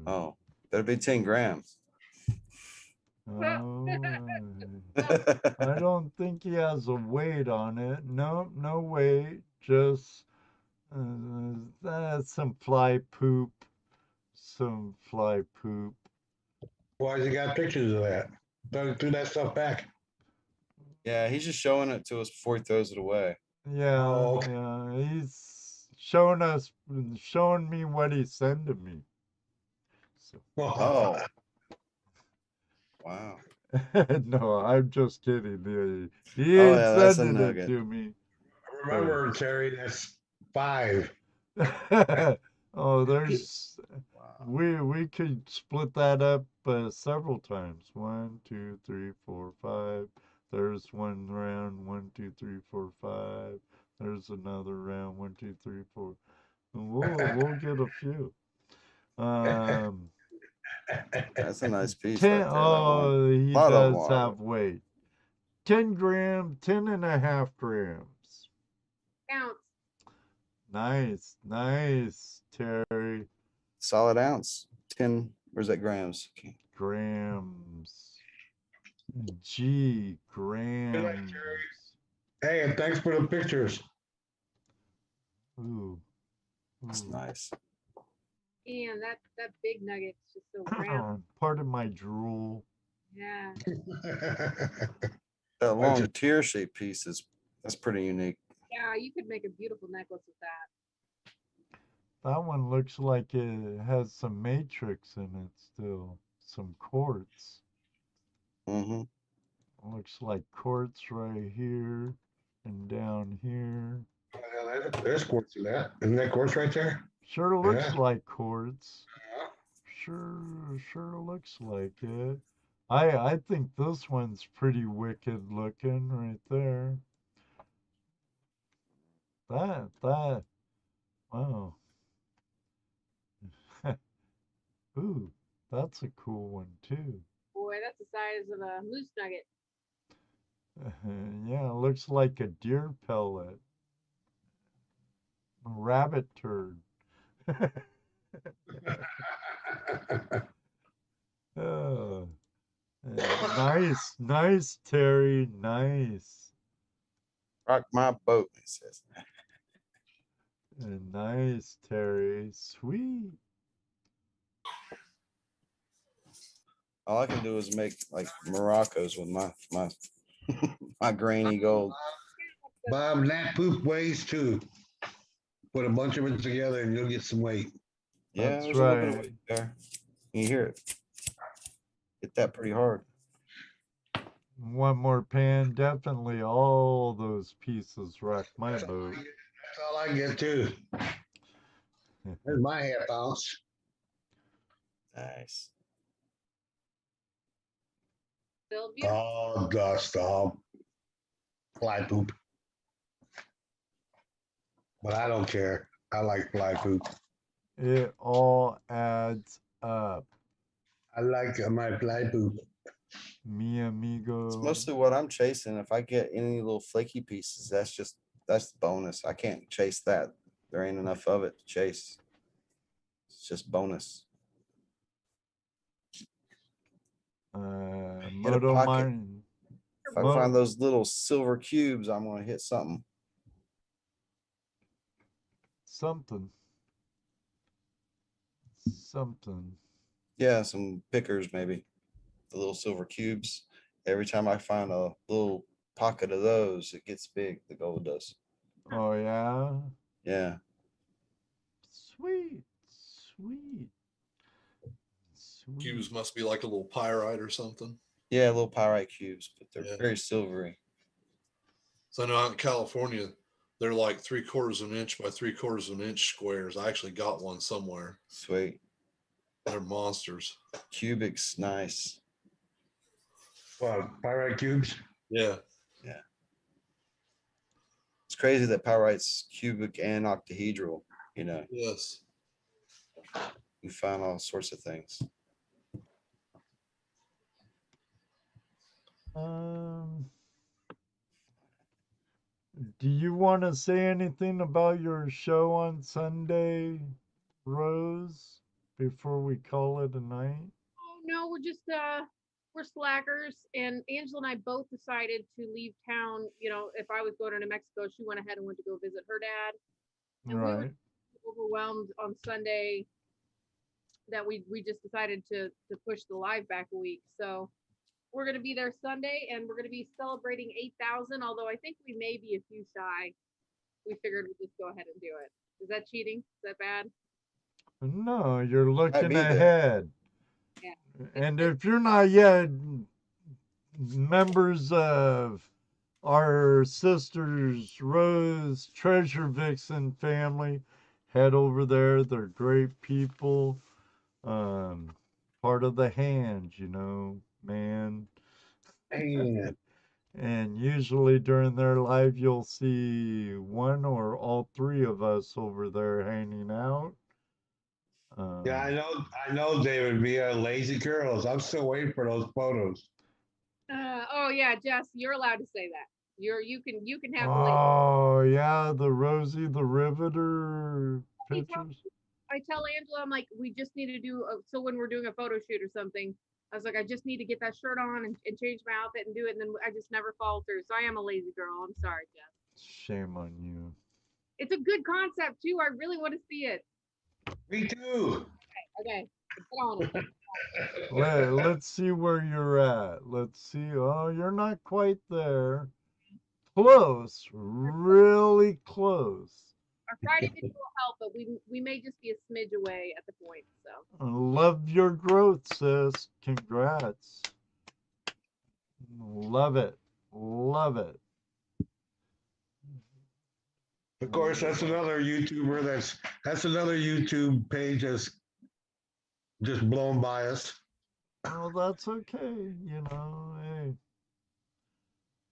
Oh, better be 10 grams. Oh, I don't think he has a weight on it. No, no weight. Just some fly poop. Some fly poop. Why has he got pictures of that? Threw that stuff back. Yeah, he's just showing it to us before he throws it away. Yeah, Oh, okay. yeah. He's showing me what he sent to me. So, Oh. Wow. no, I'm just kidding. He Oh, ain't yeah, that's a sending it nugget. to me. Remember, Terry, that's 5. Oh, there's Wow. we could split that up several times. 1, 2, 3, 4, 5. There's one round. 1, 2, 3, 4, 5. There's another round. 1, 2, 3, 4. And we'll get a few. That's a nice piece 10. right there. That one. Oh, he Lot of does them have weight. 10 grams, 10.5 grams. Counts. Nice, nice, Terry. Solid ounce. 10. Where's that grams? Okay. Grams. G grams. Hey, and thanks for the pictures. Ooh. That's Ooh. nice. And that big nugget's just so round. Pardon my drool. Yeah. That long tear shaped piece that's pretty unique. Yeah, you could make a beautiful necklace with that. That one looks like it has some matrix in it still. Some quartz. Mm-hmm. Looks like quartz right here and down here. There's quartz in that. Isn't that quartz right there? Sure looks Yeah. like quartz. Sure looks like it. I think this one's pretty wicked looking right there. That wow. Ooh, That's a cool one too. Boy, that's the size of a moose nugget. Yeah, it looks like a deer pellet. A rabbit turd. Oh, nice, nice, Terry. Nice. Rock my boat, he says. Nice, Terry. Sweet. All I can do is make like Moroccos with my my grainy gold. Bob, that poop weighs too. Put a bunch of it together and you'll get some weight. Yeah, That's there's a little bit of right. weight there. You hear it. Hit that pretty hard. One more pan. Definitely all those pieces wreck my boat. That's all I get too. There's my half ounce. Nice. Sylvia? Oh, dust, all fly poop. But I don't care. I like fly poop. It all adds up. I like my fly poop. Mi amigo. It's mostly what I'm chasing. If I get any little flaky pieces, that's the bonus. I can't chase that. There ain't enough of it to chase. It's just bonus. Hit a Moto pocket. mine. If I find those little silver cubes, I'm gonna hit something. Something. Yeah, some pickers maybe. The little silver cubes. Every time I find a little pocket of those, it gets big. The gold does. Oh yeah. Yeah. Sweet. Cubes must be like a little pyrite or something. Yeah, little pyrite cubes, but they're Yeah. very silvery. So I know out in California, they're like 3/4 of an inch by 3/4 of an inch squares. I actually got one somewhere. Sweet. They're monsters. Cubic's nice. What, pyrite cubes? Yeah. Yeah. It's crazy that pyrite's cubic and octahedral, you know. Yes. You find all sorts of things. Do you want to say anything about your show on Sunday, Rose, before we call it a night? Oh no, we're just we're slackers, and Angela and I both decided to leave town. You know, if I was going to New Mexico, she went ahead and went to go visit her dad. And we were overwhelmed on Sunday that we just decided to push the live back a week. So we're going to be there Sunday, and we're going to be celebrating 8,000, although I think we may be a few shy. We figured we'd just go ahead and do it. Is that cheating? Is that bad? No, you're looking be there. ahead. Yeah. And if you're not yet members of our sisters Rose Treasure Vixen family, head over there. They're great people. Part of the hand, you know, man. Man. And usually during their live, you'll see one or all three of us over there hanging out. Yeah, I know, David. We are lazy girls. I'm still waiting for those photos. Oh yeah, Jess, you're allowed to say that. You can have the link. Oh yeah, the Rosie the Riveter pictures. I tell Angela, I'm like, we just need to do so when we're doing a photo shoot or something. I was like, I just need to get that shirt on and change my outfit and do it, and then I just never follow through. So I am a lazy girl. I'm sorry, Jess. Shame on you. It's a good concept too. I really want to see it. Me too. Okay. Get on it. Let's see where you're at. Let's see. Oh, you're not quite there. Close. Really close. Our Friday video will help, but we may just be a smidge away at the point. So Love your growth, sis. Congrats. Love it. Love it. Of course, that's another YouTuber. That's another YouTube page that's just blown by us. Oh, that's okay. You know, hey.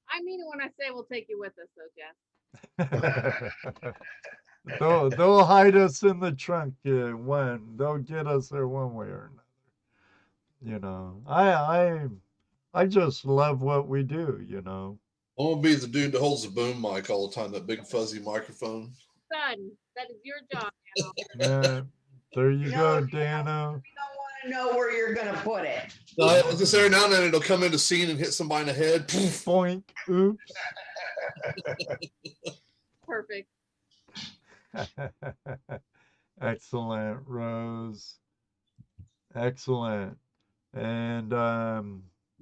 I mean it when I say we'll take you with us, though, Jess. They'll hide us in the trunk. They'll get us there one way or You know, I just love what we do. You know. I'm gonna be the dude that holds the boom mic all the time, that big fuzzy microphone. Son, that is your job now. Yeah, there you No, go, you Dano. We don't want to know where you're gonna put it. No, just every now and then it'll come into scene and hit somebody in the head. Boink. Oops. Perfect. Excellent, Rose. Excellent. And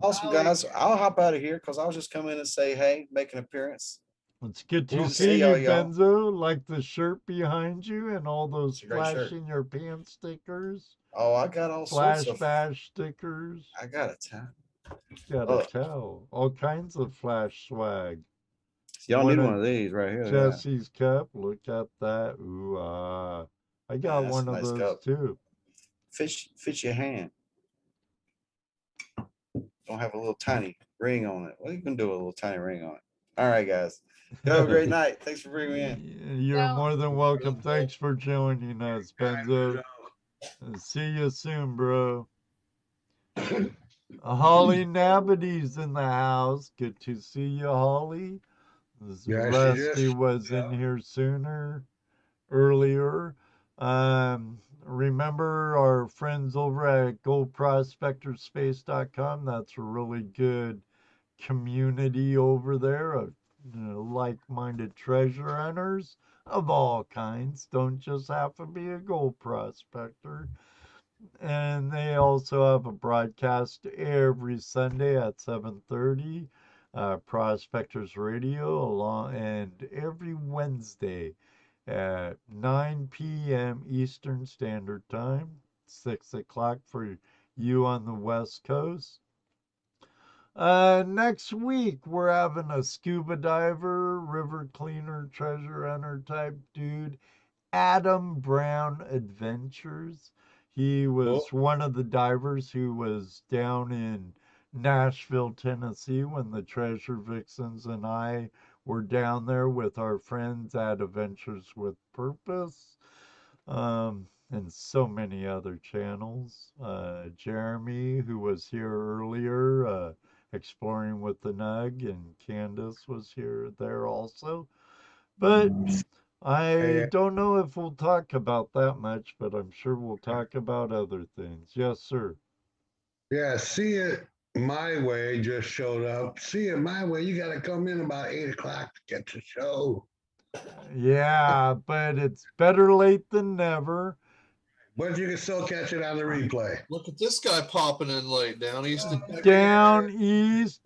Awesome, guys. I'll hop out of here because I was just coming in and say, hey, make an appearance. it's good to We'll see see you, y'all, y'all. Benzo. Like the shirt behind you and all those It's a great shirt. flashing your pants stickers. Oh, I got all Flash sorts of. bash stickers. I got a ton. Gotta tell. All kinds of flash swag. Y'all What need a- one of these right here. Jesse's cup. Look at that. Ooh, I got that's one a of nice those cup. too. Fit your hand. Don't have a little tiny ring on it. Well, you can do a little tiny ring on it. All right, guys. You have a great night. Thanks for bringing me in. You're Well- more than welcome. Thanks for joining us, Benzo. See you soon, bro. Holly Nabity's in the house. Good to see you, Holly. Yeah, she Rusty just- was in here earlier. Remember our friends over at goldprospectorspace.com? That's a really good community over there of like-minded treasure hunters of all kinds. Don't just have to be a gold prospector. And they also have a broadcast every Sunday at 7:30, Prospectors Radio, and every Wednesday at 9 p.m. Eastern Standard Time, 6 o'clock for you on the West Coast. Next week, we're having a scuba diver, river cleaner, treasure hunter type dude, Adam Brown Adventures. He was one of the divers who was down in Nashville, Tennessee when the Treasure Vixens and I were down there with our friends at Adventures with Purpose, and so many other channels. Jeremy, who was here earlier, exploring with the Nug, and Candace was there also. But I don't know if we'll talk about that much, but I'm sure we'll talk about other things. Yes, sir. Yeah, See It My Way just showed up. See It My Way, you got to come in about 8 o'clock to get the show. Yeah, but it's better late than never. But you can still catch it on the replay. Look at this guy popping in late. Down East detecting. Down East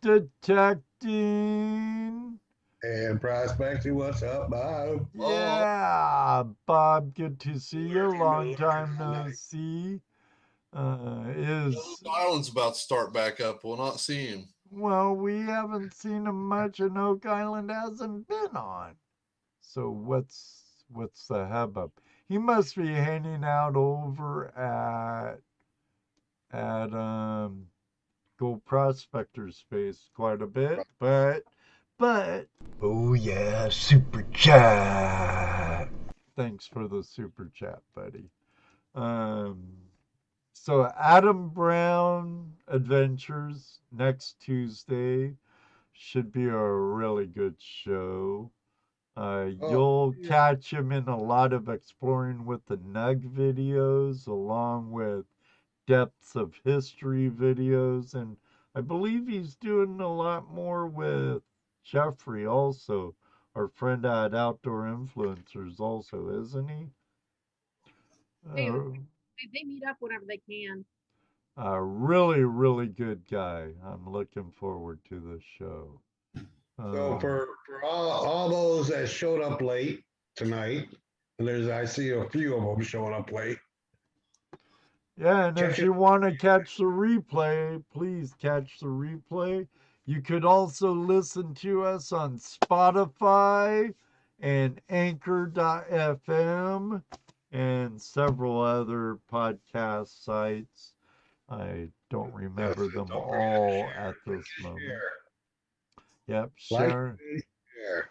detecting. And prospecting, what's up, Bob? Yeah, Bob, good to see you. Long time no see. Oak Island's about to start back up. We'll not see him. Well, we haven't seen him much, and Oak Island hasn't been on. So what's the hubbub? He must be hanging out over at Gold Prospector Space quite a bit, but oh yeah, super chat. Thanks for the super chat, buddy. So Adam Brown Adventures next Tuesday should be a really good show. You'll catch him in a lot of Exploring with the Nug videos, along with Depths of History videos, and I believe he's doing a lot more with Jeffrey also, our friend at Outdoor Influencers also, isn't he? They meet up whenever they can. A really, really good guy. I'm looking forward to the show. So for all those that showed up late tonight, and I see a few of them showing up late. Yeah, and if you want to catch the replay, please catch the replay. You could also listen to us on Spotify and Anchor.fm and several other podcast sites. I don't remember them all at this moment. Yep, share. Share.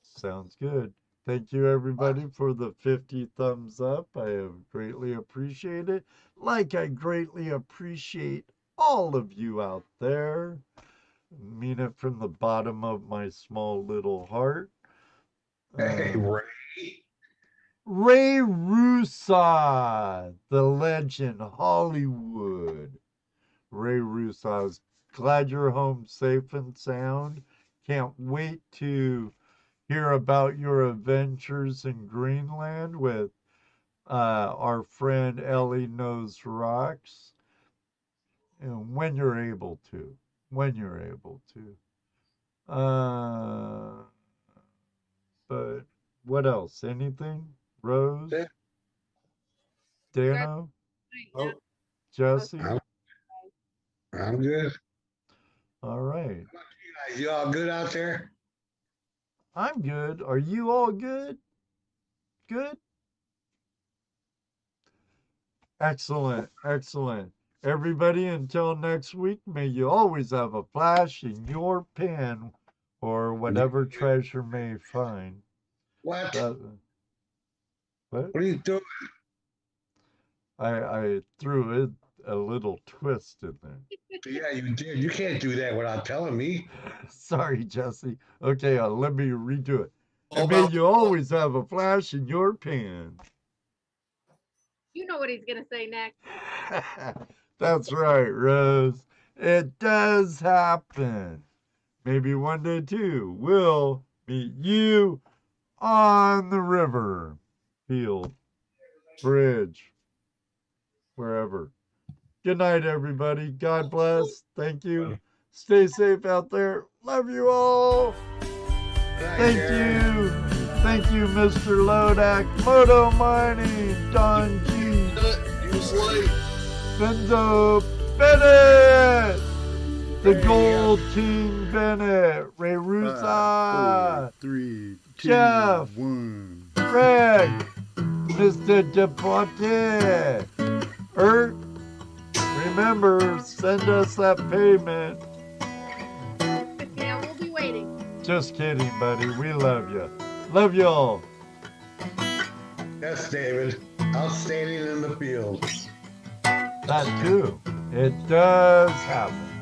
Sounds good. Thank you, everybody, for the 50 thumbs up. I have greatly appreciated. Like I greatly appreciate all of you out there. Mean it from the bottom of my small little heart. Hey, Ray. Ray Russa, the legend, Hollywood. Ray Russa, I was glad you're home safe and sound. Can't wait to hear about your adventures in Greenland with our friend Ellie Knows Rocks. And when you're able to. When you're able to. But what else? Anything? Rose? Dano? Oh, Jesse? I'm good. All right. You guys, you all good out there? I'm good. Are you all good? Good? Excellent. Excellent. Everybody, until next week, may you always have a flash in your pen or whatever treasure may find. What? What? What are you doing? I threw it a little twist in there. Yeah, you did. You can't do that without telling me. Sorry, Jesse. Okay, let me redo it. All And may about you always have a flash in your pan. You know what he's gonna say next. That's right, Rose. It does happen. Maybe one day, too, we'll meet you on the river, field, bridge, wherever. Good night, everybody. God bless. Thank you. Stay safe out there. Love you all. Thank you. Thank you, Mr. Lodak, Moto Mining, Don G. He was late. Benzo Bennett, the Gold King Bennett, Ray Russa, 3, 2, Jeff, 1. Greg, Mr. Deporte, remember, send us that payment. Yeah, we'll be waiting. Just kidding, buddy. We love you. Love you all. Yes, David. Outstanding in the field. That too. It does happen.